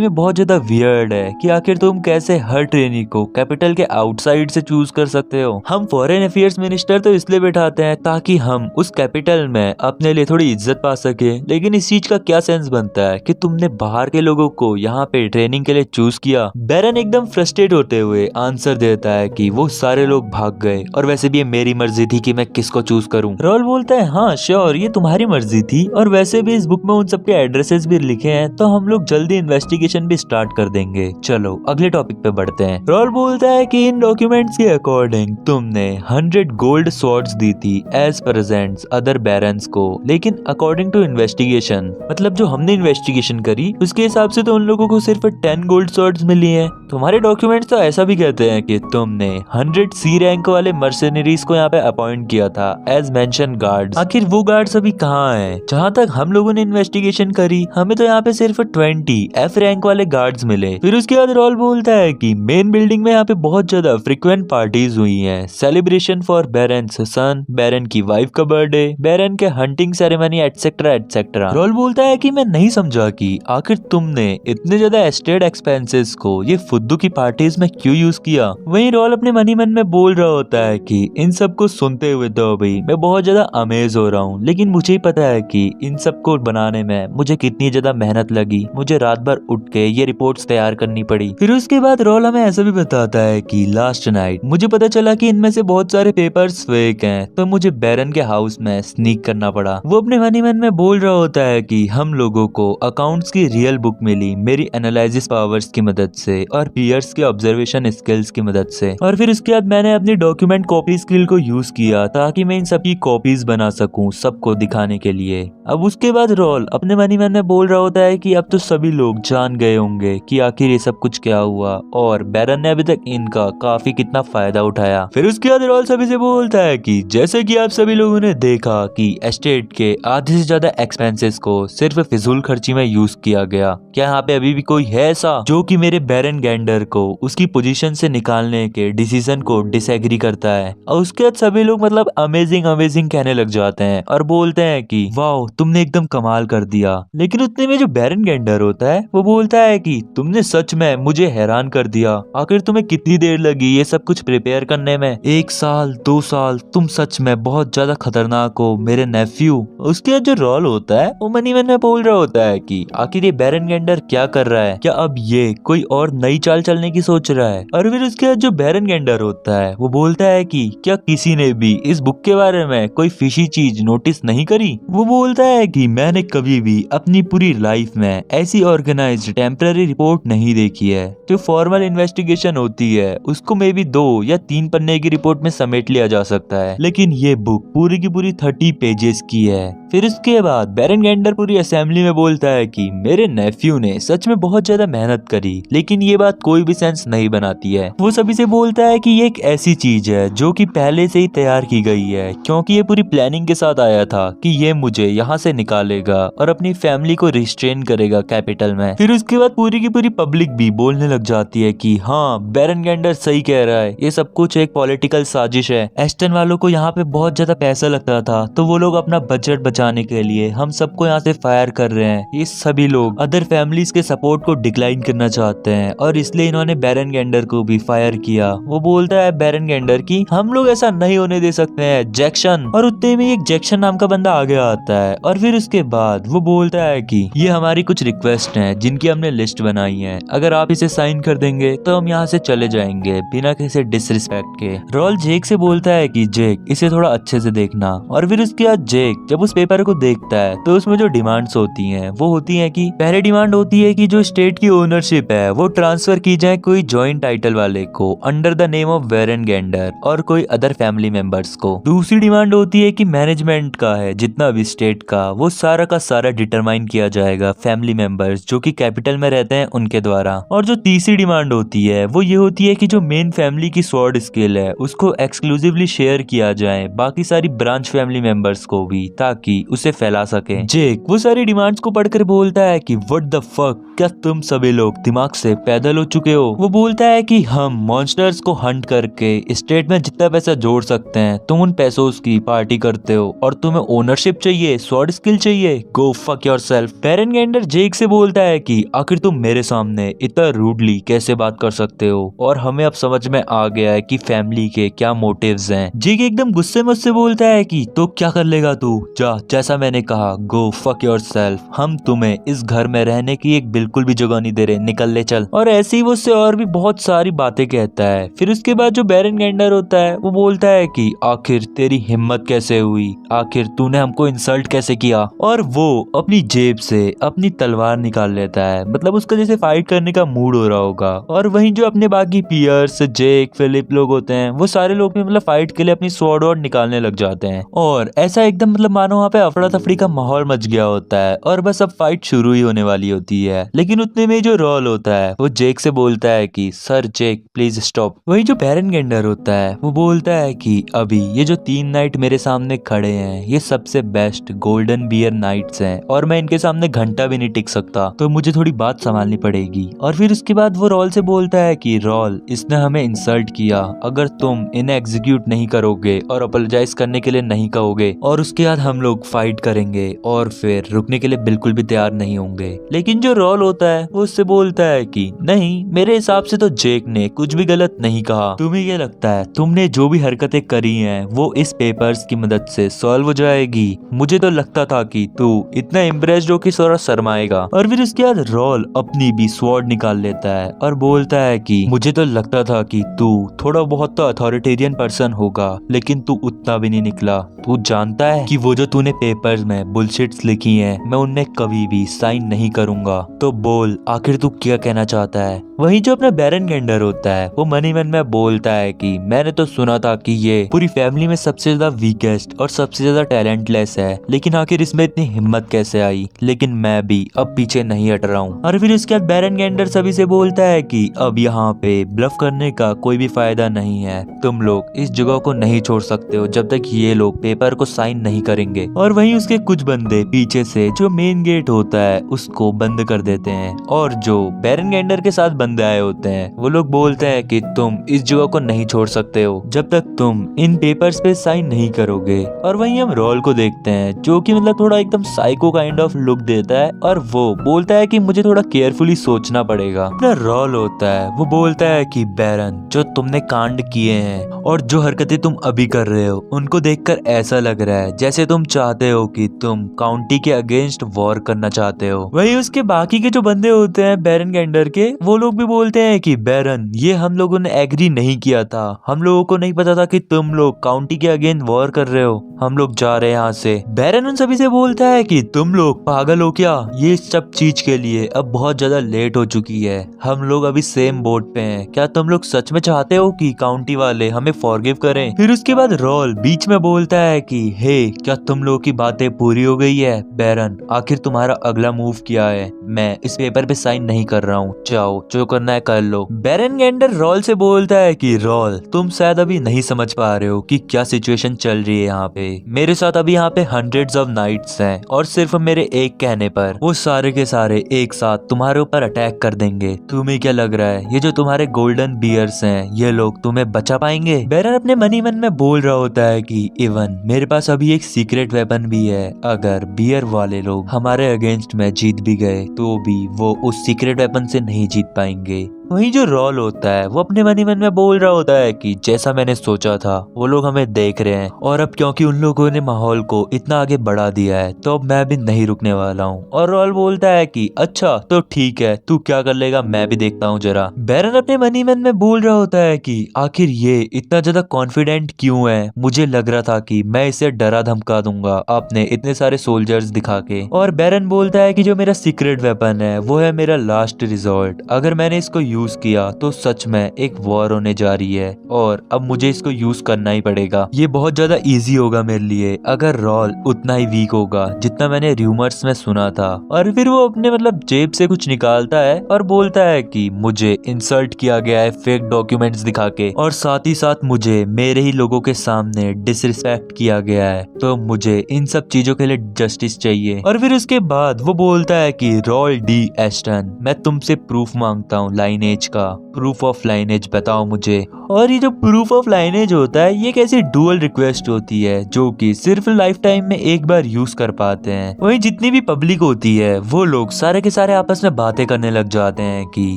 में बहुत ज्यादा वियर्ड है कि आखिर तुम कैसे हर ट्रेनी को कैपिटल के आउटसाइड से चूज कर सकते हो। हम फॉरेन अफेयर्स मिनिस्टर तो इसलिए बैठाते हैं ताकि हम उस कैपिटल में अपने लिए थोड़ी इज्जत पा सके, लेकिन इस चीज का क्या सेंस बनता है कि तुमने बाहर के लोगों को यहाँ पे ट्रेनिंग के लिए चूज किया? बैरन एकदम फ्रस्ट्रेट होते हुए आंसर देता है कि वो सारे लोग भाग गए और वैसे भी ये मेरी मर्जी थी कि मैं किसको चूज करूं। रॉल बोलता है हाँ श्योर, ये तुम्हारी मर्जी थी और वैसे भी इस बुक में उन सबके एड्रेसेस भी लिखे हैं, तो हम लोग जल्दी इन्वेस्टिगेशन भी स्टार्ट कर देंगे। चलो अगले टॉपिक पे बढ़ते हैं। रॉल बोलता है कि इन डॉक्यूमेंट्स के अकॉर्डिंग तुमने 100 गोल्ड स्वॉर्ड्स दी थी एज प्रेजेंट्स अदर बैरन्स को, लेकिन अकॉर्डिंग टू इन्वेस्टिगेशन, मतलब जो हमने इन्वेस्टिगेशन करी उसके हिसाब से तो उन लोगों को सिर्फ 10 गोल्ड स्वॉर्ड्स मिली है। तुम्हारे डॉक्यूमेंट्स तो ऐसा भी कहते हैं कि तुमने 100 सी रैंक वाले मर्सिनरीज को यहाँ पे अपॉइंट किया था एज मेंशन गार्ड्स। आखिर वो गार्ड्स अभी कहाँ हैं? जहाँ तक हम लोगों ने इन्वेस्टिगेशन करी, हमें तो यहाँ पे सिर्फ 20 F रैंक वाले गार्ड्स मिले। फिर उसके बाद रॉल बोलता है कि मेन बिल्डिंग में यहाँ पे बहुत ज्यादा फ्रिक्वेंट पार्टीज हुई हैं, celebration for baron's son, baron की वाइफ का बर्थडे, बैरन के hunting ceremony etcetera etcetera. Roel बोलता है कि मैं नहीं समझा कि आखिर तुमने इतने ज्यादा एस्टेट एक्सपेंसेस को ये फुद्दू की पार्टीज में क्यों यूज किया। वहीं रॉल अपने मन ही मन में बोल रहा होता है कि इन सब को सुनते हुए तो अभी मैं बहुत ज्यादा अमेज हो रहा हूँ, लेकिन मुझे ही पता है कि इन सब को बनाने में मुझे कितनी ज्यादा मेहनत लगी। मुझे रात भर उठ के ये रिपोर्ट्स तैयार करनी पड़ी। फिर उसके बाद रॉल हमें ऐसा भी बताता है कि लास्ट नाइट मुझे पता चला कि इनमें से बहुत सारे पेपर्स फेक हैं, तो मुझे बैरन के हाउस में स्नीक करना पड़ा। वो अपने मन ही मन में बोल रहा होता है कि हम लोगों को अकाउंट्स की रियल बुक मिली मेरी एनालिसिस पावर्स की मदद से और पियर्स के ऑब्जर्वेशन स्किल्स की मदद से। और फिर उसके बाद मैंने अपनी डॉक्यूमेंट कॉपी स्किल को यूज किया ताकि मैं इन सबकी कॉपीज बना सकूं सबको दिखाने के लिए। अब उसके बाद रॉल अपने मन ही मन में बोल रहा होता है कि अब तो सभी लोग जान गए होंगे कि आखिर ये सब कुछ क्या हुआ और बैरन ने अभी तक इनका काफी कितना फायदा उठाया। फिर उसके बाद रॉल सभी से बोलता है कि जैसे कि आप सभी लोगों ने देखा कि एस्टेट के आधे से ज्यादा एक्सपेंसेस को सिर्फ फिजूल खर्ची में यूज किया गया, क्या यहाँ पे अभी भी कोई है ऐसा जो कि मेरे बैरन गैंडर को उसकी पोजीशन से निकालने के डिसीजन को डिसएग्री करता है। और उसके बाद सभी लोग मतलब अमेजिंग अमेजिंग कहने लग जाते हैं और बोलते हैं कि वाओ तुमने एकदम कमाल कर दिया। लेकिन उतने में जो बैरन गैंडर होता है वो बोलता है कि तुमने सच में मुझे हैरान कर दिया। आखिर तुम्हें कितनी देर लगी ये सब कुछ प्रिपेयर करने में? 1 साल 2 साल? तुम सच में बहुत ज्यादा खतरनाक हो मेरे नेफ्यू। उसके बाद जो रॉल होता है वो मनी मन में बोल रहा होता है कि आखिर ये बैरन गैंडर क्या कर रहा है, क्या अब ये कोई और नई चाल चलने की सोच रहा है? और फिर उसके बाद जो बैरन गैंडर होता है वो बोलता है कि क्या किसी ने भी इस बुक के बारे में कोई फिशी चीज नोटिस नहीं करी? वो बोलता है कि मैंने कभी भी अपनी पूरी लाइफ में ऐसी ऑर्गेनाइज्ड टेम्पररी रिपोर्ट नहीं देखी है। जो फॉर्मल इन्वेस्टिगेशन होती है उसको मे बी 2 या 3 पन्ने की रिपोर्ट में समेट लिया जा सकता है, लेकिन ये बुक पूरी की पूरी 30 पेजेस की है। फिर इसके बाद बैरन गैंडर पूरी असेंबली में बोलता है कि मेरे नेफ्यू ने सच में बहुत ज्यादा मेहनत करी, लेकिन ये बात कोई भी सेंस नहीं बनाती है। वो सभी से बोलता है कि ये एक ऐसी चीज है जो कि पहले से ही तैयार की गई है, क्योंकि ये पूरी प्लानिंग के साथ आया था कि ये मुझे यहाँ से निकालेगा और अपनी फैमिली को रिस्ट्रेन करेगा कैपिटल में। फिर उसके बाद पूरी की पूरी पब्लिक भी बोलने लग जाती है कि हाँ बैरन गैंडर सही कह रहा है, ये सब कुछ एक पॉलिटिकल साजिश है। एस्टन वालों को यहाँ पे बहुत ज्यादा पैसा लगता था, तो वो लोग अपना बजट बचाने के लिए हम सबको यहाँ से फायर कर रहे हैं। ये सभी लोग अदर फैमिलीज के सपोर्ट को डिक्लाइन करना चाहते हैं और इसलिए इन्होंने बैरन गैंडर को भी फायर किया। वो बोलता है बैरन गैंडर की हम लोग ऐसा नहीं होने दे सकते हैं जैक्सन। और उतने में एक जैक्सन नाम का बंदा आगे आता है और फिर उसके बाद वो बोलता है कि ये हमारी कुछ रिक्वेस्ट हैं जिनकी हमने लिस्ट बनाई है, अगर आप इसे साइन कर देंगे तो हम यहाँ से चले जाएंगे बिना किसी डिसरिस्पेक्ट के। रॉल जेक से बोलता है कि जेक इसे थोड़ा अच्छे से देखना। और फिर उसके बाद जेक जब उस पेपर को देखता है तो उसमें जो डिमांड्स होती हैं वो होती हैं कि पहले डिमांड होती है कि जो स्टेट की ओनरशिप है वो ट्रांसफर की जाए कोई जॉइंट टाइटल वाले को under the name of baron Gander और कोई अदर फैमिली मेंबर्स को। दूसरी डिमांड होती है कि मैनेजमेंट का है जितना भी स्टेट का वो सारा का सारा डिटरमाइन किया जाएगा फैमिली मेंबर्स जो कि कैपिटल में रहते हैं उनके द्वारा। और जो तीसरी डिमांड होती है वो ये होती है कि जो मेन फैमिली की स्वॉर्ड स्किल है उसको एक्सक्लूसिवली शेयर किया जाए बाकी सारी ब्रांच फैमिली मेंबर्स को भी, ताकि उसे फैला सके। जेक वो सारी डिमांड्स को पढ़कर बोलता है कि व्हाट द फक, क्या तुम सभी लोग दिमाग से पैदल हो चुके हो? वो बोलता है कि हम मॉन्स्टर्स को हंट करके स्टेट में जितना पैसा जोड़ सकते हैं तुम उन पैसों की पार्टी करते हो और तुम्हें ओनरशिप चाहिए, स्वॉर्ड स्किल चाहिए, गो फक योरसेल्फ। बैरन गैंडर जेक से बोलता है कि आखिर तुम मेरे सामने इतना रूडली कैसे बात कर सकते हो, और हमें अब समझ में आ गया है कि फैमिली के क्या मोटिव्स हैं। जेक एकदम गुस्से में उससे बोलता है कि तो क्या कर लेगा तू, जा जैसा मैंने कहा, गो फक योरसेल्फ। हम तुम्हें इस घर में रहने की एक बिल्कुल भी जगह नहीं दे रहे, निकल ले चल। और ऐसे ही वो उससे और भी बहुत सारी बातें कहता है। फिर उसके बाद जो बैरन गैंडर होता है वो बोलता है कि आखिर तेरी हिम्मत कैसे हुई, आखिर तूने हमको इंसल्ट कैसे किया। और वो अपनी जेब से अपनी तलवार निकाल लेता है, मतलब उसका जैसे फाइट करने का मूड हो रहा होगा। और वहीं जो अपने बाकी पियर्स, जेक, फिलिप लोग होते हैं वो सारे लोग भी मतलब फाइट के लिए अपनी स्वॉर्ड वॉर्ड निकालने लग जाते हैं। और ऐसा एकदम मतलब मानो वहाँ पे अफड़ा तफड़ी का माहौल मच गया होता है और बस अब फाइट शुरू ही होने वाली होती है। लेकिन उतने में जो रॉल होता है वो जेक से बोलता है कि सर जेक प्लीज स्टॉप। वही जो बैरन गैंडर होता है है। वो बोलता है कि अभी ये जो 3 नाइट मेरे सामने खड़े हैं ये सबसे बेस्ट गोल्डन बियर नाइट्स हैं और मैं इनके सामने घंटा भी नहीं टिक सकता, तो मुझे थोड़ी बात संभालनी पड़ेगी। और फिर उसके बाद वो रॉल से बोलता है कि रॉल, इसने हमें इंसल्ट किया, अगर तुम इन्हें एग्जीक्यूट नहीं करोगे और अपोलोजाइज करने के लिए नहीं कहोगे और उसके बाद हम लोग फाइट करेंगे और फिर रुकने के लिए बिल्कुल भी तैयार नहीं होंगे। लेकिन जो रॉल होता है वो उससे बोलता है कि नहीं, मेरे हिसाब से तो जेक ने कुछ भी गलत नहीं कहा। तुम्हें ये लगता है तुमने जो भी हरकतें करी हैं वो इस पेपर्स की मदद से सॉल्व हो जाएगी? मुझे तो लगता था कि तू इतना इम्प्रेस्ड हो कि थोड़ा शर्माएगा। और फिर उसके बाद रॉल अपनी भी स्वॉर्ड निकाल लेता है और बोलता है कि मुझे तो लगता था कि तू थोड़ा बहुत तो अथॉरिटेरियन पर्सन होगा, लेकिन तू उतना भी नहीं निकला। तू जानता है कि वो जो तूने पेपर्स में बुलशिट्स लिखी हैं मैं उनमें कभी भी साइन नहीं करूंगा। तो बोल, आखिर तू क्या कहना चाहता है? वहीं जो अपना बैरन गेंडर होता है वो मन ही मन में बोलता है कि मैंने तो सुना था कि ये पूरी फैमिली में सबसे ज्यादा वीकेस्ट और सबसे ज्यादा टैलेंटलेस है, लेकिन आखिर इसमें इतनी हिम्मत कैसे आई? लेकिन मैं भी अब पीछे नहीं हट रहा हूँ। और फिर इसके बाद बैरन गेंडर सभी से बोलता है कि अब यहाँ पे ब्लफ करने का कोई भी फायदा नहीं है, तुम लोग इस जगह को नहीं छोड़ सकते हो जब तक ये लोग पेपर को साइन नहीं करेंगे। और वहीं उसके कुछ बंदे पीछे से जो मेन गेट होता है उसको बंद कर देते हैं और जो बैरन गेंडर के साथ बंदे आए होते हैं वो लोग बोलते हैं कि तुम इस जगह को नहीं छोड़ सकते हो जब तक तुम इन पेपर्स पे साइन नहीं करोगे। और वहीं हम रॉल को देखते हैं जो कि मतलब थोड़ा एकदम साइको काइंड ऑफ लुक देता है और वो बोलता है कि मुझे थोड़ा केयरफुली सोचना पड़ेगा। अपना रॉल होता है वो बोलता है कि बैरन, जो तुमने कांड किए हैं और जो हरकतें तुम अभी कर रहे हो उनको देखकर ऐसा लग रहा है जैसे तुम चाहते हो कि तुम काउंटी के अगेंस्ट वॉर करना चाहते हो। वहीं उसके बाकी के जो बंदे होते हैं बैरन गेंडर के, वो लोग भी बोलते हैं कि बैरन, ये हम लोगों ने एग्री नहीं किया था, हम लोगों को नहीं पता था कि तुम लोग काउंटी के अगेंस्ट वॉर कर रहे हो, हम लोग जा रहे हैं यहाँ से। बैरन उन सभी से बोलता है कि तुम लोग पागल हो क्या? ये सब चीज के लिए अब बहुत ज्यादा लेट हो चुकी है, हम लोग अभी सेम बोट पे हैं। क्या तुम लोग सच में चाहते हो कि काउंटी वाले हमें फॉरगिव करें? फिर उसके बाद रॉल बीच में बोलता है कि हे, क्या तुम लोगों की बातें पूरी हो गई है? बैरन, आखिर तुम्हारा अगला मूव क्या है? मैं इस पेपर पे साइन नहीं कर रहा हूँ, जाओ जो करना है कर लो। बैरन गेंडर रॉल से बोलता है कि रॉल, तुम शायद अभी नहीं समझ पा रहे हो कि क्या सिचुएशन चल रही है यहाँ पे। मेरे साथ अभी यहाँ पे हंड्रेड्स ऑफ नाइट्स हैं और सिर्फ मेरे एक कहने पर वो सारे के सारे एक साथ तुम्हारे ऊपर अटैक कर देंगे। तुम्हें क्या लग रहा है ये जो तुम्हारे गोल्डन बियर्स हैं ये लोग तुम्हें बचा पाएंगे? बैरन अपने मन ही मन में बोल रहा होता है कि इवन मेरे पास अभी एक सीक्रेट वेपन भी है, अगर बियर वाले लोग हमारे अगेंस्ट में जीत भी गए तो भी वो उस सीक्रेट वेपन से नहीं जीत पाएंगे। वहीं जो रॉल होता है वो अपने मन ही मन में बोल रहा होता है कि जैसा मैंने सोचा था वो लोग हमें देख रहे हैं और अब क्योंकि उन लोगों ने माहौल को इतना आगे बढ़ा दिया है तो अब मैं भी नहीं रुकने वाला हूँ। और रॉल बोलता है कि अच्छा तो ठीक है, तू क्या कर लेगा मैं भी देखता हूँ जरा। बैरन अपने मन ही मन में बोल रहा होता है कि आखिर ये इतना ज्यादा कॉन्फिडेंट क्यों है? मुझे लग रहा था कि मैं इसे डरा धमका दूंगा आपने इतने सारे सोल्जर्स दिखा के। और बैरन बोलता है कि जो मेरा सीक्रेट वेपन है वो है मेरा लास्ट रिजॉर्ट, अगर मैंने इसको यूज किया तो सच में एक वॉर होने जा रही है और अब मुझे इसको यूज करना ही पड़ेगा। ये बहुत ज्यादा इजी होगा मेरे लिए अगर रॉल उतना ही वीक होगा जितना मैंने रूमर्स में सुना था। और फिर वो अपने मतलब जेब से कुछ निकालता है और बोलता है कि मुझे इंसल्ट किया गया है फेक डॉक्यूमेंट्स दिखा के और साथ ही साथ मुझे मेरे ही लोगों के सामने डिसरिस्पेक्ट किया गया है, तो मुझे इन सब चीजों के लिए जस्टिस चाहिए। और फिर उसके बाद वो बोलता है कि रॉल डी एस्टन, मैं तुमसे प्रूफ मांगता हूँ लाइनेज का, प्रूफ ऑफ लाइनेज बताओ मुझे। और ये जो प्रूफ ऑफ लाइनेज होता है ये कैसी डुअल रिक्वेस्ट होती है जो कि सिर्फ लाइफ टाइम में एक बार यूज कर पाते हैं। वहीं जितनी भी पब्लिक होती है वो लोग सारे के सारे आपस में बातें करने लग जाते हैं कि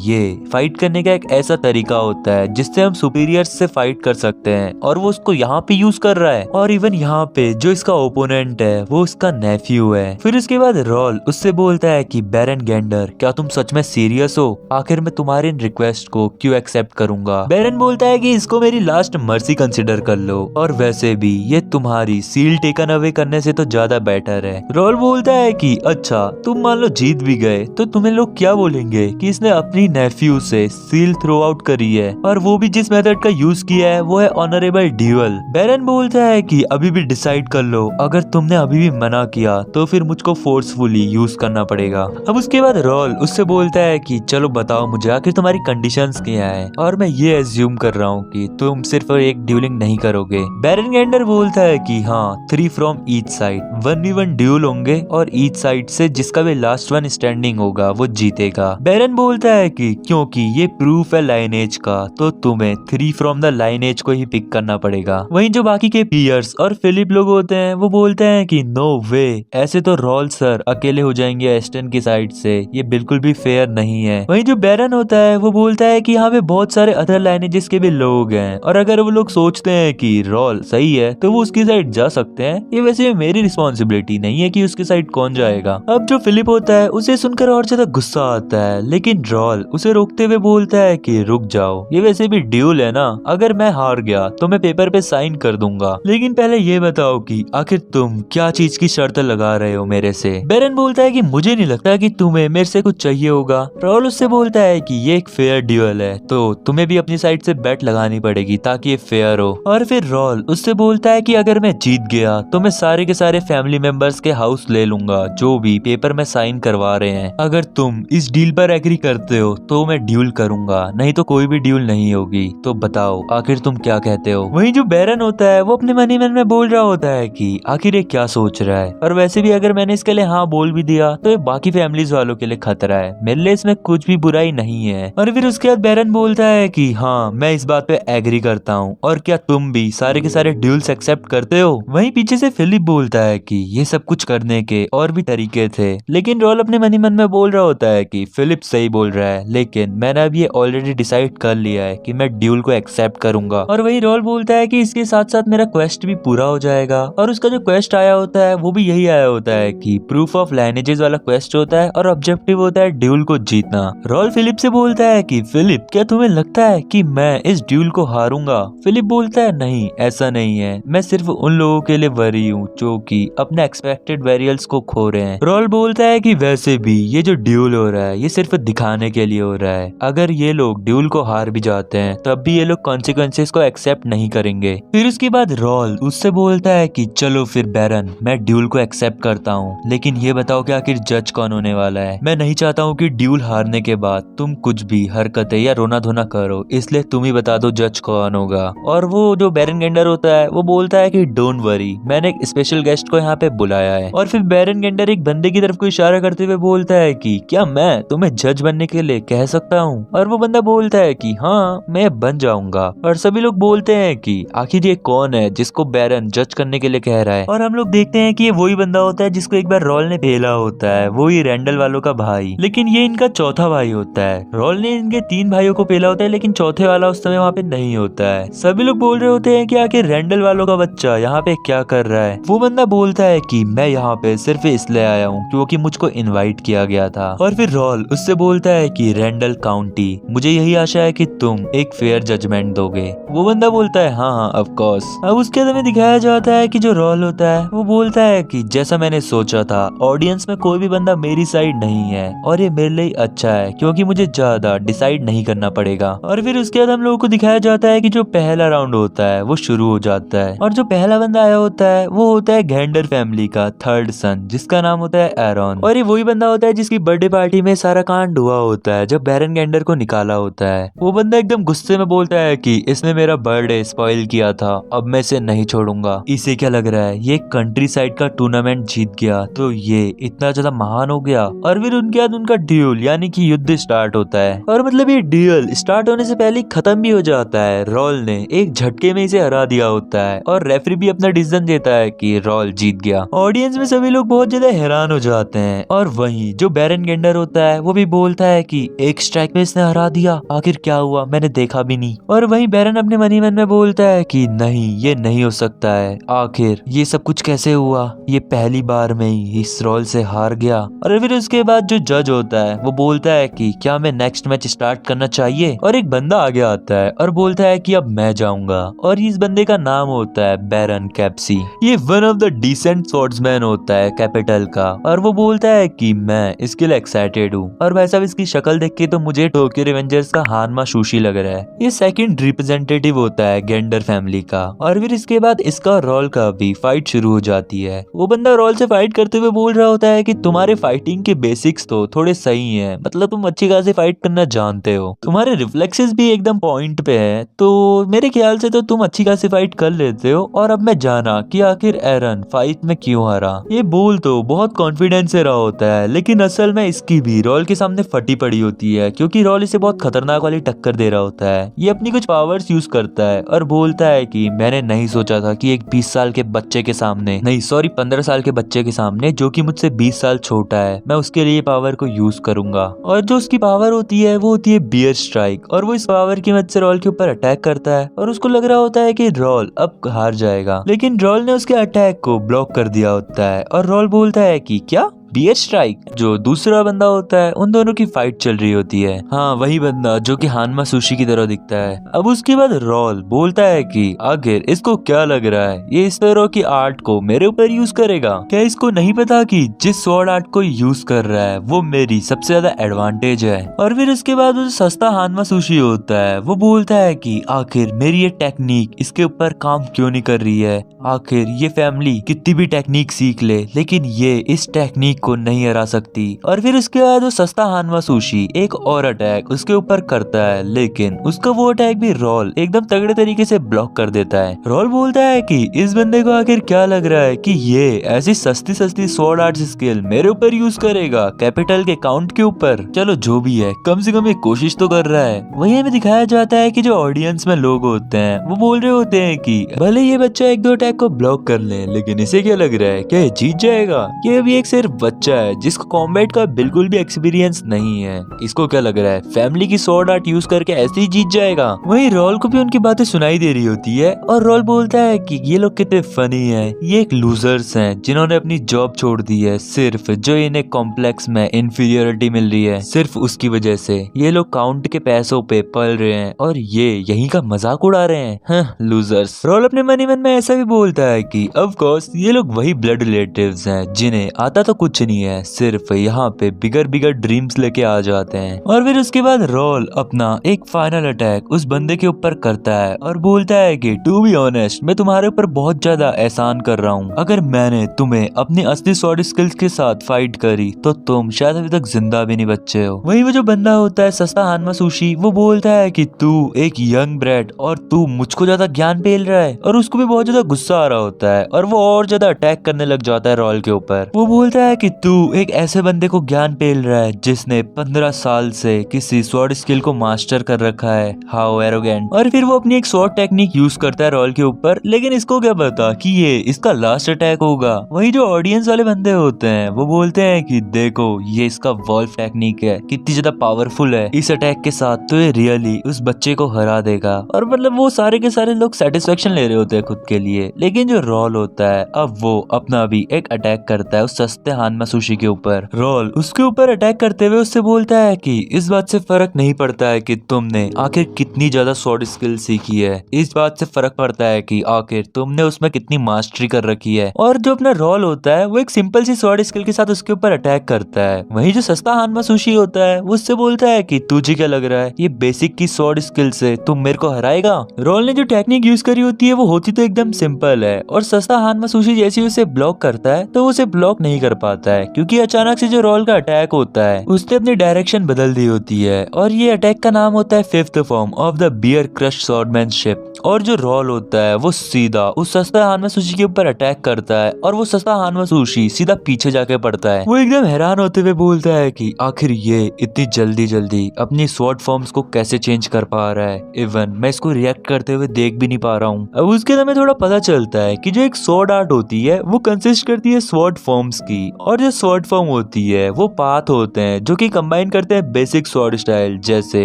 ये फाइट करने का एक ऐसा तरीका होता है जिससे हम सुपीरियर्स से फाइट कर सकते हैं और वो उसको यहाँ पे यूज कर रहा है। और इवन यहाँ पे जो इसका ओपोनेंट है वो उसका नेफ्यू है। फिर उसके बाद रॉल उससे बोलता है कि बैरन गेंडर, क्या तुम सच में सीरियस हो? आखिर मैं तुम्हारे इन रिक्वेस्ट को क्यों एक्सेप्ट करूंगा? बैरन बोलता है कि इसको मेरी लास्ट मर्सी कंसिडर कर लो और वैसे भी ये तुम्हारी सील टेकन अवे करने से तो ज्यादा बेटर है। रॉल बोलता है कि अच्छा तुम मान लो जीत भी गए तो तुम्हें लोग क्या बोलेंगे कि इसने अपनी नेफ्यू से सील थ्रो आउट करी है और वो भी जिस मेथड का यूज किया है वो है ऑनरेबल ड्यूअल। बैरन बोलता है कि अभी भी डिसाइड कर लो, अगर तुमने अभी भी मना किया तो फिर मुझको फोर्सफुली यूज करना पड़ेगा। अब उसके बाद रॉल उससे बोलता है कि चलो बताओ मुझे आखिर तुम्हारी कंडीशंस क्या है। और मैं ये एज्यूम कर रहा हूँ कि तुम सिर्फ एक ड्यूलिंग नहीं करोगे। बेरेंगेंडर बोलता है कि हाँ 3 from each side 1v1 dual होंगे और ईच साइड से जिसका भी लास्ट वन स्टैंडिंग होगा वो जीतेगा। बेरन बोलता है कि क्योंकि ये प्रूफ है लाइनेज का तो तुम्हें 3 फ्रॉम द लाइनेज को ही पिक करना पड़ेगा। वहीं जो बाकी के पियर्स और फिलिप लोग होते हैं वो बोलते हैं कि नो वे, ऐसे तो रॉल सर अकेले हो जाएंगे एस्टन की साइड से, ये बिल्कुल भी फेयर नहीं है। वहीं जो बैरन होता है वो बोलता है कि यहाँ पे बहुत सारे अदर लाइनेजेस के भी लोग हैं और अगर वो लोग सोचते हैं कि रॉल सही है तो वो उसकी साइड जा सकते हैं, ये वैसे मेरी रिस्पॉन्सिबिलिटी नहीं है कि उसकी साइड कौन जाएगा। अब जो फिलिप होता है उसे सुनकर और ज्यादा गुस्सा आता है, लेकिन रॉल उसे रोकते हुए बोलता है कि रुक जाओ, ये वैसे भी ड्यूल है ना, अगर मैं हार गया तो मैं पेपर पे साइन कर दूंगा, लेकिन पहले ये बताओ कि आखिर तुम क्या चीज की शर्त लगा रहे हो मेरे से। बेरन बोलता है कि मुझे नहीं लगता कि तुम्हें मेरे से कुछ चाहिए होगा। रॉल उससे बोलता है कि ये एक फेयर ड्यूअल है तो तुम्हें भी अपनी साइड से बेट लगानी पड़ेगी ताकि ये फेयर हो। और फिर रॉल उससे बोलता है कि अगर मैं जीत गया तो मैं सारे के सारे फैमिली मेंबर्स के हाउस ले लूंगा जो भी पेपर में साइन करवा रहे हैं, अगर तुम इस डील पर एग्री करते हो तो मैं ड्यूल करूंगा, नहीं तो कोई भी ड्यूल नहीं होगी। तो बताओ आखिर तुम क्या कहते हो। वहीं जो बैरन होता है वो अपने मन ही मन में बोल रहा होता है कि आखिर ये क्या सोच रहा है, और वैसे भी अगर मैंने इसके लिए हाँ बोल भी दिया तो ये बाकी फैमिलीज वालों के लिए खतरा है, मेरे लिए इसमें कुछ भी बुराई नहीं है। और फिर उसके बाद बैरन बोलता है कि हाँ मैं इस बात पे एग्री करता हूँ, और क्या तुम भी सारे के सारे ड्यूल्स एक्सेप्ट करते हो। वहीं पीछे से फिलिप बोलता है कि ये सब कुछ करने के और भी तरीके थे, लेकिन रॉल अपने मन ही मन में बोल रहा होता है कि फिलिप सही बोल रहा है, लेकिन मैंने अब ये ऑलरेडी डिसाइड कर लिया है कि मैं ड्यूल को एक्सेप्ट करूंगा। और वही रॉल बोलता है कि इसके साथ साथ मेरा क्वेस्ट भी पूरा हो जाएगा, और उसका जो क्वेस्ट आया होता है वो भी यही आया होता है कि प्रूफ ऑफ लाइनेजेस वाला क्वेस्ट होता है और ऑब्जेक्टिव होता है ड्यूल को जीतना। रॉल फिलिप से बोलता है कि फिलिप क्या तुम्हें लगता है कि मैं इस ड्यूल को हारूंगा। फिलिप बोलता है नहीं ऐसा नहीं है, मैं सिर्फ उन लोगों के लिए वरी हूँ जो कि अपने एक्सपेक्टेड वेरियल्स को खो रहे हैं। रॉल बोलता है कि वैसे भी ये जो ड्यूल हो रहा है ये सिर्फ दिखाने के लिए हो रहा है, अगर ये लोग ड्यूल को हार भी जाते हैं तब भी ये लोग कॉन्सिक्वेंसेस को एक्सेप्ट नहीं करेंगे। फिर उसके बाद रॉल उससे बोलता है कि चलो फिर बैरन मैं ड्यूल को एक्सेप्ट करता हूँ, लेकिन ये बताओ कि आखिर जज कौन होने वाला है। मैं नहीं चाहता हूँ कि ड्यूल हारने के बाद तुम कुछ भी हरकतें या रोना धोना करो, इसलिए तुम ही बता दो जज कौन होगा। और वो जो बेरेंगेंडर होता है वो बोलता है कि डोंट वरी, मैंने एक स्पेशल गेस्ट को यहाँ पे बुलाया है। और फिर बेरेंगेंडर एक बंदे की तरफ को इशारा करते हुए बोलता है कि क्या मैं तुम्हें जज बनने के लिए कह सकता हूँ। और वो बंदा बोलता है कि हाँ मैं बन जाऊंगा। और सभी लोग बोलते हैं कि आखिर ये कौन है जिसको बैरन जज करने के लिए कह रहा है। और हम लोग देखते हैं कि ये वही बंदा होता है जिसको एक बार रॉल ने भेला होता है, वही रैंडल वालों का भाई, लेकिन ये इनका चौथा भाई होता है। रॉल ने इनके 3 भाइयों को पेला होता है लेकिन चौथे वाला उस समय वहाँ पे नहीं होता है। सभी लोग बोल रहे होते हैं कि आखिर रैंडल वालों का बच्चा यहाँ पे क्या कर रहा है। वो बंदा बोलता है कि मैं यहाँ पे सिर्फ इसलिए आया हूँ क्योंकि मुझको इनवाइट किया गया था। और फिर रॉल उससे बोलता है कि रैंडल काउंटी, मुझे यही आशा है कि तुम एक फेयर जजमेंट दोगे। वो बंदा बोलता है हाँ हाँ ऑफ कोर्स। अब उसके अंदर में दिखाया जाता है कि जो रॉल होता है वो बोलता है कि जैसा मैंने सोचा था ऑडियंस में कोई भी बंदा मेरी साइड नहीं है, और ये मेरे लिए अच्छा है क्योंकि मुझे ज्यादा डिसाइड नहीं करना पड़ेगा। और फिर उसके बाद हम लोगों को दिखाया जाता है कि जो पहला राउंड होता है वो शुरू हो जाता है, और जो पहला बंदा आया होता है वो होता है गेंडर फैमिली का 3rd सन जिसका नाम होता है एरॉन। और ये वही बंदा होता है जिसकी बर्थडे पार्टी में सारा कांड हुआ होता है जब बैरन गेंडर को निकाला होता है। वो बंदा एकदम गुस्से में बोलता है कि इसने मेरा बर्थडे स्पॉइल किया था, अब मैं इसे नहीं छोड़ूंगा। इसे क्या लग रहा है ये कंट्री साइड का टूर्नामेंट जीत गया तो ये इतना ज्यादा महान हो गया। और फिर उनके बाद उनका ड्यूल यानी कि युद्ध स्टार्ट होता है, और मतलब ये ड्यूल स्टार्ट होने से पहले खत्म भी हो जाता है। रॉल ने एक झटके में इसे हरा दिया होता है और रेफरी भी अपना डिसीजन देता है कि रॉल जीत गया। ऑडियंस में सभी लोग बहुत ज्यादा हैरान हो जाते हैं, और वहीं जो बैरन गेंडर होता है वो भी बोलता है कि एक स्ट्राइक में इसने हरा दिया, आखिर क्या हुआ मैंने देखा भी नहीं। और वहीं बैरन अपने मन ही मन में बोलता है कि नहीं ये नहीं हो सकता है, आखिर ये सब कुछ कैसे हुआ, ये पहली बार में ही इस रॉल से हार गया। और फिर उसके बाद जो जज होता है वो बोलता है कि क्या मैं नेक्स्ट मैच स्टार्ट करना चाहिए, और एक बंदा आगे आता है और बोलता है कि अब मैं जाऊंगा। और इस बंदे का नाम होता है बैरन कैप्सी। ये one of the decent swordsman होता है कैपिटल का, और वो बोलता है कि मैं इसके लिए एक्साइटेड हूँ। और भाई साहब इसकी शक्ल देख के तो मुझे टोक्यो रिवेंजर्स का हानमा सुशी लग रहा है। ये सेकंड रिप्रेजेंटेटिव होता है गेंडर फैमिली का। और फिर इसके बाद इसका रॉल का भी फाइट शुरू हो जाती है। वो बंदा रॉल से फाइट करते हुए बोल रहा होता है कि तुम्हारे फाइटिंग के बेसिक्स तो थोड़े सही हैं, मतलब तुम अच्छी खासी फाइट करना जानते हो, तुम्हारे रिफ्लेक्सेस भी एकदम पॉइंट पॉइंट पे है तो मेरे ख्याल से तो तुम अच्छी खासी फाइट कर लेते हो, और अब मैं जाना कि आखिर एरन फाइट में क्यों हारा। ये बोल तो बहुत कॉन्फिडेंस से रहा होता है, लेकिन असल में इसकी भी रॉल के सामने फटी पड़ी होती है, क्योंकि रॉल इसे बहुत खतरनाक वाली टक्कर दे रहा होता है। ये अपनी कुछ पावर्स यूज करता है और बोलता है कि मैंने नहीं सोचा था कि एक 20 साल के बच्चे के सामने, नहीं सॉरी 15 साल के बच्चे के सामने, जो कि मुझसे 20 साल छोटा है, मैं उसके लिए पावर को यूज करूंगा। और जो उसकी पावर होती है वो होती है बियर स्ट्राइक, और वो इस पावर की मदद से रॉल के ऊपर अटैक करता है, और उसको लग रहा होता है कि रॉल अब हार जाएगा, लेकिन रॉल ने उसके अटैक को ब्लॉक कर दिया होता है। और रॉल बोलता है कि क्या बियर स्ट्राइक। जो दूसरा बंदा होता है उन दोनों की फाइट चल रही होती है, हाँ वही बंदा जो कि हानमा सुशी की तरह दिखता है। अब उसके बाद रॉल बोलता है कि आखिर इसको क्या लग रहा है, ये इस तरह की आर्ट को मेरे ऊपर यूज करेगा? क्या इसको नहीं पता कि जिस स्वॉर्ड आर्ट को यूज कर रहा है वो मेरी सबसे ज्यादा एडवांटेज है? और फिर इसके बाद वो सस्ता हानमा सुशी होता है वो बोलता है कि आखिर मेरी ये टेक्निक इसके ऊपर काम क्यों नहीं कर रही है? आखिर ये फैमिली कितनी भी टेक्निक सीख ले, लेकिन ये इस टेक्निक को नहीं हरा सकती। और फिर उसके बाद वो सस्ता हानमा सुशी एक और अटैक उसके ऊपर करता है, लेकिन उसका वो अटैक भी रॉल एकदम तगड़े तरीके से ब्लॉक कर देता है। रॉल बोलता है कि इस बंदे को आखिर क्या लग रहा है कि ये ऐसी सस्ती सस्ती स्वॉर्ड आर्ट स्किल मेरे ऊपर यूज करेगा, कैपिटल के काउंट के ऊपर। चलो जो भी है, कम से कम एक कोशिश तो कर रहा है। वही हमें दिखाया जाता है कि जो ऑडियंस में लोग होते हैं वो बोल रहे होते हैं कि भले ये बच्चा एक दो अटैक को ब्लॉक कर ले, लेकिन इसे क्या लग रहा है, क्या ये जीत जाएगा? ये अभी एक सिर्फ बच्चा है जिसको कॉम्बैट का बिल्कुल भी एक्सपीरियंस नहीं है। इसको क्या लग रहा है, फैमिली की स्वॉर्ड आर्ट यूज करके ऐसे ही जीत जाएगा? वहीं रॉल को भी उनकी बातें सुनाई दे रही होती है, और रॉल बोलता है कि ये लोग कितने फनी हैं, ये एक लूजर्स हैं जिन्होंने अपनी जॉब छोड़ दी है सिर्फ जो इन्हें कॉम्प्लेक्स में इंफीरियरिटी मिल रही है, सिर्फ उसकी वजह से ये लोग काउंट के पैसों पे पल रहे हैं और ये यहीं का मजाक उड़ा रहे हैं। हाँ, लूजर्स। रॉल अपने मन ही मन में ऐसा भी बोलता है कि ऑफ कोर्स ये लोग वही ब्लड रिलेटिव्स हैं जिन्हें आता तो कुछ नहीं है, सिर्फ यहाँ पे बिगर बिगर ड्रीम्स लेके आ जाते हैं। और फिर उसके बाद रॉल अपना एक फाइनल अटैक उस बंदे के ऊपर करता है और बोलता है कि टू बी ऑनेस्ट मैं तुम्हारे ऊपर बहुत ज्यादा एहसान कर रहा हूँ। अगर मैंने तुम्हें अपनी असली स्वॉर्ड स्किल्स के साथ फाइट करी तो तुम शायद अभी तक जिंदा भी नहीं बचे हो। वही वो जो बंदा होता है सस्ता हानमा सुशी, वो बोलता है कि तू एक यंग ब्रेड और तू मुझको ज्यादा ज्ञान पेल रहा है, और उसको भी बहुत ज्यादा गुस्सा आ रहा होता है और वो और ज्यादा अटैक करने लग जाता है रॉल के ऊपर। वो बोलता है कि तू एक ऐसे बंदे को ज्ञान पेल रहा है जिसने 15 साल से किसी स्वॉर्ड स्किल को मास्टर कर रखा है, हाउ एरोगेंट। और फिर वो अपनी एक स्वॉर्ड टेक्निक यूज करता है रॉल के ऊपर, लेकिन इसको क्या पता कि ये इसका लास्ट अटैक होगा। वही जो ऑडियंस वाले बंदे होते हैं वो बोलते हैं कि देखो ये इसका वॉल्फ टेक्निक है, कितनी ज्यादा पावरफुल है, इस अटैक के साथ तो ये रियली उस बच्चे को हरा देगा। और मतलब वो सारे के सारे लोग सेटिस्फेक्शन ले रहे होते हैं खुद के लिए, लेकिन जो रॉल होता है अब वो अपना भी एक अटैक करता है उस सस्ते हानमा सुशी के ऊपर। रॉल उसके ऊपर अटैक करते हुए उससे बोलता है कि इस बात से फर्क नहीं पड़ता है कि तुमने आखिर कितनी ज्यादा स्वॉर्ड स्किल सीखी है, इस बात से फर्क पड़ता है कि आखिर तुमने उसमें कितनी मास्टरी कर रखी है। और जो अपना रॉल होता है वो एक सिंपल सी स्वॉर्ड स्किल के साथ उसके ऊपर अटैक करता है। वहीं जो सस्ता हानमा सुशी होता है वो उससे बोलता है कि तुझे क्या लग रहा है, ये बेसिक की स्वॉर्ड स्किल से तुम मेरे को हराएगा? रॉल ने जो टेक्निक यूज करी होती है वो होती तो एकदम सिंपल है, और सस्ता हानमा सुशी जैसे ही उसे ब्लॉक करता है तो उसे ब्लॉक नहीं कर पाता है, क्योंकि अचानक से जो रॉल का अटैक होता है उसने अपनी डायरेक्शन बदल दी होती है, और ये अटैक का नाम होता है fifth form of the bear crush swordsmanship. और जो रॉल होता है वो सीधा उस सस्ता हानमा सुशी के ऊपर अटैक करता है, और वो सस्ता हानमा सुशी सीधा पीछे जाके पड़ता है। वो एकदम हैरान होते हुए बोलता है कि आखिर ये इतनी जल्दी जल्दी अपनी स्वॉर्ड फॉर्म्स को कैसे चेंज कर पा रहा है, इवन मैं इसको रिएक्ट करते हुए देख भी नहीं पा रहा हूँ। अब उसके हमें थोड़ा पता चलता है कि जो एक स्वॉर्ड आर्ट होती है वो कंसिस्ट करती है स्वॉर्ड फॉर्म्स की, और जो स्वॉर्ड फॉर्म होती है वो पाथ होते हैं जो कि कंबाइन करते हैं बेसिक स्वॉर्ड स्टाइल, जैसे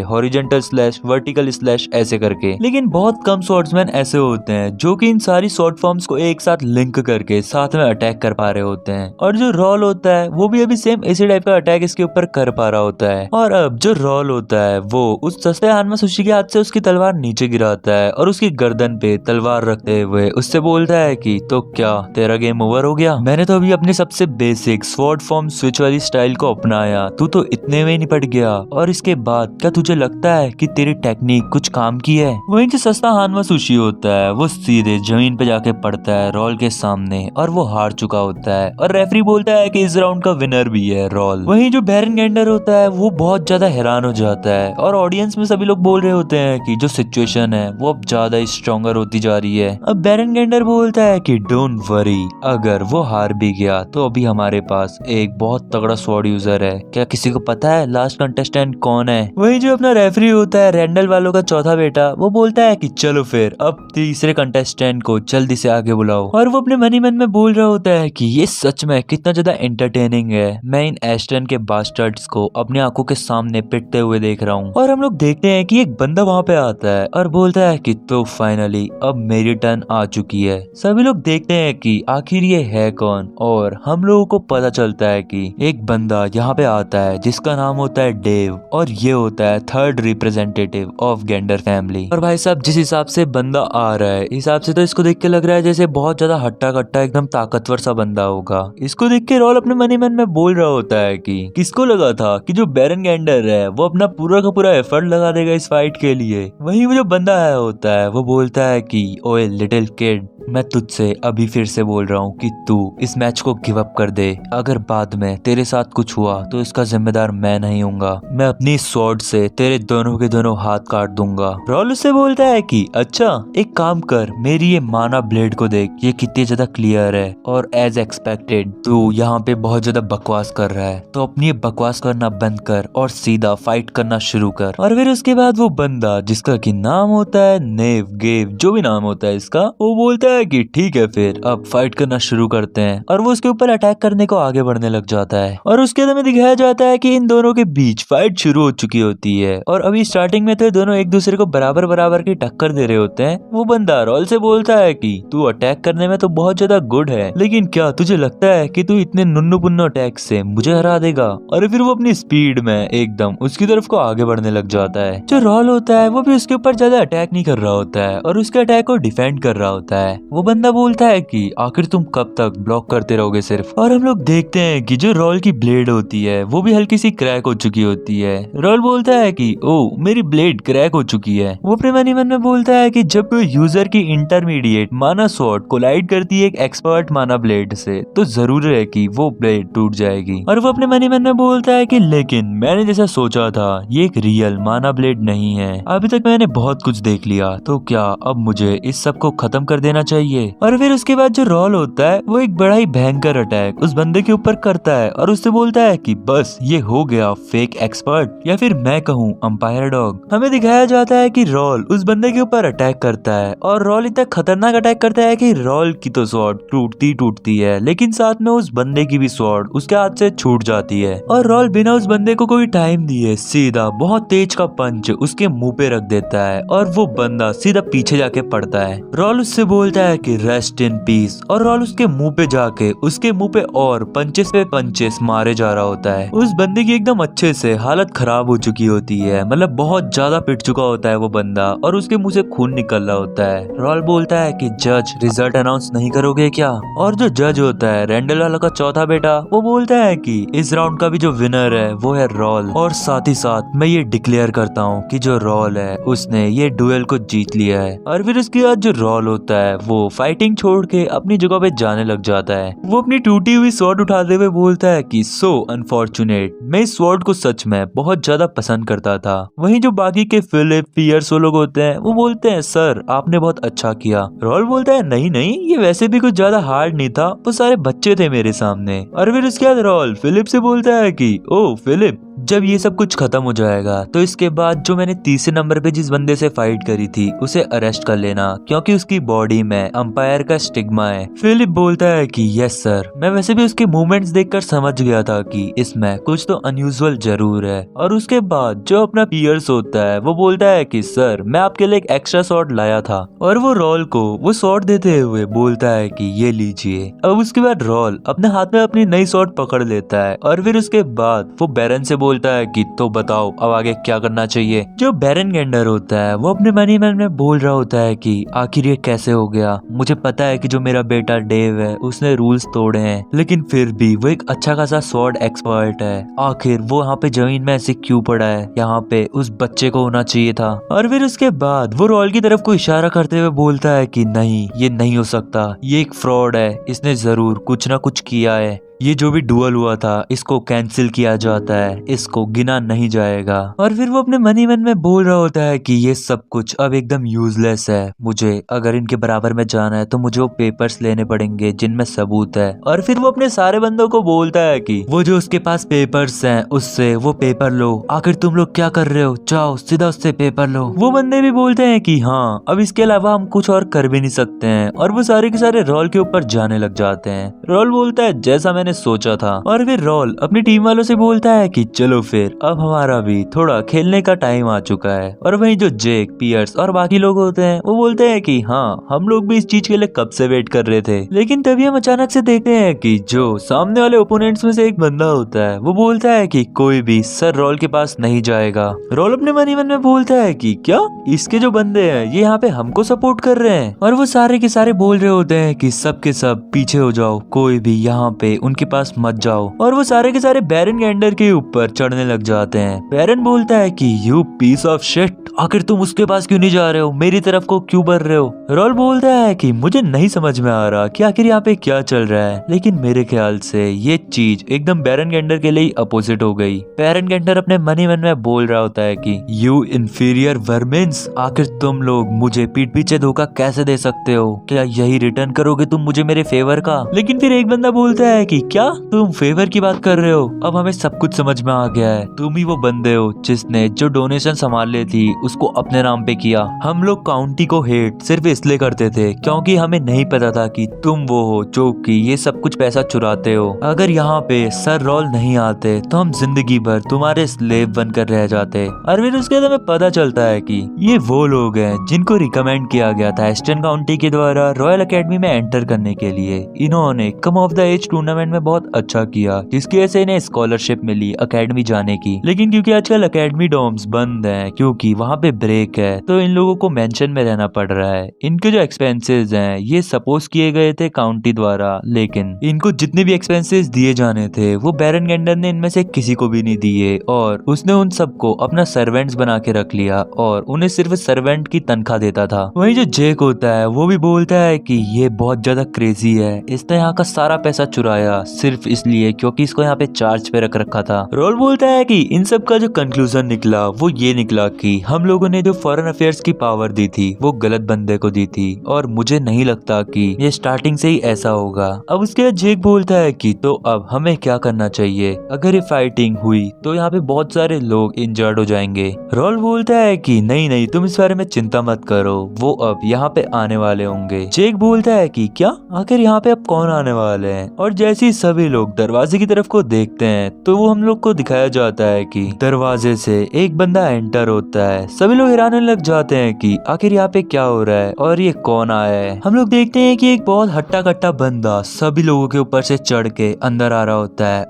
हॉरिजॉन्टल स्लैश, वर्टिकल स्लैश ऐसे करके। लेकिन बहुत कम स्वॉर्ड्समैन ऐसे होते हैं जो कि इन सारी स्वॉर्ड फॉर्म्स को एक साथ लिंक करके साथ में अटैक कर पा रहे होते हैं। और जो रॉल होता है वो भी अभी सेम इसी टाइप का अटैक इसके ऊपर कर पा रहा होता है। और अब जो रॉल होता है वो उस सस्ते हानमा सुशी के हाथ से उसकी तलवार नीचे गिराता है और उसकी गर्दन पे तलवार रखते हुए उससे बोलता है कि तो क्या तेरा गेम ओवर हो गया? मैंने तो अभी अपने सबसे बेसिक स्वॉर्ड फॉर्म स्विच वाली स्टाइल को अपनाया, तू तो इतने में निपट गया, और इसके बाद क्या तुझे लगता है कि तेरी टेक्निक कुछ काम की है? वहीं जो सस्ता हानमा मात्सुशी होता है वो सीधे जमीन पे जाके पड़ता है रॉल के सामने और वो हार चुका होता है और रेफरी बोलता है कि इस राउंड का विनर भी है रॉल। वहीं जो बैरन गेंडर होता है वो बहुत ज्यादा हैरान हो जाता है और ऑडियंस में सभी लोग बोल रहे होते हैं कि जो सिचुएशन है वो अब ज्यादा स्ट्रॉन्गर होती जा रही है। अब बैरन गेंडर बोलता है कि डोंट वरी, अगर वो हार भी गया तो अभी हमारे पास एक बहुत तगड़ा स्वॉर्ड यूजर है। क्या किसी को पता है लास्ट कंटेस्टेंट कौन है? वही जो अपना रेफरी होता है रैंडल वालों का चौथा बेटा, वो बोलता है कि चलो फिर अब तीसरे कंटेस्टेंट को जल्दी से आगे बुलाओ। और वो अपने मनी मन में बोल रहा होता है कि ये सच में कितना ज्यादा एंटरटेनिंग है, मैं इन एस्टन के बास्टर्ड्स को अपनी आंखों के सामने पिटते हुए देख रहा हूँ। और हम लोग देखते हैं कि एक बंदा वहाँ पे आता है और बोलता है कि तो फाइनली अब मेरी टर्न आ चुकी है। सभी लोग देखते हैं कि आखिर ये है कौन और हम लोगों को पता चलता है कि एक बंदा यहाँ पे आता है जिसका नाम होता है डेव और ये होता है third representative of gander family. और भाई साहब जिस हिसाब से बंदा आ रहा है हिसाब से तो इसको देख के लग रहा है जैसे बहुत ज्यादा हट्टा कट्टा एकदम ताकतवर सा बंदा होगा। इसको देख के रॉल अपने मनी मन में बोल रहा होता है कि किसको लगा था कि जो बैरन गेंडर है वो अपना पूरा का पूरा एफर्ट लगा देगा इस फाइट के लिए। वहीं वो जो बंदा आया होता है वो बोलता है कि ओए लिटिल किड, मैं तुझसे अभी फिर से बोल रहा हूँ कि तू इस मैच को गिव अप कर दे। अगर बाद में तेरे साथ कुछ हुआ तो इसका जिम्मेदार मैं नहीं हूँगा। मैं अपनी स्वॉर्ड से तेरे दोनों के दोनों हाथ काट दूंगा। रॉल उससे बोलता है कि अच्छा एक काम कर, मेरी ये माना ब्लेड को देख, ये कितनी ज्यादा क्लियर है और एज एक्सपेक्टेड तू यहाँ पे बहुत ज्यादा बकवास कर रहा है, तो अपनी ये बकवास करना बंद कर और सीधा फाइट करना शुरू कर। और फिर उसके बाद वो बंदा जिसका की नाम होता है नेव गेव, जो भी नाम होता है इसका, वो बोलता है कि ठीक है फिर अब फाइट करना शुरू करते हैं। और वो उसके ऊपर अटैक करने को आगे बढ़ने लग जाता है और उसके अंदर में दिखाया जाता है कि इन दोनों के बीच फाइट शुरू हो चुकी होती है। और अभी स्टार्टिंग में तो दोनों एक दूसरे को बराबर बराबर की टक्कर दे रहे होते हैं। वो बंदा रॉल से बोलता है कि तू अटैक करने में तो बहुत ज्यादा गुड है, लेकिन क्या तुझे लगता है कि तू इतने नुन्नू पुन्नू अटैक से मुझे हरा देगा? और फिर वो अपनी स्पीड में एकदम उसकी तरफ को आगे बढ़ने लग जाता है। जो रॉल होता है वो भी उसके ऊपर ज्यादा अटैक नहीं कर रहा होता है और उसके अटैक को डिफेंड कर रहा होता है। वो बंदा बोलता है कि आखिर तुम कब तक ब्लॉक करते रहोगे सिर्फ। और हम लोग देखते हैं कि जो रॉल की ब्लेड होती है वो भी हल्की सी क्रैक हो चुकी होती है। रॉल बोलता है कि ओ मेरी ब्लेड क्रैक हो चुकी है। वो अपने मनी मन में बोलता है कि जब कोई यूजर की इंटरमीडिएट माना स्वॉर्ड कोलाइड करती है एक एक्सपर्ट माना ब्लेड से तो जरूर है कि वो ब्लेड टूट जाएगी। और वो अपने मनी मन में बोलता है कि लेकिन मैंने जैसा सोचा था ये एक रियल माना ब्लेड नहीं है। अभी तक मैंने बहुत कुछ देख लिया, तो क्या अब मुझे इस सब को खत्म कर देना चाहिए? और फिर उसके बाद जो रॉल होता है वो एक बड़ा ही भयंकर अटैक उस बंदे के ऊपर करता है और उससे बोलता है कि बस ये हो गया फेक एक्सपर्ट, या फिर मैं कहूँ अंपायर डॉग। हमें दिखाया जाता है कि रॉल उस बंदे के ऊपर अटैक करता है और रॉल इतना खतरनाक अटैक करता है कि रॉल की तो स्वॉर्ड टूटती है, लेकिन साथ में उस बंदे की भी स्वॉर्ड उसके हाथ से छूट जाती है। और रॉल बिना उस बंदे को कोई टाइम दिए सीधा बहुत तेज का पंच उसके मुंह पे रख देता है और वो बंदा सीधा पीछे जाके पड़ता है। रॉल उससे बोलता है कि रेस्ट इन पीस, और रॉल उसके मुंह पे जाके उसके मुंह पे और पंचेस पे पंचेस मारे जा रहा होता है। उस बंदे की एकदम अच्छे से हालत खराब हो चुकी होती है, मतलब बहुत ज्यादा पिट चुका होता है वो बंदा और उसके मुंह से खून निकल रहा होता है। रॉल बोलता है कि जज रिजल्ट अनाउंस नहीं करोगे क्या? और जो जज होता है रैंडल वाला का चौथा बेटा, वो बोलता है कि इस राउंड का भी जो विनर है वो है रॉल, और साथ ही साथ मैं ये डिक्लेयर करता हूँ कि जो रॉल है उसने ये डुएल को जीत लिया है। और फिर उसके बाद जो रॉल होता है वो फाइटिंग छोड़ के अपनी जगह पे जाने लग जाता है। वो अपनी टूटी हुई स्वॉर्ड उठाते हुए बोलता है कि सो अनफॉर्चुनेट, मैं इस स्वॉर्ड को सच में बहुत ज्यादा पसंद करता था। वहीं जो बाकी के फिलिप पियर्स वो लोग होते हैं वो बोलते हैं सर आपने बहुत अच्छा किया। रॉल बोलता है नहीं नहीं, ये वैसे भी कुछ ज्यादा हार्ड नहीं था, वो सारे बच्चे थे मेरे सामने। और फिर उसके बाद रॉल फिलिप से बोलता है कि ओ फिलिप, जब ये सब कुछ खत्म हो जाएगा तो इसके बाद जो मैंने तीसरे नंबर पे जिस बंदे से फाइट करी थी उसे अरेस्ट कर लेना, क्योंकि उसकी बॉडी में अंपायर का स्टिग्मा है। फिलिप बोलता है कि यस सर, मैं वैसे भी उसके मूवमेंट्स देखकर समझ गया था कि इसमें कुछ तो अनयूजुअल जरूर है। और उसके बाद जो अपना पियर्स होता है वो बोलता है कि सर मैं आपके लिए एक एक्स्ट्रा स्वॉर्ड लाया था, और वो रॉल को वो स्वॉर्ड देते हुए बोलता है कि ये लीजिए। अब उसके बाद रॉल अपने हाथ में अपनी नई स्वॉर्ड पकड़ लेता है और फिर उसके बाद वो बैरन से बोलता बोलता है कि तो बताओ अब आगे क्या करना चाहिए। जो बेरेंगेंडर होता है वो अपने मन ही मन में बोल रहा होता है कि आखिर ये कैसे हो गया। मुझे पता है कि जो मेरा बेटा डेव है उसने रूल्स तोड़े हैं, लेकिन फिर भी वो एक अच्छा खासा स्वॉर्ड एक्सपर्ट है। आखिर वो यहाँ पे जमीन में ऐसे क्यों पड़ा है, यहाँ पे उस बच्चे को होना चाहिए था। और फिर उसके बाद वो रॉल की तरफ को इशारा करते हुए बोलता है कि नहीं, ये नहीं हो सकता, ये एक फ्रॉड है, इसने जरूर कुछ ना कुछ किया है। ये जो भी डुअल हुआ था इसको कैंसिल किया जाता है, इसको गिना नहीं जाएगा। और फिर वो अपने मन ही मन में बोल रहा होता है कि ये सब कुछ अब एकदम यूजलेस है। मुझे अगर इनके बराबर में जाना है तो मुझे वो पेपर्स लेने पड़ेंगे जिनमें सबूत है। और फिर वो अपने सारे बंदों को बोलता है कि वो जो उसके पास पेपर्स हैं उससे वो पेपर लो। आखिर तुम लोग क्या कर रहे हो, जाओ सीधा उससे पेपर लो। वो बंदे भी बोलते हैं कि हाँ, अब इसके अलावा हम कुछ और कर भी नहीं सकते हैं। और वो सारे के सारे रॉल के ऊपर जाने लग जाते हैं। रॉल बोलता है जैसा मैंने सोचा था। और फिर रॉल अपनी टीम वालों से बोलता है कि चलो फिर अब हमारा भी थोड़ा खेलने का टाइम आ चुका है। और वहीं जो जेक, पियर्स और बाकी लोग होते हैं वो बोलते हैं कि हाँ, हम लोग भी इस चीज के लिए कब से वेट कर रहे थे। लेकिन तभी हम अचानक से देखते हैं कि जो सामने वाले ओपोनेंट्स में से एक बंदा होता है वो बोलता है कि कोई भी सर रॉल के पास नहीं जाएगा। रॉल अपने मन ही मन में बोलता है कि क्या इसके जो बंदे हैं ये यहाँ पे हमको सपोर्ट कर रहे हैं। और वो सारे के सारे बोल रहे होते हैं कि सब के सब पीछे हो जाओ, कोई भी यहाँ पे उनके पास मत जाओ। और वो सारे के सारे बेरेंगेंडर के ऊपर चढ़ने लग जाते हैं। बैरन बोलता है कि यू पीस ऑफ शिट, आखिर तुम उसके पास क्यों नहीं जा रहे हो, मेरी तरफ को क्यों बढ़ रहे हो। रॉल बोलता है कि मुझे नहीं समझ में आ रहा कि आखिर यहाँ पे क्या चल रहा है, लेकिन मेरे ख्याल से ये चीज एकदम बेरेंगेंडर के लिए अपोजिट हो गई। बेरेंगेंडर अपने मन ही मन में बोल रहा होता है कि यू इंफीरियर वर्मिन्स, आखिर तुम लोग मुझे पीठ पीछे धोखा कैसे दे सकते हो, क्या यही रिटर्न करोगे तुम मुझे मेरे फेवर का। लेकिन फिर एक बंदा बोलता है कि क्या तुम फेवर की बात कर रहे हो, अब हमें सब कुछ समझ में आ गया है, तुम ही वो बंदे हो जिसने जो डोनेशन संभाल ली थी उसको अपने नाम पे किया। हम लोग काउंटी को हेट सिर्फ इसलिए करते थे क्योंकि हमें नहीं पता था कि तुम वो हो जो कि ये सब कुछ पैसा चुराते हो। अगर यहाँ पे सर रॉल नहीं आते तो हम जिंदगी भर तुम्हारे स्लेव बनकर रह जाते। और फिर उसके बाद हमें पता चलता है कि ये वो लोग हैं जिनको रिकमेंड किया गया था एस्टन काउंटी के द्वारा रॉयल एकेडमी में एंटर करने के लिए। इन्होंने कम ऑफ द एज टूर्नामेंट में बहुत अच्छा किया जिसकी वजह से इन्हें स्कॉलरशिप मिली एकेडमी जाने की। लेकिन क्योंकि आजकल एकेडमी डोम्स बंद हैं क्योंकि वहाँ पे ब्रेक है, तो इन लोगों को मेंशन में रहना पड़ रहा है। इनके जो एक्सपेंसेस हैं ये सपोज किए गए थे काउंटी द्वारा, लेकिन इनको जितने भी एक्सपेंसेस दिए जाने थे वो बेरेंगेंडर ने इनमें से किसी को भी नहीं दिए और उसने उन सबको अपना सर्वेंट्स बना के रख लिया और उन्हें सिर्फ सर्वेंट की तनख्वाह देता था। वहीं जो जेक होता है वो भी बोलता है कि ये बहुत ज्यादा क्रेजी है, इसने यहाँ का सारा पैसा चुराया सिर्फ इसलिए क्योंकि इसको यहाँ पे चार्ज पे रख रखा था। रोल बोलता है कि इन सब का जो कंक्लूजन निकला वो ये निकला कि हम लोगों ने जो फॉरेन अफेयर्स की पावर दी थी वो गलत बंदे को दी थी और मुझे नहीं लगता कि ये स्टार्टिंग से ही ऐसा होगा। अब उसके बाद जेक बोलता है कि तो अब हमें क्या करना चाहिए, अगर ये फाइटिंग हुई तो यहाँ पे बहुत सारे लोग इंजर्ड हो जाएंगे। रोल बोलता है कि नहीं नहीं, तुम इस बारे में चिंता मत करो, वो अब यहाँ पे आने वाले होंगे। जेक बोलता है कि क्या, आखिर यहाँ पे अब कौन आने वाले हैं। और जैसे ही सभी लोग दरवाजे की तरफ को देखते हैं तो वो हम लोग को दिखाया जाता है कि दरवाजे से एक बंदा एंटर होता है। सभी लोग हैरान होने लग जाते हैं कि आखिर यहाँ पे क्या हो रहा है और ये कौन आया है। हम लोग देखते हैं कि एक बहुत हट्टा कट्टा बंदा सभी लोगों के ऊपर से चढ़ के अंदर आ रहा होता है